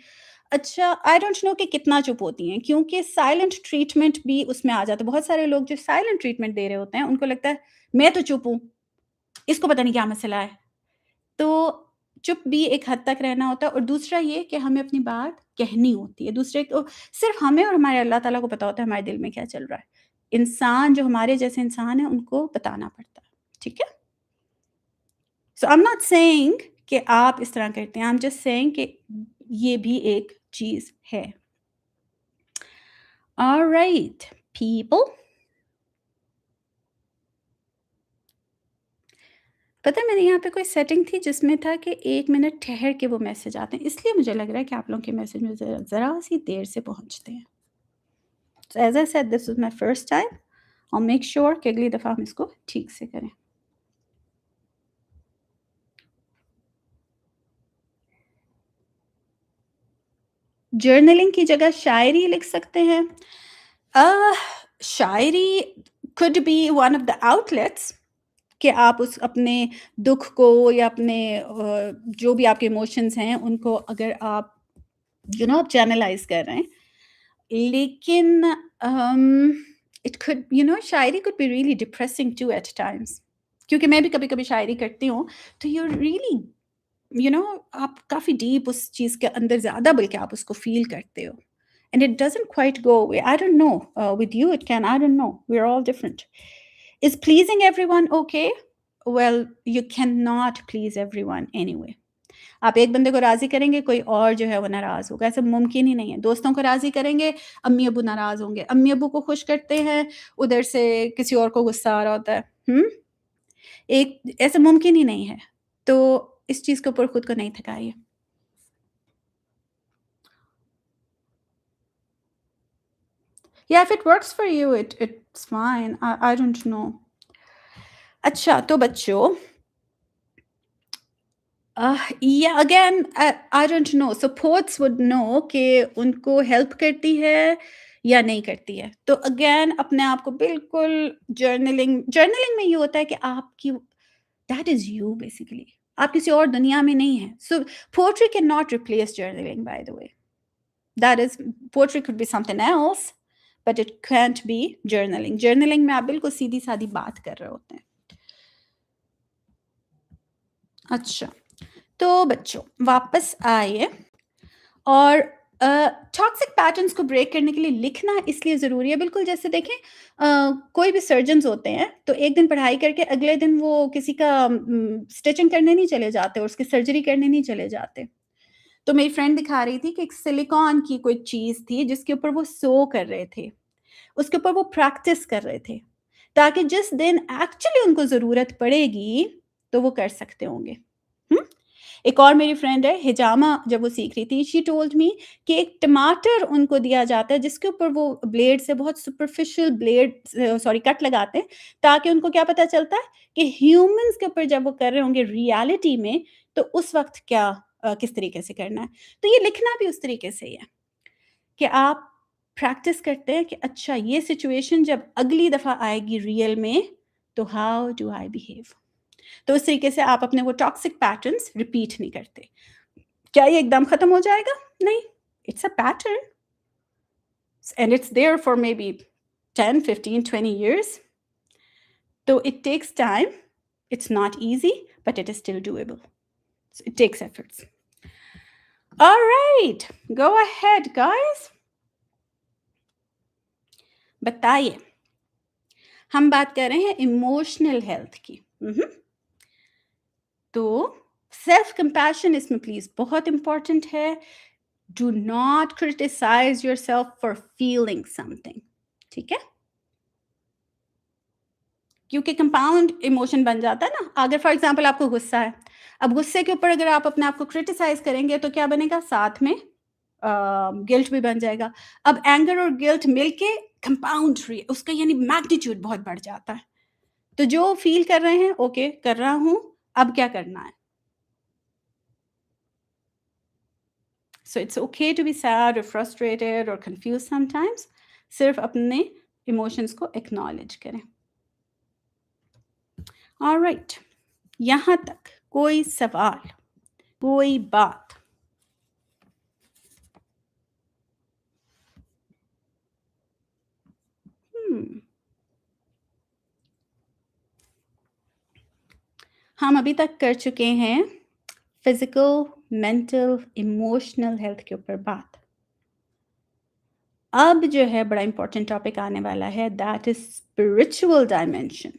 अच्छा आई डोंट नो कि कितना चुप होती हैं क्योंकि साइलेंट ट्रीटमेंट भी उसमें आ जाता है। बहुत सारे लोग जो साइलेंट ट्रीटमेंट दे रहे होते हैं उनको लगता है मैं तो चुप हूँ, इसको पता नहीं क्या मसला है। तो चुप भी एक हद तक रहना होता है और दूसरा ये कि हमें अपनी बात कहनी होती है। दूसरे को सिर्फ़ हमें और हमारे अल्लाह ताला को पता होता है हमारे दिल में क्या चल रहा है। इंसान जो हमारे जैसे इंसान हैं उनको बताना पड़ता है। ठीक है? सो आई एम नॉट सेइंग कि आप इस तरह करते हैं। आई एम जस्ट सेइंग कि ये भी एक चीज़ है। ऑलराइट पीपल, पता है मैंने यहाँ पे कोई सेटिंग थी जिसमें था कि 1 मिनट ठहर के वो मैसेज आते हैं। इसलिए मुझे लग रहा है कि आप लोगों के मैसेज में ज़रा-सी देर से पहुँचते हैं। So as I said, this was my first time. I'll make sure कि अगली दफ़ा हम इसको ठीक से करें। जर्नलिंग की जगह शायरी लिख सकते हैं। शायरी could be one of the outlets कि आप उस अपने दुःख को या अपने जो भी आपके इमोशंस हैं उनको अगर आप आप चैनलाइज़ कर रहे हैं। लेकिन इट कुड शायरी could be really depressing too at times क्योंकि मैं भी कभी-कभी शायरी करती हूँ, तो यू रियली आप काफ़ी डीप उस चीज़ के अंदर ज़्यादा बल्कि आप उसको फ़ील करते हो। And it doesn't quite go away. I don't know with you it can, I don't know, we are all different. Is pleasing everyone okay? Well you can not please everyone anyway. आप एक बंदे को राज़ी करेंगे, कोई और जो है वो नाराज़ होगा, ऐसा मुमकिन ही नहीं है। दोस्तों को राज़ी करेंगे, अम्मी-अब्बू नाराज़ होंगे, अम्मी-अब्बू को खुश करते हैं, उधर से किसी और को गुस्सा आ रहा होता है। एक ऐसा मुमकिन ही नहीं है। तो इस चीज़ के ऊपर खुद को नहीं थकाइए। या if it works for you it's fine. I don't no. अच्छा तो बच्चों, या again I don't no, supports would know कि उनको हेल्प करती है या नहीं करती है। तो अगेन अपने आप को बिल्कुल जर्नलिंग में ये होता है कि आपकी दैट इज़ यू बेसिकली। आप किसी और दुनिया में नहीं हैं। So poetry can not replace journaling by the way. That is poetry could be something else but it can't be journaling. Journaling में आप बिल्कुल सीधी-सादी बात कर रहे होते हैं। अच्छा, तो बच्चों वापस आइए और टॉक्सिक पैटर्न्स को ब्रेक करने के लिए लिखना इसलिए ज़रूरी है, बिल्कुल जैसे देखें कोई भी सर्जन्स होते हैं, तो एक दिन पढ़ाई करके अगले दिन वो किसी का स्टिचिंग करने नहीं चले जाते और उसकी सर्जरी करने नहीं चले जाते। तो मेरी फ्रेंड दिखा रही थी कि एक सिलिकॉन की कोई चीज़ थी जिसके ऊपर वो सो कर रहे थे, उसके ऊपर वो प्रैक्टिस कर रहे थे, ताकि जिस दिन एक्चुअली उनको ज़रूरत पड़ेगी, तो वो कर सकते होंगे। हुँ? एक और मेरी फ्रेंड है, हिजामा जब वो सीख रही थी, शी टोल्ड मी कि एक टमाटर उनको दिया जाता है जिसके ऊपर वो ब्लेड से बहुत सुपरफिशियल कट लगाते हैं, ताकि उनको क्या पता चलता है कि ह्यूमन्स के ऊपर जब वो कर रहे होंगे रियलिटी में, तो उस वक़्त किस तरीके से करना है। तो ये लिखना भी उस तरीके से ही है कि आप प्रैक्टिस करते हैं कि अच्छा ये सिचुएशन जब अगली दफ़ा आएगी रियल में, तो हाउ डू आई बिहेव? तो उस तरीके से आप अपने वो टॉक्सिक पैटर्न्स रिपीट नहीं करते। क्या ये एकदम खत्म हो जाएगा? नहीं, it's a pattern and it's there for maybe 10, 15, 20 years. So it takes time. It's not easy, but it is still doable. So it takes efforts. All right, go ahead, guys. बताइए, हम बात कर रहे हैं इमोशनल हेल्थ की। तो self compassion इसमें please बहुत इंपॉर्टेंट है। Do not criticise yourself for feeling something, ठीक है? क्योंकि कंपाउंड इमोशन बन जाता है ना। अगर फॉर एग्जांपल आपको गुस्सा है, अब गुस्से के ऊपर अगर आप अपने आप को क्रिटिसाइज करेंगे तो क्या बनेगा? साथ में गिल्ट भी बन जाएगा। अब एंगर और गिल्ट मिलके कंपाउंड उसका यानी मैग्नीट्यूड बहुत बढ़ जाता है। तो जो फील कर रहे हैं, ओके कर रहा हूं, अब क्या करना है? So it's okay to be sad or frustrated or confused sometimes. सिर्फ अपने इमोशंस को एक्नॉलेज करें। ऑलराइट, यहाँ तक कोई सवाल, कोई बात? हम अभी तक कर चुके हैं फिजिकल, मेंटल, इमोशनल हेल्थ के ऊपर बात। अब जो है बड़ा इंपॉर्टेंट टॉपिक आने वाला है, दैट इज स्पिरिचुअल डायमेंशन।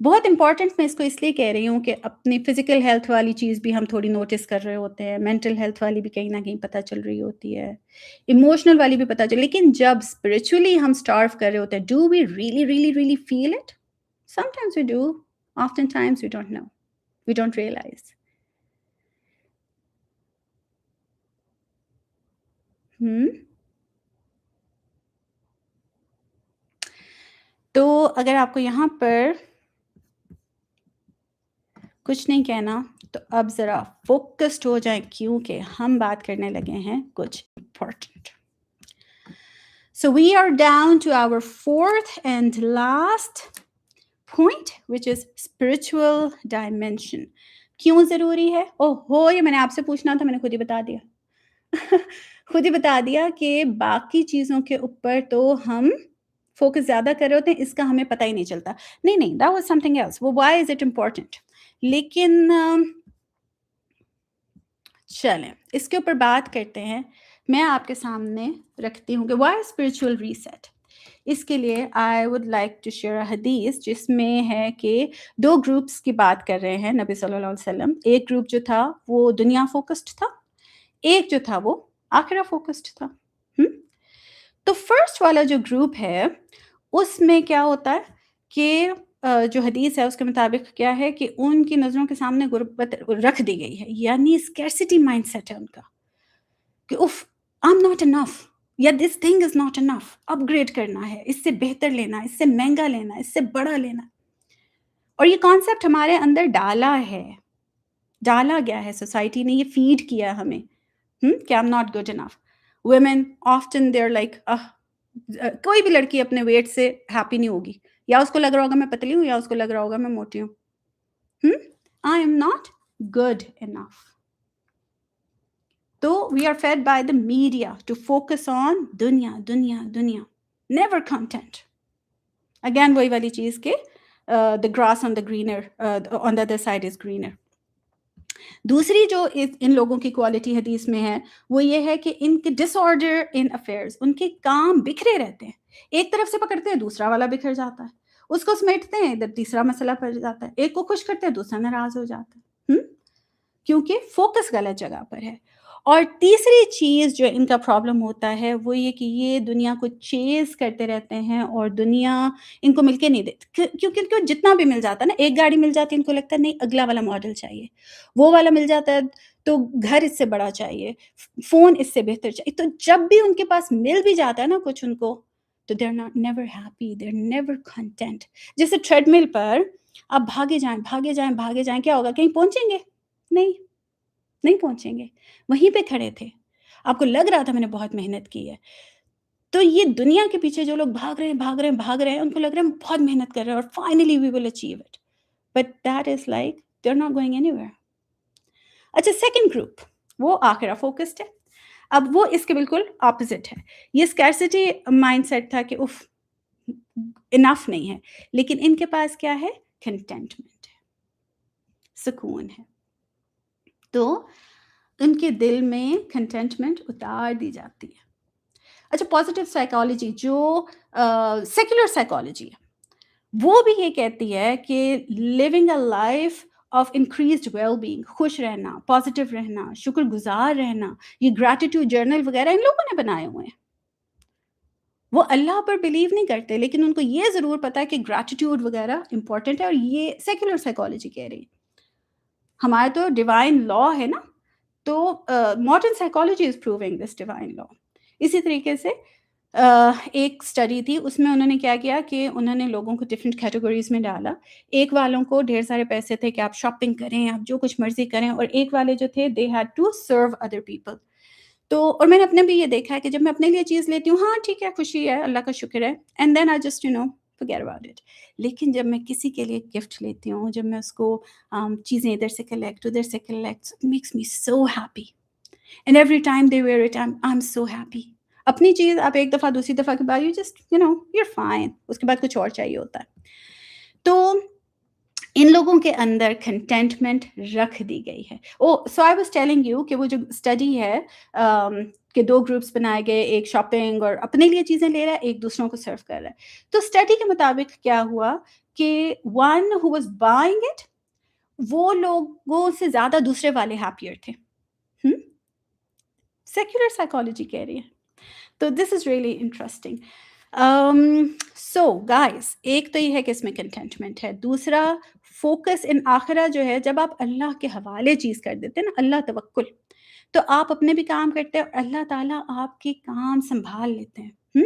बहुत इंपॉर्टेंट मैं इसको इसलिए कह रही हूँ कि अपनी फिजिकल हेल्थ वाली चीज़ भी हम थोड़ी नोटिस कर रहे होते हैं, मेंटल हेल्थ वाली भी कहीं ना कहीं पता चल रही होती है, इमोशनल वाली भी पता चल, लेकिन जब स्पिरिचुअली हम स्टार्व कर रहे होते हैं, do we really really really feel it? Sometimes we do, often times we don't know, we don't realize. Hmm तो अगर आपको यहाँ पर कुछ नहीं कहना, तो अब ज़रा फोकस्ड हो जाएं, क्योंकि हम बात करने लगे हैं कुछ important. So we are down to our fourth and last point, which is spiritual dimension. क्यों ज़रूरी है? ओहो, ये मैंने आपसे पूछना था, मैंने खुद ही बता दिया। खुद ही बता दिया कि बाकी चीज़ों के ऊपर तो हम फोकस ज़्यादा कर रहे होते हैं, इसका हमें पता ही नहीं चलता। नहीं, that was something else. वो why is it important? लेकिन चलें, इसके ऊपर बात करते हैं। मैं आपके सामने रखती हूँ कि व्हाई स्पिरिचुअल रीसेट। इसके लिए I would like to share a हदीस जिसमें है कि 2 ग्रुप्स की बात कर रहे हैं नबी सल्लल्लाहु अलैहि वसल्लम। एक ग्रुप जो था वो दुनिया फोकस्ड था, एक जो था वो आखिरा फोकस्ड था। तो फर्स्ट वाला जो ग्रुप है, उसमें क्या होता है कि जो हदीस है उसके मुताबिक क्या है कि उनकी नज़रों के सामने गुर्बत रख दी गई है, यानी स्कैर्सिटी माइंडसेट है उनका कि उफ़, आई एम नॉट इनफ, या this thing is not enough, upgrade करना है, इससे बेहतर लेना है, इससे महँगा लेना है, इससे बड़ा लेना है। और ये कॉन्सेप्ट हमारे अंदर डाला गया है, सोसाइटी ने ये फीड किया हमें, कि I am not good enough. Women often they are like कोई भी लड़की अपने वेट से हैप्पी नहीं होगी, या उसको लग रहा होगा मैं पतली हूँ, या उसको लग रहा होगा मैं मोटी हूँ। I am not good enough. तो we are fed by the media to focus on दुनिया दुनिया दुनिया, नेवर कंटेंट। अगेन वही वाली चीज के the grass on the greener, on the other side is greener. دوسری جو ان لوگوں کی کوالٹی حدیث میں ہے وہ یہ ہے کہ ان کے ڈس آرڈر ان افیئرز، ان کے کام بکھرے رہتے ہیں، ایک طرف سے پکڑتے ہیں دوسرا والا بکھر جاتا ہے، اس کو سمیٹتے ہیں ادھر تیسرا مسئلہ پڑ جاتا ہے، ایک کو خوش کرتے ہیں دوسرا ناراض ہو جاتا ہے، کیونکہ فوکس غلط جگہ پر ہے۔ اور تیسری چیز جو ان کا پرابلم ہوتا ہے وہ یہ کہ یہ دنیا کو چیز کرتے رہتے ہیں، اور دنیا ان کو مل کے نہیں دیتی، کیونکہ ان کو جتنا بھی مل جاتا ہے نا، ایک گاڑی مل جاتی ہے ان کو لگتا ہے نہیں اگلا والا ماڈل چاہیے، وہ والا مل جاتا ہے تو گھر اس سے بڑا چاہیے، فون اس سے بہتر چاہیے، تو جب بھی ان کے پاس مل بھی جاتا ہے نا کچھ ان کو، تو they are not never happy, they are never content. جیسے ٹریڈ مل پر آپ بھاگے جائیں بھاگے جائیں بھاگے جائیں، کیا ہوگا؟ کہیں پہنچیں گے؟ نہیں، نہیں پہنچیں گے، وہیں پہ کھڑے تھے، آپ کو لگ رہا تھا میں نے بہت محنت کی ہے۔ تو یہ دنیا کے پیچھے جو لوگ بھاگ رہے ہیں بھاگ رہے ہیں بھاگ رہے ہیں، ان کو لگ رہا ہے ہم بہت محنت کر رہے ہیں اور finally we will achieve it, but that is like they are not going anywhere. اچھا، سیکنڈ گروپ وہ آخرہ فوکسڈ ہے، اب وہ اس کے بالکل اپوزٹ ہے، یہ اسکیرسٹی مائنڈ سیٹ تھا کہ اف انف نہیں ہے، لیکن ان کے پاس کیا ہے؟ کنٹینٹمنٹ ہے، سکون ہے، تو ان کے دل میں کنٹینٹمنٹ اتار دی جاتی ہے۔ اچھا، پازیٹیو سائیکالوجی جو سیکولر سائیکالوجی ہے وہ بھی یہ کہتی ہے کہ living a life of increased well being, خوش رہنا، پازیٹیو رہنا، شکر گزار رہنا، یہ گریٹیٹیوڈ جرنل وغیرہ ان لوگوں نے بنائے ہوئے ہیں۔ وہ اللہ پر بلیو نہیں کرتے، لیکن ان کو یہ ضرور پتا ہے کہ گریٹیٹیوڈ وغیرہ امپورٹنٹ ہے، اور یہ سیکولر سائیکالوجی کہہ رہی ہے۔ ہمارا تو ڈیوائن لا ہے نا، تو modern psychology is proving this divine law. اسی طریقے سے ایک اسٹڈی تھی، اس میں انہوں نے کیا کیا کہ انہوں نے لوگوں کو ڈفرینٹ کیٹیگریز میں ڈالا۔ ایک والوں کو ڈھیر سارے پیسے تھے کہ آپ شاپنگ کریں، آپ جو کچھ مرضی کریں، اور ایک والے جو تھے they had to serve other people. تو اور میں نے اپنے بھی یہ دیکھا ہے کہ جب میں اپنے لیے چیز لیتی ہوں، ہاں ٹھیک ہے، خوشی ہے، اللہ کا شکر ہے، and then I just forget about it۔ لیکن جب میں کسی کے لیے گفٹ لیتی ہوں، جب میں اس کو چیزیں ادھر سے کلیکٹ ادھر سے collect, it makes me so happy and every time they wear it I'm so happy۔ اپنی چیز آپ ایک دفعہ دوسری دفعہ کے بعد you're fine، اس کے بعد کچھ اور چاہیے ہوتا ہے۔ تو ان لوگوں کے اندر کنٹینٹمنٹ رکھ دی گئی ہے۔ سو آئی واز ٹیلنگ یو کہ وہ جو اسٹڈی ہے کہ دو گروپس بنائے گئے، ایک شاپنگ اور اپنے لیے چیزیں لے رہا ہے، ایک دوسروں کو سرو کر رہا ہے۔ تو اسٹڈی کے مطابق کیا ہوا کہ one who was buying it, وہ لوگوں سے زیادہ دوسرے والے ہیپیئر تھے۔ سیکولر سائیکالوجی کہہ رہی ہے۔ تو this is really interesting. So guys, ایک تو یہ ہے کہ اس میں کنٹینٹمنٹ ہے، دوسرا فوکس ان آخرہ جو ہے، جب آپ اللہ کے حوالے چیز کر دیتے ہیں نا، اللہ توکل، تو آپ اپنے بھی کام کرتے ہیں اور اللہ تعالیٰ آپ کے کام سنبھال لیتے ہیں۔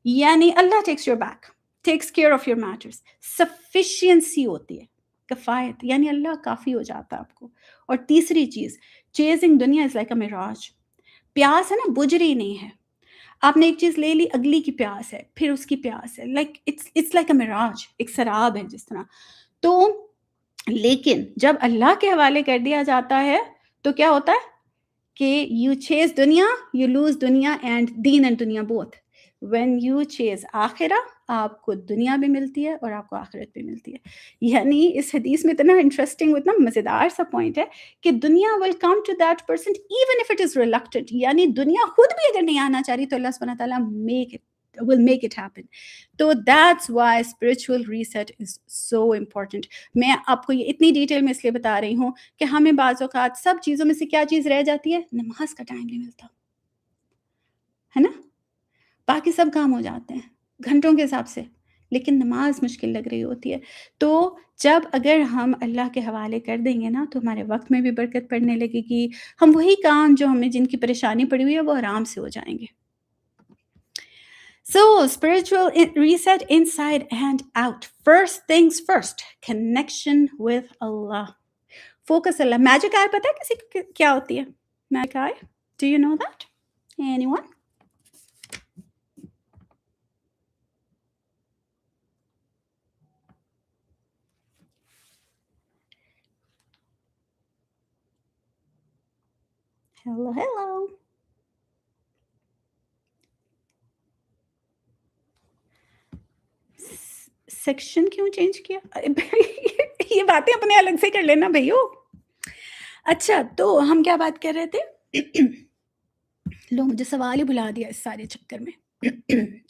یعنی اللہ takes your back, takes care of your matters, sufficiency ہوتی ہے، کفایت، یعنی اللہ کافی ہو جاتا ہے آپ کو۔ اور تیسری چیز، چیزنگ دنیا از لائک اے میراج، پیاس ہے نا، بجھ رہی نہیں ہے، آپ نے ایک چیز لے لی، اگلی کی پیاس ہے، پھر اس کی پیاس ہے، لائک اٹس لائک اے میراج، ایک سراب ہے جس طرح۔ تو لیکن جب اللہ کے حوالے کر دیا جاتا ہے تو کیا ہوتا ہے کہ یو چیز دنیا، یو لوز دنیا اینڈ دین اینڈ دنیا بوتھ۔ وین یو چیز آخرہ، آپ کو دنیا بھی ملتی ہے اور آپ کو آخرت بھی ملتی ہے۔ یعنی اس حدیث میں اتنا انٹرسٹنگ، اتنا مزیدار سا پوائنٹ ہے کہ دنیا will come to that person even if it is reluctant, یعنی دنیا خود بھی اگر نہیں آنا چاہ رہی تو اللہ سبحانہ تعالیٰ will make it happen۔ تو that's why spiritual reset is so important۔ میں آپ کو یہ اتنی ڈیٹیل میں اس لیے بتا رہی ہوں کہ ہمیں بعض اوقات سب چیزوں میں سے کیا چیز رہ جاتی ہے؟ نماز کا ٹائم نہیں ملتا ہے نا، باقی سب کام ہو جاتے ہیں گھنٹوں کے حساب سے، لیکن نماز مشکل لگ رہی ہوتی ہے۔ تو جب اگر ہم اللہ کے حوالے کر دیں گے نا تو ہمارے وقت میں بھی برکت پڑنے لگے گی، ہم وہی کام جو ہمیں جن کی پریشانی پڑی ہوئی ہے وہ آرام سے ہو جائیں گے۔ So spiritual reset inside and out۔ First things first، connection with Allah۔ Focus Allah۔ Magic eye پتہ ہے کسی کو کیا ہوتی ہے؟ Magic eye، do you know that؟ Anyone؟ Hello۔ Section کیوں چینج کیا؟ یہ باتیں اپنے الگ سے کر لینا بھائیو۔ اچھا تو ہم کیا بات کر رہے تھے؟ لو مجھے سوال ہی بھلا دیا اس سارے چکر میں۔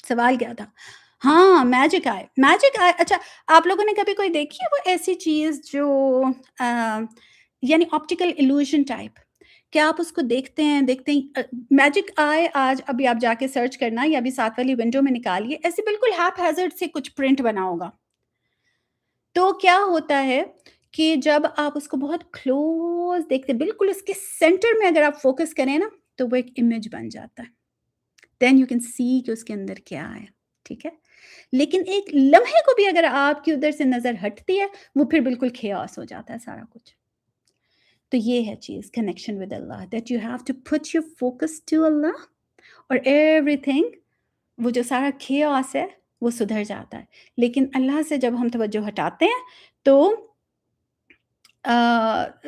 سوال کیا تھا؟ ہاں میجک آئے، میجک آئے۔ اچھا آپ لوگوں نے کبھی کوئی دیکھی ہے وہ ایسی چیز جو آ، یعنی آپٹیکل ایلوژن ٹائپ کہ آپ اس کو دیکھتے ہیں میجک آئے آج ابھی آپ جا کے سرچ کرنا یا ابھی ساتھ والی ونڈو میں نکالیے، ایسے بالکل ہیپ ہیزرڈ سے کچھ پرنٹ بنا ہوگا۔ تو کیا ہوتا ہے کہ جب آپ اس کو بہت کلوز دیکھتے بالکل اس کے سینٹر میں اگر آپ فوکس کریں نا تو وہ ایک امیج بن جاتا ہے، دین یو کین سی کہ اس کے اندر کیا ہے، ٹھیک ہے؟ لیکن ایک لمحے کو بھی اگر آپ کی ادھر سے نظر ہٹتی ہے وہ پھر بالکل خیاس ہو جاتا ہے سارا کچھ۔ تو یہ ہے چیز کنیکشن ود اللہ that you have to put your focus to اللہ اور ایوری تھنگ وہ جو سارا خیاس ہے وہ سدھر جاتا ہے۔ لیکن اللہ سے جب ہم توجہ ہٹاتے ہیں تو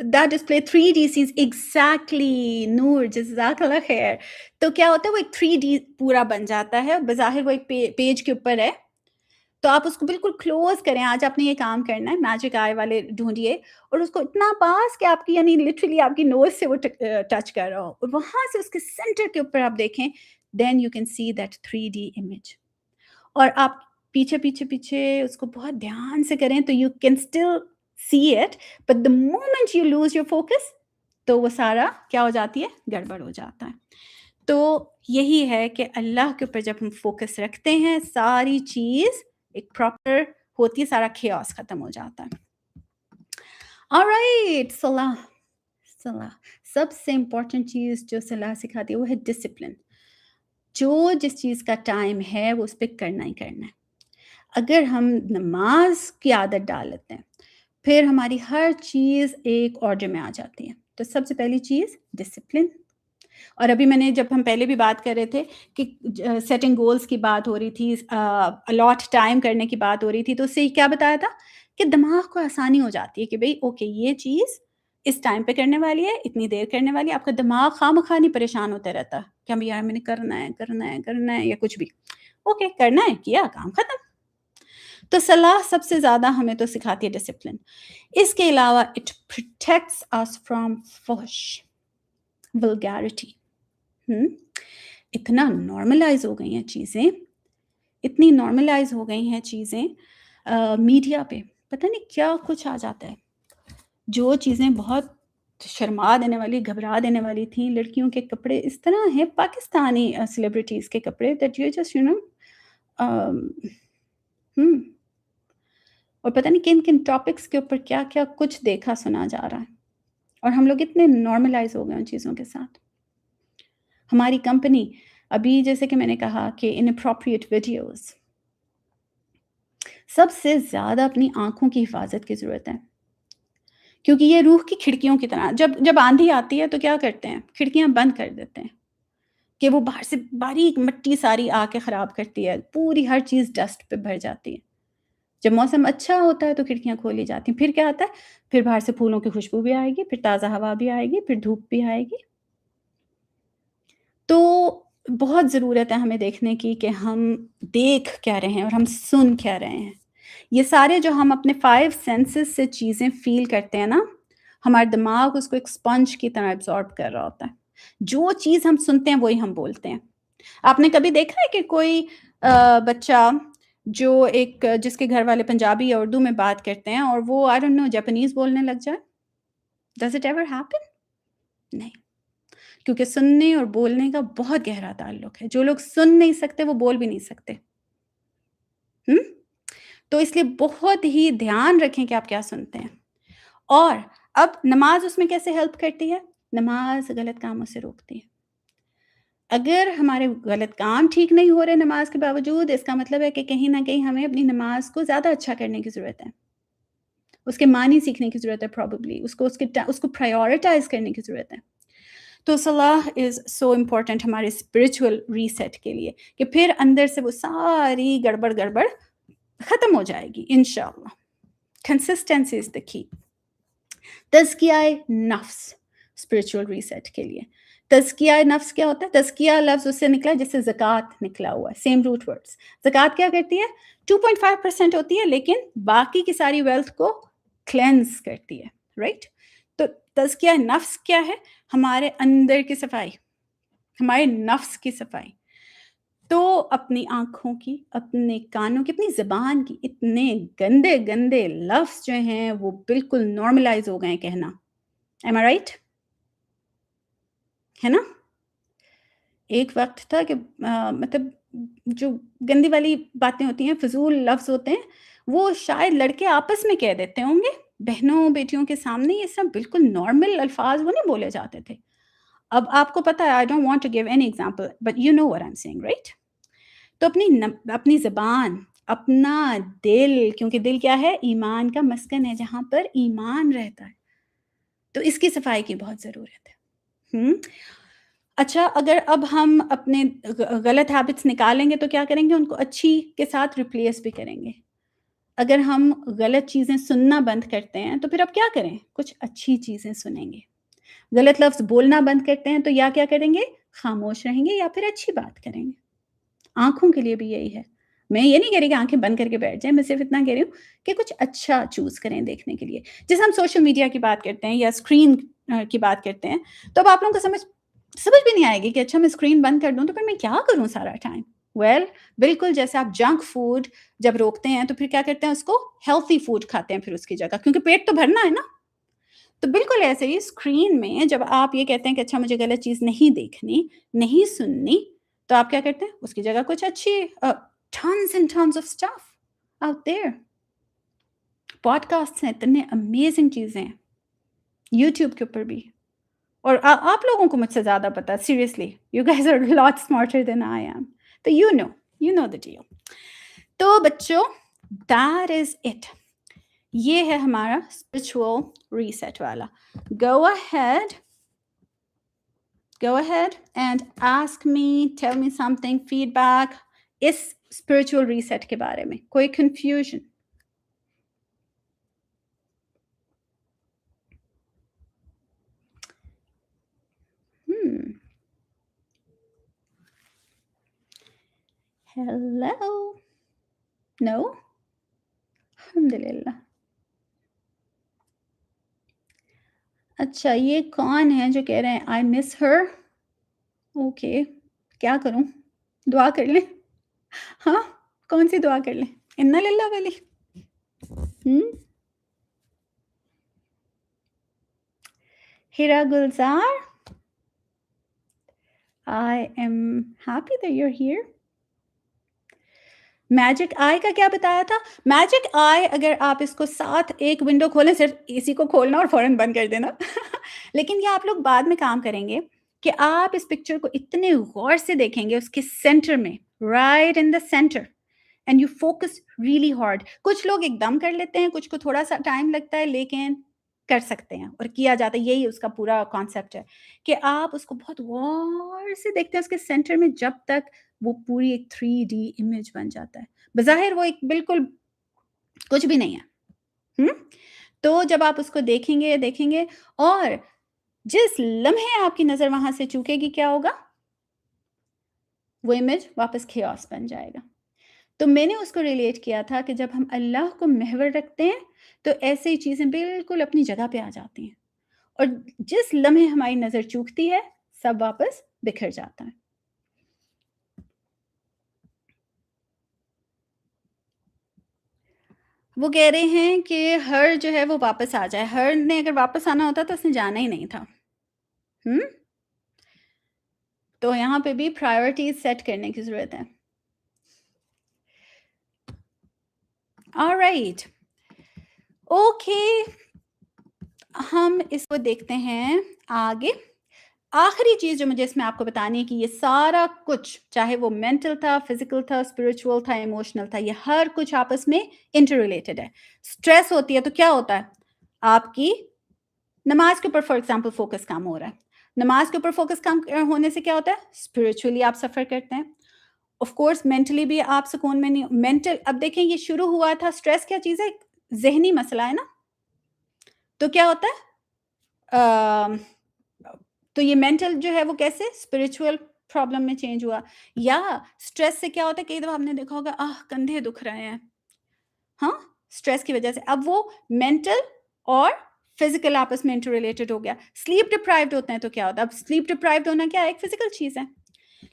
that display 3D sees exactly نور جزاک اللہ خیر۔ تو کیا ہوتا ہے وہ ایک 3D پورا بن جاتا ہے، بظاہر وہ ایک پیج کے اوپر ہے، تو آپ اس کو بالکل کلوز کریں۔ آج آپ نے یہ کام کرنا ہے، میجک آئی والے ڈھونڈیے اور اس کو اتنا پاس کہ آپ کی یعنی لٹرلی آپ کی نوز سے وہ ٹچ کر رہا ہو اور وہاں سے اس کے سینٹر کے اوپر آپ دیکھیں، then you can see that 3D image. اور آپ پیچھے اس کو بہت دھیان سے کریں تو you can still see it, but the moment you lose your focus تو وہ سارا کیا ہو جاتی ہے، گڑبڑ ہو جاتا ہے۔ تو یہی ہے کہ اللہ کے اوپر جب ہم فوکس رکھتے ہیں ساری چیز ایک پراپر ہوتی ہے، سارا خیاس ختم ہو جاتا ہے۔ آلرائٹ، صلاح سب سے امپورٹنٹ چیز جو صلاح سکھاتی ہے وہ ہے ڈسپلن۔ جو جس چیز کا ٹائم ہے وہ اس پہ کرنا ہی کرنا ہے۔ اگر ہم نماز کی عادت ڈال لیتے ہیں پھر ہماری ہر چیز ایک آرڈر میں آ جاتی ہے۔ تو سب سے پہلی چیز ڈسپلن۔ اور ابھی میں نے جب ہم پہلے بھی بات کر رہے تھے کہ سیٹنگ گولز کی بات ہو رہی تھی، الاٹ ٹائم کرنے کی بات ہو رہی تھی، تو اس سے کیا بتایا تھا کہ دماغ کو آسانی ہو جاتی ہے کہ بھئی اوکے یہ چیز اس ٹائم پہ کرنے والی ہے، اتنی دیر کرنے والی ہے۔ آپ کا دماغ خواہ مخواہ نہیں پریشان ہوتا رہتا کہ ہم یار میں نے کرنا ہے یا کچھ بھی، اوکے کرنا ہے، کیا کام ختم۔ تو صلاح سب سے زیادہ ہمیں تو سکھاتی ہے ڈسپلن۔ اس کے علاوہ اٹ پروٹیکٹس us فرام فحش vulgarity۔ اتنا نارملائز ہو گئی ہیں چیزیں، اتنی نارملائز ہو گئی ہیں چیزیں، میڈیا پہ پتہ نہیں کیا کچھ آ جاتا ہے۔ جو چیزیں بہت شرما دینے والی، گھبرا دینے والی تھیں، لڑکیوں کے کپڑے اس طرح ہیں، پاکستانی سیلیبریٹیز کے کپڑے دیٹ یو جسٹ اور پتہ نہیں کن کن ٹاپکس کے اوپر کیا کیا کچھ دیکھا سنا جا رہا ہے، اور ہم لوگ اتنے نارملائز ہو گئے ان چیزوں کے ساتھ۔ ہماری کمپنی ابھی جیسے کہ میں نے کہا کہ انپروپریٹ ویڈیوز، سب سے زیادہ اپنی آنکھوں کی حفاظت کی ضرورت ہے، کیونکہ یہ روح کی کھڑکیوں کی طرح جب آندھی آتی ہے تو کیا کرتے ہیں، کھڑکیاں بند کر دیتے ہیں کہ وہ باہر سے باریک مٹی ساری آ کے خراب کرتی ہے، پوری ہر چیز ڈسٹ پہ بھر جاتی ہے۔ جب موسم اچھا ہوتا ہے تو کھڑکیاں کھولی جاتی ہیں، پھر کیا آتا ہے، پھر باہر سے پھولوں کی خوشبو بھی آئے گی، پھر تازہ ہوا بھی آئے گی، پھر دھوپ بھی آئے گی۔ تو بہت ضرورت ہے ہمیں دیکھنے کی کہ ہم دیکھ کیا رہے ہیں اور ہم سن کیا رہے ہیں۔ یہ سارے جو ہم اپنے 5 سینسز سے چیزیں فیل کرتے ہیں نا، ہمارا دماغ اس کو ایک اسپنج کی طرح ایبزارب کر رہا ہوتا ہے۔ جو چیز ہم سنتے ہیں وہی ہم بولتے ہیں۔ آپ نے کبھی دیکھا ہے کہ کوئی بچہ جو جس کے گھر والے پنجابی یا اردو میں بات کرتے ہیں اور وہ آئی ڈونٹ نو جاپانیز بولنے لگ جائے؟ Does it ever happen? نہیں، کیونکہ سننے اور بولنے کا بہت گہرا تعلق ہے۔ جو لوگ سن نہیں سکتے وہ بول بھی نہیں سکتے۔ تو اس لیے بہت ہی دھیان رکھیں کہ آپ کیا سنتے ہیں۔ اور اب نماز اس میں کیسے ہیلپ کرتی ہے؟ نماز غلط کاموں سے روکتی ہے۔ اگر ہمارے غلط کام ٹھیک نہیں ہو رہے نماز کے باوجود، اس کا مطلب ہے کہ کہیں نہ کہیں ہمیں اپنی نماز کو زیادہ اچھا کرنے کی ضرورت ہے، اس کے معنی سیکھنے کی ضرورت ہے، پروبیبلی اس کو پرائیورٹائز کرنے کی ضرورت ہے۔ تو صلاح از سو امپورٹنٹ ہمارے اسپرچول ریسیٹ کے لیے کہ پھر اندر سے وہ ساری گڑبڑ ختم ہو جائے گی انشاءاللہ۔ کنسسٹنسی از دا کی۔ تزکیہ نفس اسپرچول ریسیٹ کے لیے۔ تزکیہ نفس کیا ہوتا ہے؟ تزکیہ لفظ اس سے نکلا جس سے زکوٰۃ نکلا ہوا ہے، سیم روٹ ورڈز۔ زکوٰۃ کیا کرتی ہے؟ 2.5% ہوتی ہے لیکن باقی کی ساری ویلتھ کو کلینز کرتی ہے، رائٹ؟ تو तज़किया नफ्स क्या है? हमारे अंदर की सफाई, हमारे नफ्स की सफाई। तो अपनी आँखों की, अपने कानों की, अपनी ज़ुबान की इतने गंदे-गंदे लफ्ज़ जो हैं वो बिल्कुल नॉर्मलाइज़ हो गए हैं कहना। एम आई राइट? है ना? एक वक़्त था कि मतलब जो गंदी वाली बातें होती हैं, फ़िज़ूल लफ्ज़ होते हैं, वो शायद लड़के आपस में कह देते होंगे। बहनों-बेटियों के सामने ये सब बिल्कुल नॉर्मल अल्फ़ाज़ वो नहीं बोले जाते थे। अब आपको पता है, I don't want to give any example but you know what I am saying right? तो अपनी ज़ुबान, अपना दिल, क्योंकि दिल क्या है? ईमान का मस्कन है, जहाँ पर ईमान रहता है। तो इसकी सफाई की बहुत ज़रूरत है। हुँ? अच्छा, अगर अब हम अपने गलत हैबिट्स निकालेंगे तो क्या करेंगे? उनको अच्छी के साथ रिप्लेस भी करेंगे। अगर हम गलत चीज़ें सुनना बंद करते हैं, तो फिर अब क्या करें? कुछ अच्छी चीज़ें सुनेंगे। गलत लफ्ज़ बोलना बंद करते हैं, तो या क्या करेंगे? खामोश रहेंगे या फिर अच्छी बात करेंगे। आँखों के लिए भी यही है। मैं ये नहीं कह रही कि आँखें बंद करके बैठ जाएँ, मैं सिर्फ़ इतना कह रही हूँ कि कुछ अच्छा चूज़ करें देखने के लिए। जैसे हम सोशल मीडिया की बात करते हैं या स्क्रीन की बात करते हैं, तो अब आप लोगों को समझ समझ भी नहीं आएगी कि अच्छा मैं स्क्रीन बंद कर दूँ, तो फिर मैं क्या करूँ सारा टाइम? बिल्कुल जैसे आप जंक फूड जब रोकते हैं, तो फिर क्या करते हैं उसको हेल्थी फूड खाते हैं फिर उसकी जगह, क्योंकि पेट तो भरना है ना। तो बिल्कुल ऐसे ही स्क्रीन में जब आप ये कहते हैं कि अच्छा मुझे गलत चीज़ नहीं देखनी, नहीं सुननी, तो आप क्या करते हैं? उसकी जगह कुछ अच्छी tons and tons of stuff out there. Podcasts हैं, इतने अमेज़िंग चीज़ें हैं, यूट्यूब के ऊपर भी। और आप लोगों को मुझसे ज़्यादा पता है seriously, you guys are lot smarter than I am. तो यू नो द डील। तो बच्चों, दैट इज़ इट। ये है हमारा स्पिरिचुअल रीसेट वाला। Go ahead Go ahead and ask me, tell me something, feedback इस spiritual reset के बारे में। कोई confusion? Hmm. Hello? No? अल्हम्दुलिल्लाह। अच्छा, ये कौन है जो कह रहे हैं आई मिस हर? ओके, क्या करूँ? दुआ कर लें? हाँ, कौन-सी दुआ कर लें? इन्ना लिल्लाह वाली? हुँ? Hira Gulzar, I am happy that you're here. Magic आई का क्या बताया था? मैजिक आई अगर आप इसको साथ एक विंडो खोलें, सिर्फ़ इसी को खोलना और फ़ौरन बंद कर देना। लेकिन ये आप लोग बाद में काम करेंगे कि आप इस पिक्चर को इतने गौर से देखेंगे उसके सेंटर में, right in the centre and you focus really hard. कुछ लोग एकदम कर लेते हैं, कुछ को थोड़ा-सा टाइम लगता है, लेकिन कर सकते हैं और किया जाता है। यही उसका पूरा कॉन्सेप्ट है कि आप उसको बहुत गौर से देखते हैं उसके सेंटर में, जब तक वो पूरी एक 3D इमेज बन जाता है। बज़ाहिर वो एक बिल्कुल कुछ भी नहीं है। हुँ? तो जब आप उसको देखेंगे देखेंगे और जिस लम्हे आपकी नज़र वहाँ से चूकेगी, क्या होगा? वो इमेज वापस chaos बन जाएगा। तो मैंने उसको रिलेट किया था कि जब हम अल्लाह को महवर रखते हैं, तो ऐसी चीज़ें बिल्कुल अपनी जगह पे आ जाती हैं और जिस लम्हे हमारी नज़र चूकती है, सब वापस बिखर जाता है। वो कह रहे हैं कि हर जो है वो वापस आ जाए। हर ने अगर वापस आना होता तो उसने जाना ही नहीं था। हुँ? तो यहाँ पे भी प्रायोरिटीज़ सेट करने की ज़रूरत है। ऑलराइट, ओके, हम इसको देखते हैं आगे। आखिरी चीज़ जो मुझे इसमें आपको बतानी है कि ये सारा कुछ, चाहे वो मेंटल था, फिज़िकल था, स्पिरिचुअल था, इमोशनल था, ये हर कुछ आपस में इंटर रिलेटेड है। स्ट्रेस होती है तो क्या होता है? आपकी नमाज़ के ऊपर फॉर एग्ज़ाम्पल फ़ोकस कम हो रहा है। नमाज़ के ऊपर फ़ोकस कम होने से क्या होता है? स्पिरिचुअली आप सफ़र करते हैं। ऑफ़ कोर्स मेंटली भी आप सुकून में नहीं, मेंटल, अब देखें ये शुरू हुआ था, स्ट्रेस क्या चीज़ है? ज़हनी मसला है ना? तो क्या होता है? अ, तो ये मेंटल जो है वो कैसे स्पिरिचुअल प्रॉब्लम में चेंज हुआ। या स्ट्रेस से क्या होता है, कई दफ़ा आपने देखा होगा कंधे दुख रहे हैं, हाँ? स्ट्रेस की वज़ह से। अब वो मेंटल और फिज़िकल आपस में इंटर रिलेटेड हो गया। स्लीप डिप्राइव्ड होते हैं तो क्या होता है? अब स्लीप डिप्राइव्ड होना क्या है? एक फिज़िकल चीज़ है।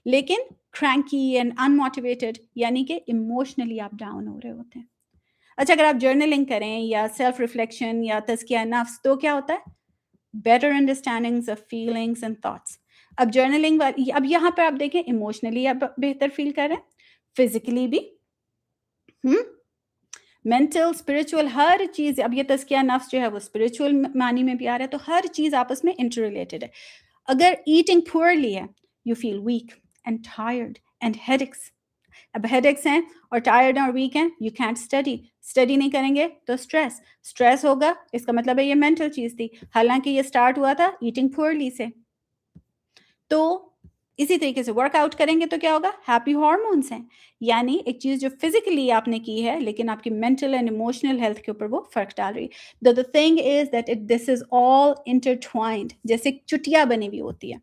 लेकिन क्रैंकी एंड अनमोटिवेटेड यानी कि इमोशनली आप डाउन हो रहे होते हैं। अच्छा, अगर आप जर्नलिंग करें या सेल्फ रिफ्लेक्शन या तज़किया नफ्स तो क्या होता है? Better understandings of feelings and thoughts. अब जर्नलिंग वाली अब यहाँ पे आप देखें इमोशनली आप बेहतर फ़ील कर रहे हैं, फिज़िकली भी, हुँ? मेंटल, स्पिरिचुअल हर चीज़ अब ये तज़किया नफ्स जो है वो स्पिरिचुअल मानी में भी आ रहा है, तो हर चीज़ आपस में इंटर रिलेटेड है। अगर ईटिंग पुअरली है, you feel weak and tired and headaches. अब हेडेक्स हैं और टायर्ड हैं और वीक हैं, यू कांट स्टडी। स्टडी नहीं करेंगे तो स्ट्रेस, स्ट्रेस होगा इसका मतलब है ये मेंटल चीज़ थी। हालाँकि ये स्टार्ट हुआ था ईटिंग पुअरली से। तो इसी तरीके से वर्कआउट करेंगे तो क्या होगा? हैप्पी हार्मोन्स हैं। यानी एक चीज़ जो फिज़िकली आपने की है, लेकिन आपकी मेंटल एंड इमोशनल हेल्थ के ऊपर वो फ़र्क डाल रही है। The thing is that this is all intertwined जैसे एक चुटिया बनी हुई होती है।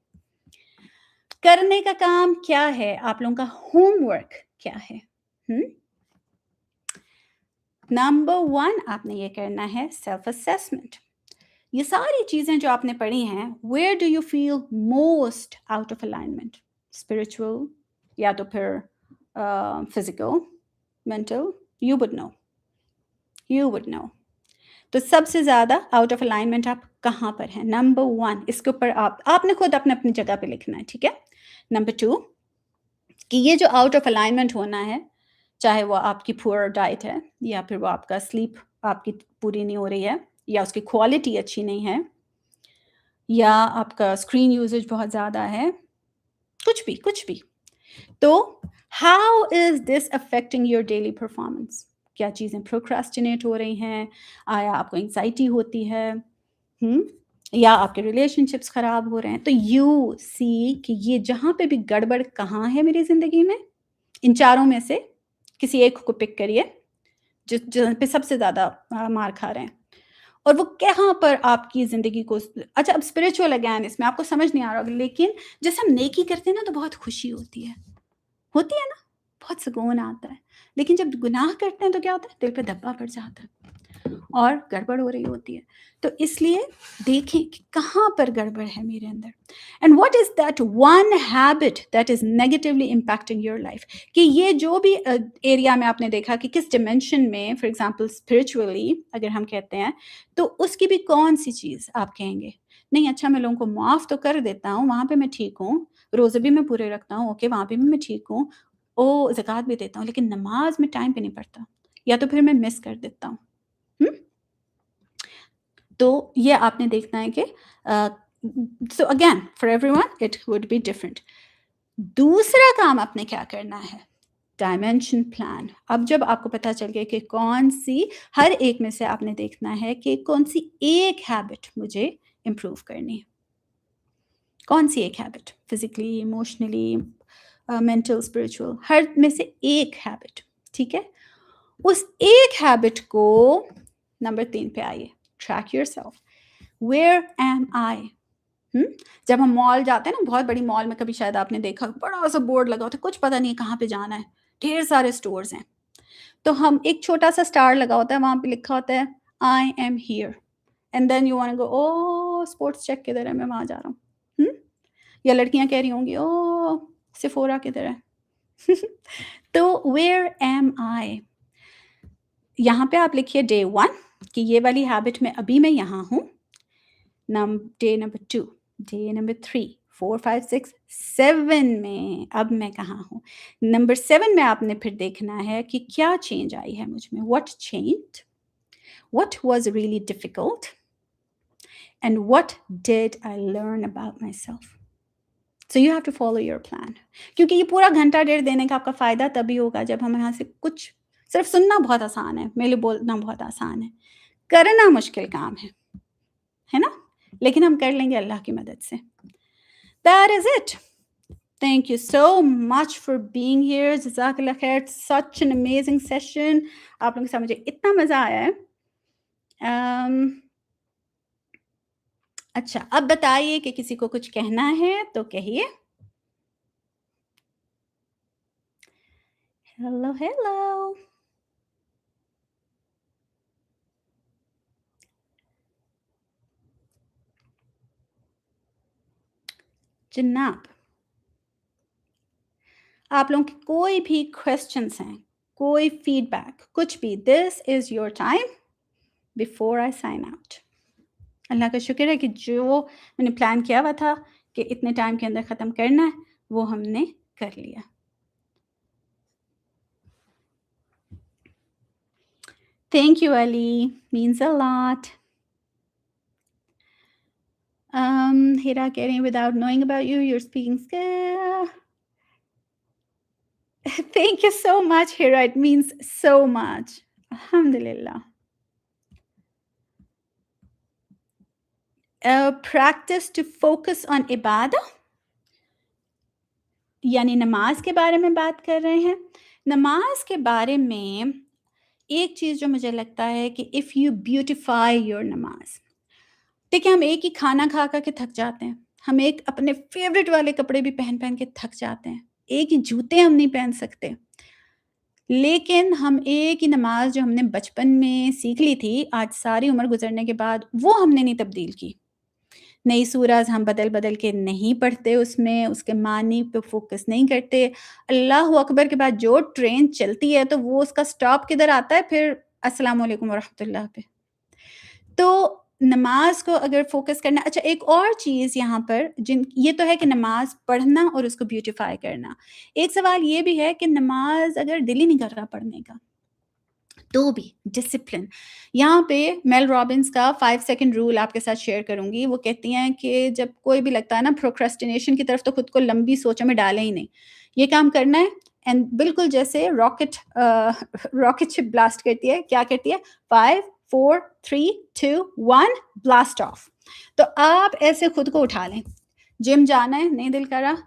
करने का काम क्या है? आप लोगों का होमवर्क क्या है? हुँ? नंबर 1 आपने ये करना है सेल्फ असेसमेंट। ये सारी चीज़ें जो आपने पढ़ी हैं, where do you feel most out of alignment? Spiritual या तो फिर physical, mental, you would know, you would know. तो सबसे ज़्यादा आउट ऑफ अलाइनमेंट आप कहाँ पर हैं? नंबर 1 इसके ऊपर आपने खुद अपनी-अपनी जगह पे लिखना है, ठीक है? नंबर 2 कि ये जो आउट ऑफ अलाइनमेंट होना है, चाहे वो आपकी पुअर डाइट है या फिर वो आपका स्लीप आपकी पूरी नहीं हो रही है या उसकी क्वालिटी अच्छी नहीं है या आपका स्क्रीन यूसेज बहुत ज़्यादा है, कुछ भी। तो how is this affecting your daily performance? क्या चीज़ें प्रोक्रास्टिनेट हो रही हैं? आया आपको एंग्ज़ायटी होती है? हुँ? या आपके रिलेशनशिप्स ख़राब हो रहे हैं? तो यू सी कि ये जहाँ पे भी गड़बड़ कहाँ है मेरी ज़िंदगी में? इन चारों में से किसी एक को पिक करिए, जिस जहाँ पे सबसे ज़्यादा मार खा रहे हैं। और वो कहाँ पर आपकी ज़िंदगी को अच्छा अब स्पिरिचुअल अगेन इसमें आपको समझ नहीं आ रहा होगा लेकिन जैसे हम नेकी करते हैं ना तो बहुत खुशी होती है। होती है ना? बहुत सुकून आता है। लेकिन जब गुनाह करते हैं तो क्या होता है? दिल पे धब्बा पड़ जाता है और गड़बड़ हो रही होती है। तो इसलिए देखें कि कहाँ पर गड़बड़ है मेरे अंदर and what is that one habit that is negatively impacting your life कि ये जो भी एरिया में आपने देखा कि किस डिमेंशन में फॉर एग्ज़ाम्पल स्पिरिचुअली अगर हम कहते हैं, तो उसकी भी कौन-सी चीज़ आप कहेंगे? नहीं अच्छा मैं लोगों को माफ़ तो कर देता हूँ, वहाँ पे मैं ठीक हूँ, रोज़े भी मैं पूरे रखता हूँ, ओके वहाँ पे भी मैं ठीक हूँ, ज़कात भी देता हूँ, लेकिन नमाज़ में टाइम पे नहीं पढ़ता या तो फिर मैं मिस कर देता हूँ। हुँ? तो ये आपने देखना है कि so again for everyone it would be different. दूसरा काम आपने क्या करना है? Dimension plan. अब जब आपको पता चल गया कि कौन-सी हर एक में से आपने देखना है कि कौन-सी एक हैबिट मुझे इम्प्रूव करनी है। कौन-सी एक habit? Physically, emotionally mental, spiritual हर में से एक हैबिट, ठीक है? उस एक हैबिट को नंबर 3 पे आइए, ट्रैक योरसेल्फ। वेयर एम आई? हुँ? जब हम मॉल जाते हैं ना, बहुत बड़ी मॉल में कभी शायद आपने देखा बड़ा-सा बोर्ड लगा होता है, कुछ पता नहीं है कहाँ पे जाना है, ढेर सारे स्टोर्स हैं। तो हम एक छोटा-सा स्टार लगा होता है, वहाँ पे लिखा होता है I am here and then you wanna go oh! Sports check किधर है? मैं वहाँ जा रहा हूँ। हुँ? या लड़कियाँ कह रही होंगी ओह! सेफोरा किधर है? तो वेयर एम आई? यहाँ पे आप लिखिए डे 1 कि ये वाली हैबिट में अभी मैं यहाँ हूँ। डे नंबर 2, डे नंबर 3, 4, 5, 6, 7 में अब मैं कहाँ हूँ? नंबर 7 में आपने फिर देखना है कि क्या चेंज आई है मुझ में? What changed? What was really difficult? And what did I learn about myself? So you have to follow your plan क्योंकि ये पूरा घंटा डेढ़ देने का आपका फ़ायदा तभी होगा जब हम यहाँ से कुछ सिर्फ सुनना बहुत आसान है, मेरे लिए बोलना बहुत आसान है, करना मुश्किल काम है ना? लेकिन हम कर लेंगे अल्लाह की मदद से। That is it. Thank you so much for being here. जज़ाकल्लाह खैर, such an amazing session. आप लोगों के साथ मुझे इतना मज़ा आया है। अम, अच्छा अब बताइए कि किसी को कुछ कहना है तो कहिए। Hello, hello. जनाब, आप लोगों के कोई भी क्वेश्चंस हैं, कोई फीडबैक, कुछ भी, this is your time before I sign out. अल्लाह का शुक्र है कि जो मैंने प्लान किया हुआ था कि इतने टाइम के अंदर ख़त्म करना है, वो हमने कर लिया। Thank you Ali, means a lot. Hira कह रही हैं without knowing about you, your speaking skill. Thank you so much Hira, it means so much. अल्हम्दुलिल्लाह। प्रैक्टिस टू फोकस ऑन इबादत, यानी नमाज के बारे में बात कर रहे हैं। नमाज के बारे में एक चीज़ जो मुझे लगता है कि इफ़ यू ब्यूटिफाई योर नमाज, देखिए हम एक ही खाना खा खा के थक जाते हैं, हम एक अपने फेवरेट वाले कपड़े भी पहन पहन के थक जाते हैं, एक ही जूते हम नहीं पहन सकते, लेकिन हम एक ही नमाज जो हमने बचपन में सीख ली थी, आज सारी उम्र गुजरने के बाद वो हमने नहीं तब्दील की। नई सूरत हम बदल-बदल के नहीं पढ़ते उसमें, उसके मानी पे फ़ोकस नहीं करते। अल्लाहु अकबर के बाद जो ट्रेन चलती है, तो वो उसका स्टॉप किधर आता है फिर अस्सलाम वालेकुम व रहमतुल्लाह पे। तो नमाज़ को अगर फ़ोकस करना, अच्छा एक और चीज़ यहाँ पर जिन ये तो है कि नमाज़ पढ़ना और उसको ब्यूटीफ़ाई करना। एक सवाल ये भी है कि नमाज़ अगर दिल ही नहीं कर रहा पढ़ने का, तो भी डिसिप्लिन। यहाँ पे मेल रॉबिन्स का 5 सेकंड रूल आपके साथ शेयर करूँगी। वो कहती हैं कि जब कोई भी लगता है ना प्रोक्रेस्टिनेशन की तरफ, तो खुद को लंबी सोचों में डालें ही नहीं। ये काम करना है एंड बिल्कुल जैसे रॉकेट शिप ब्लास्ट करती है, क्या करती है? 5, 4, 3, 2, 1 ब्लास्ट ऑफ। तो आप ऐसे खुद को उठा लें। जिम जाना है, नहीं दिल कर रहा?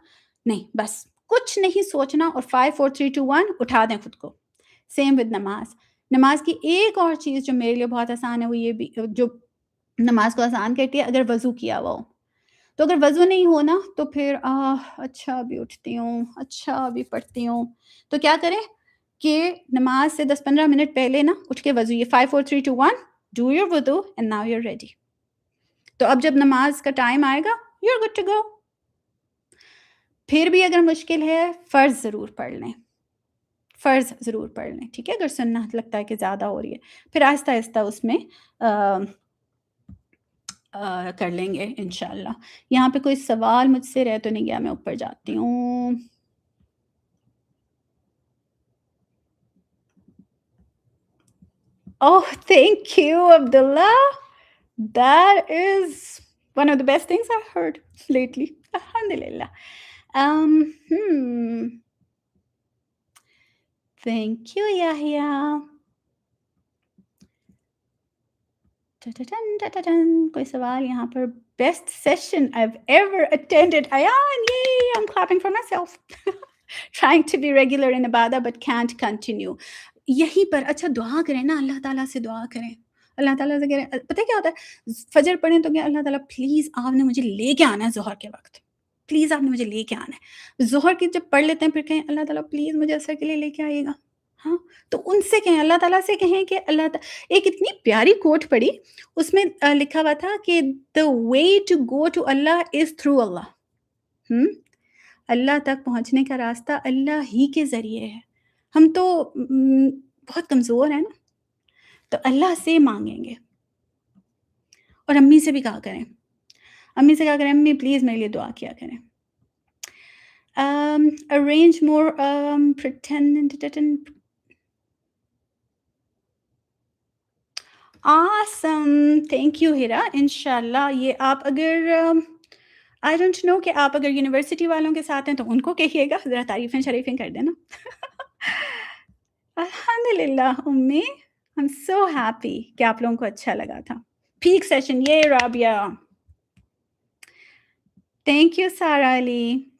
नहीं, बस कुछ नहीं सोचना और 5, 4, 3, 2, 1 उठा दें खुद को। सेम विद नमाज़। नमाज़ की एक और चीज़ जो मेरे लिए बहुत आसान है, वो ये भी जो नमाज़ को आसान करती है, अगर वज़ू किया हुआ हो। तो अगर वज़ू नहीं हो ना, तो फिर अच्छा अभी उठती हूँ, अच्छा अभी पढ़ती हूँ। तो क्या करें कि नमाज़ से 10-15 मिनट पहले ना उठ के वज़ू, ये 5, 4, 3, 2, 1 डू योर वुदू and now you are ready. तो अब जब नमाज़ का टाइम आएगा, you are good to go. फिर भी अगर मुश्किल है, फ़र्ज़ ज़रूर पढ़ लें। फ़र्ज़ ज़रूर पढ़ लें, ठीक है? अगर सुन्नत लगता है कि ज़्यादा हो रही है, फिर आहिस्ता-आहिस्ता उसमें अ कर लेंगे इंशाअल्लाह। यहाँ पे कोई सवाल मुझसे रह तो नहीं गया, मैं ऊपर जाती हूँ। Oh! Thank you Abdullah, that is one of the best things I've heard lately. Alhamdulillah. Hmm. Thank you, Yahya. Ta-ta-tan, ta-ta-tan. कोई सवाल यहाँ पर? Best session I've ever attended. Ayan, yay! I'm clapping for myself. Trying to be regular in ibadah but can't continue. यहीं पर अच्छा दुआ करें ना, अल्लाह ताला से दुआ करें। अल्लाह ताला से करें, पता है क्या होता है? फजर पढ़ें तो क्या, अल्लाह ताला प्लीज़ आपने मुझे लेके आना है ज़ोहर के वक़्त। प्लीज़ आपने मुझे लेके आना है। ज़ोहर की जब पढ़ लेते हैं, फिर कहें अल्लाह ताला प्लीज़ मुझे असर के लिए लेके आइएगा। हाँ, तो उनसे कहें, अल्लाह ताला से कहें कि अल्लाह ता एक इतनी प्यारी कोट पढ़ी, उसमें लिखा हुआ था कि the way to go to अल्लाह इज़ थ्रू अल्लाह। हुँ? अल्लाह तक पहुँचने का रास्ता अल्लाह ही के ज़रिए है। हम तो बहुत कमज़ोर हैं ना, तो अल्लाह से माँगेंगे। और अम्मी से भी कहा करें। अम्मी से कहा करें, अम्मी प्लीज़ मेरे लिए दुआ किया करें। Arrange more pretend awesome, thank you Hira. इंशाल्लाह ये आप अगर आई डोंट नो कि आप अगर यूनिवर्सिटी वालों के साथ हैं तो उनको कहिएगा, ज़रा तारीफ़ें शरीफ़ें कर देना। अल्हम्दुलिल्लाह उम्मी, आई एम सो हैप्पी कि आप लोगों को अच्छा लगा था। पीक सेशन, ये राबिया। थैंक यू सारा अली।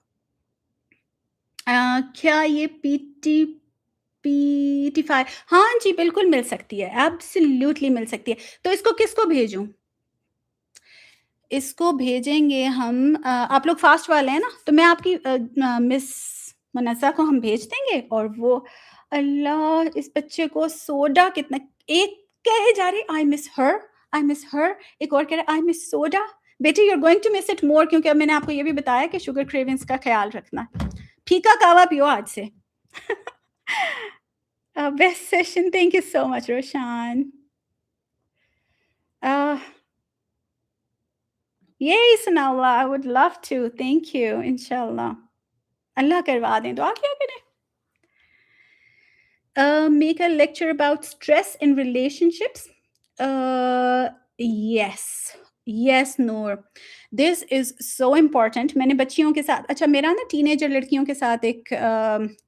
क्या ये पीटी5? हाँ जी, बिल्कुल मिल सकती है, एब्सोल्यूटली मिल सकती है। तो इसको किसको भेजूँ? इसको भेजेंगे हम आप लोग फ़ास्ट वाले हैं ना, तो मैं आपकी मिस मुनस्सा को हम भेज देंगे और वो अल्लाह! इस बच्चे को सोडा कितना, एक कहे जा रही आई मिस हर, एक और कह रहा है आई मिस सोडा। بیٹی you are going to miss it more, کیونکہ اب میں نے آپ کو یہ بھی بتایا کہ شوگر کریونگس کا خیال رکھنا. پھیکا کہوا پیو آج سے. Best session, thank you so much Roshan. یہی سنا ہوا، I would love to, thank you, انشاء اللہ اللہ کروا دیں، دعا کیا کریں. Make a lecture about stress in relationships. Yes. Yes, Noor. This is so important. میں نے بچیوں کے ساتھ، اچھا میرا نا ٹین ایجر لڑکیوں کے ساتھ ایک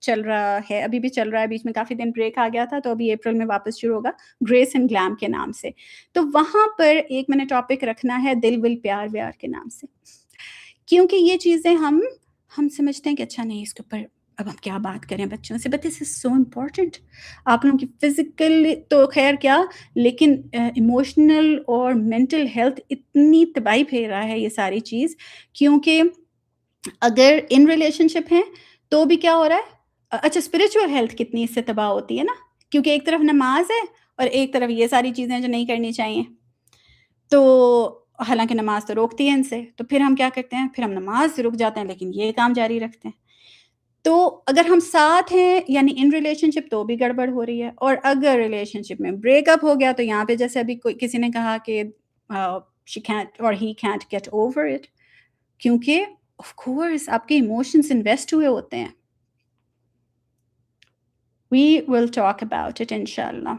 چل رہا ہے، ابھی بھی چل رہا ہے، بیچ میں کافی دن بریک آ گیا تھا، تو ابھی اپریل میں واپس شروع ہوگا، گریس اینڈ گلام کے نام سے. تو وہاں پر ایک میں نے ٹاپک رکھنا ہے دل ول پیار ویار کے نام سے، کیونکہ یہ چیزیں ہم سمجھتے ہیں کہ اچھا نہیں اس کے اوپر اب ہم کیا بات کریں بچوں سے، but this is so important. آپ لوگوں کی فزیکل تو خیر کیا، لیکن ایموشنل اور مینٹل ہیلتھ اتنی تباہی پھیر رہا ہے یہ ساری چیز، کیونکہ اگر ان ریلیشن شپ ہیں تو بھی کیا ہو رہا ہے. اچھا اسپرچوئل ہیلتھ کتنی اس سے تباہ ہوتی ہے نا، کیونکہ ایک طرف نماز ہے اور ایک طرف یہ ساری چیزیں جو نہیں کرنی چاہیے. تو حالانکہ نماز تو روکتی ہے ان سے، تو پھر ہم کیا کرتے ہیں، پھر ہم نماز سے رک جاتے ہیں لیکن یہ کام جاری رکھتے ہیں. تو اگر ہم ساتھ ہیں یعنی ان ریلیشن شپ تو بھی گڑبڑ ہو رہی ہے، اور اگر ریلیشن شپ میں بریک اپ ہو گیا تو یہاں پہ جیسے ابھی کسی نے کہا کہ she can't or he can't get over it، کیونکہ of course آپ کے ایموشنس انویسٹ ہوئے ہوتے ہیں. We will talk about it انشاءاللہ.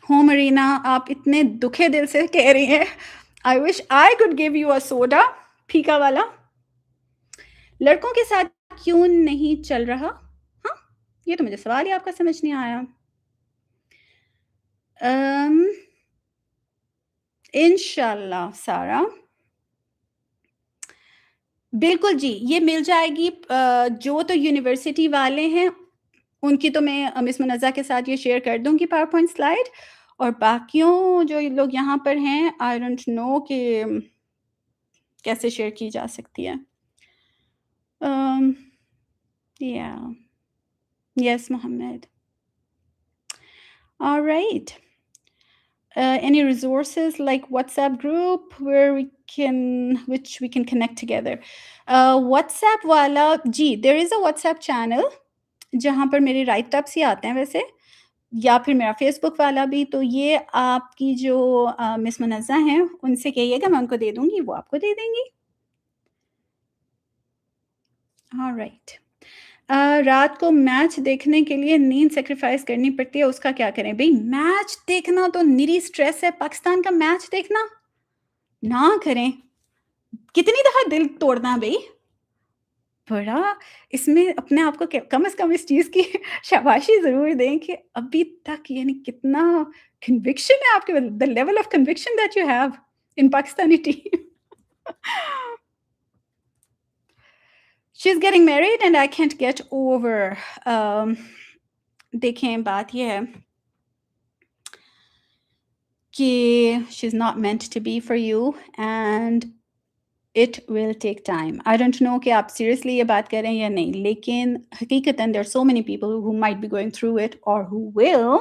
ہو مرینا، آپ اتنے دکھے دل سے کہہ رہی ہیں I wish I could give you a soda پھیکا والا. لڑکوں کے ساتھ کیوں نہیں چل رہا؟ ہاں یہ تو مجھے سوال ہی آپ کا سمجھ نہیں آیا. انشاءاللہ سارا بالکل جی، یہ مل جائے گی. جو تو یونیورسٹی والے ہیں ان کی تو میں مس منزہ کے ساتھ یہ شیئر کر دوں گی پاور پوائنٹ سلائڈ، اور باقیوں جو لوگ یہاں پر ہیں آئی ڈونٹ نو کہ کیسے شیئر کی جا سکتی ہے. یس محمد. All right. Any resources like WhatsApp group which we can connect together. WhatsApp والا جی there is a WhatsApp channel جہاں پر میرے رائٹ اپس ہی آتے ہیں ویسے، یا پھر میرا فیس بک والا بھی. تو یہ آپ کی جو مس منزہ ہیں ان سے کہیے گا، میں ان کو دے دوں گی، وہ آپ کو دے دیں گی. All right. رات کو میچ دیکھنے کے لیے نیند سیکریفائز کرنی پڑتی ہے، اس کا کیا کریں؟ بھئی میچ دیکھنا تو نری سٹریس ہے، پاکستان کا میچ دیکھنا نہ کریں. کتنی دفعہ دل توڑنا بھئی، بڑا اس میں اپنے آپ کو کم از کم اس چیز کی شاباشی ضرور دیں کہ ابھی تک یعنی کتنا کنوکشن ہے آپ کے، the level of conviction that you have in Pakistani team. She's getting married and I can't get over. دیکھیں بات یہ ہے کہ she's not meant to be for you and it will take time. I don't know کہ آپ seriously یہ بات کریں یا نہیں، لیکن حقیقتاً there are so many people who might be going through it or who will.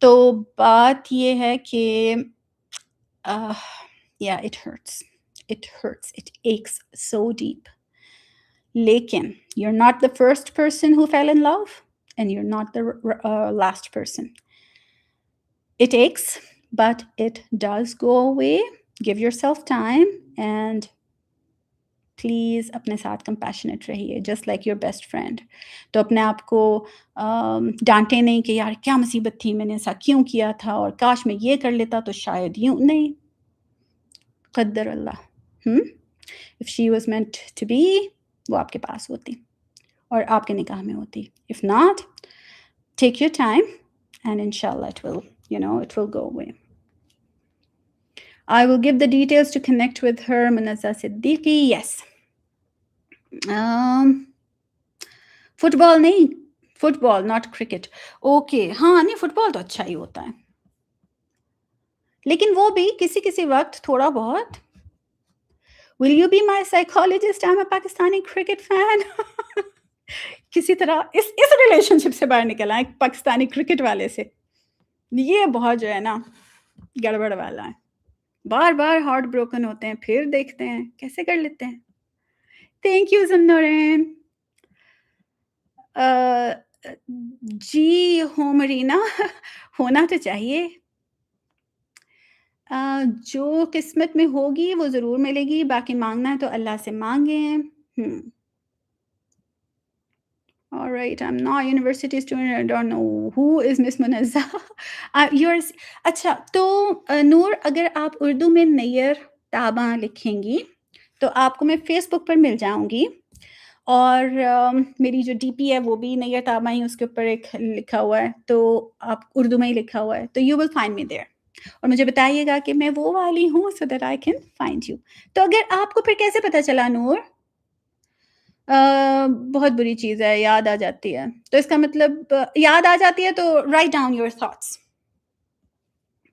تو بات یہ ہے کہ yeah, it hurts. It hurts. It aches so deep. لیکن you're not the first person who fell in love and you're not the last person. It aches, but it does go away. Give yourself time and please اپنے ساتھ compassionate رہیے just like your best friend. تو اپنے آپ کو ڈانٹے نہیں کہ یار کیا مصیبت تھی، میں نے ایسا کیوں کیا تھا، اور کاش میں یہ کر لیتا تو شاید یوں نہیں. قدر اللہ. If she was meant to be وہ آپ کے پاس ہوتی اور آپ کے نکاح میں ہوتی. If not, take your time and inshallah it will, it will go away. I will give the details to connect with her. Munazza Siddiqui, yes. Football نہیں، football not cricket. Okay ہاں نہیں fit بال تو اچھا ہی ہوتا ہے، لیکن وہ بھی کسی کسی وقت تھوڑا بہت. Will you be my psychologist? I'm a Pakistani cricket fan. کسی طرح اس ریلیشن شپ سے باہر نکل آئے پاکستانی کرکٹ والے سے. یہ بہت جو ہے نا गड़बड़ वाला है। बार-बार हार्ट ब्रोकन होते हैं, फिर देखते हैं, कैसे कर लेते हैं? Thank you ज़ुन्नूरैन। अ जी, हो मरीना होना तो चाहिए। जो किस्मत में होगी वो ज़रूर मिलेगी, बाकी माँगना है तो अल्लाह से माँगे। हुँ, alright, I am not university student, I don't know who is miss Munazza. You are स अच्छा तो नूर, अगर आप उर्दू में नैयर ताबा लिखेंगी, तो आपको मैं फ़ेसबुक पर मिल जाऊँगी। और मेरी जो डीपी है वो भी नैयर ताबा ही, उसके ऊपर एक लिखा हुआ है, तो आप उर्दू में ही लिखा हुआ है, तो you will find me there. और मुझे बताइएगा कि मैं वो वाली हूँ, so that I can find you. तो अगर आपको फिर कैसे पता चला नूर? अ, बहुत बुरी चीज़ है, याद आ जाती है। तो इसका मतलब याद आ जाती है तो राइट डाउन योर थॉट्स।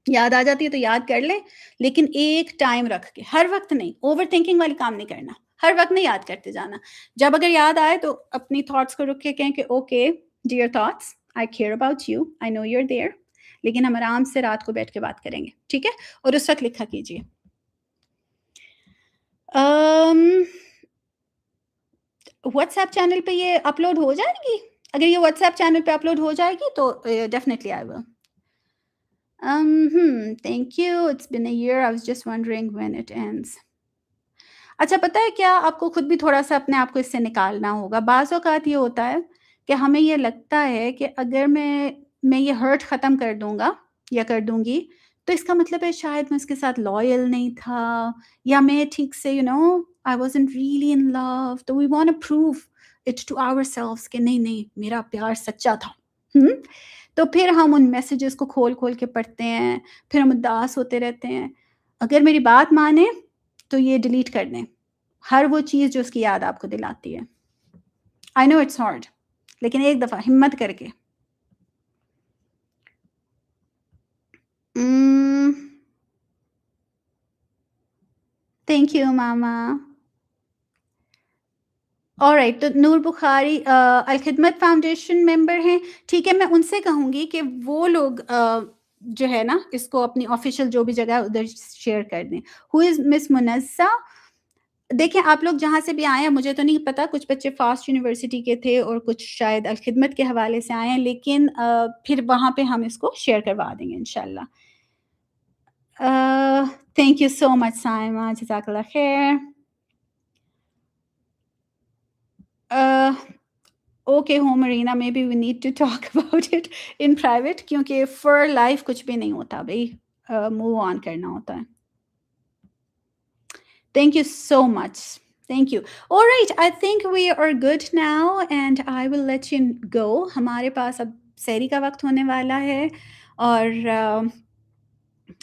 याद आ जाती है तो याद कर लें, लेकिन एक टाइम रख के, हर वक़्त नहीं, ओवरथिंकिंग वाली काम नहीं करना, हर वक़्त नहीं याद करते जाना। जब अगर याद आए तो अपनी थॉट्स को रुक के कहें कि okay, dear thoughts, I care about you, I know you are there, लेकिन हम आराम से रात को बैठ के बात करेंगे, ठीक है? और उस वक़्त लिखा कीजिए। अम, व्हाट्सएप चैनल पे ये अपलोड हो जाएगी? अगर ये व्हाट्सएप चैनल पे अपलोड हो जाएगी तो definitely I will. Thank you, it's been a year, I was just wondering when it ends. अच्छा, पता है क्या, आपको खुद भी थोड़ा-सा अपने आप को इससे निकालना होगा। बाज़ औक़ात ये होता है कि हमें ये लगता है कि अगर मैं ये हर्ट ख़त्म कर दूँगा या कर दूँगी, तो इसका मतलब है शायद मैं उसके साथ लॉयल नहीं था, या मैं ठीक से I wasn't really in love, so we want to prove it to ourselves कि नहीं-नहीं मेरा प्यार सच्चा था। हुँ? तो फिर हम उन मैसेजेस को खोल-खोल के पढ़ते हैं, फिर हम उदास होते रहते हैं। अगर मेरी बात मानें तो ये डिलीट कर दें, हर वो चीज़ जो उसकी याद आपको दिलाती है। आई नो इट्स हार्ड, लेकिन एक दफ़ा हिम्मत करके। उम्म, थैंक यू मामा। ऑलराइट, तो नूर बुखारी अल खिदमत फाउंडेशन मेंबर हैं, ठीक है, मैं उनसे कहूँगी कि वो लोग जो है ना, इसको अपनी ऑफ़िशियल जो भी जगह है उधर शेयर कर दें। Who is miss Munazza? देखिए, आप लोग जहाँ से भी आए हैं मुझे तो नहीं पता, कुछ बच्चे फ़ास्ट यूनिवर्सिटी के थे और कुछ शायद अल-खिदमत के हवाले से आए हैं, लेकिन फिर वहाँ पे हम इसको शेयर करवा देंगे इंशाल्लाह। Uh, thank you so much Saima, जज़ाकल्लाह ख़ैर। अ, ओके हो Marina, maybe we need to talk about it in private, क्योंकि फॉर लाइफ कुछ भी नहीं होता भई, मूव ऑन करना होता है। Thank you so much. Thank you. All right, I think we are good now and I will let you go. हमारे पास अब सहरी का वक़्त होने वाला है और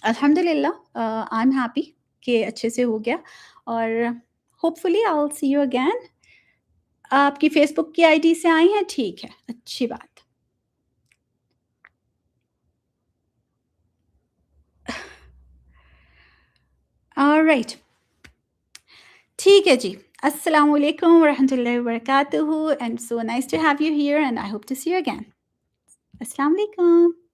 अल्हम्दुलिल्लाह आई एम हैप्पी कि अच्छे से हो गया, और hopefully I will see you again. आपकी फ़ेसबुक की आईडी से आई हैं? ठीक है, अच्छी बात। ऑलराइट, ठीक है जी। अस्सलामु अलैकुम व रहमतुल्लाहि व बरकातुहू, and so nice to have you here and I hope to see you again. अस्सलाम वालेकुम।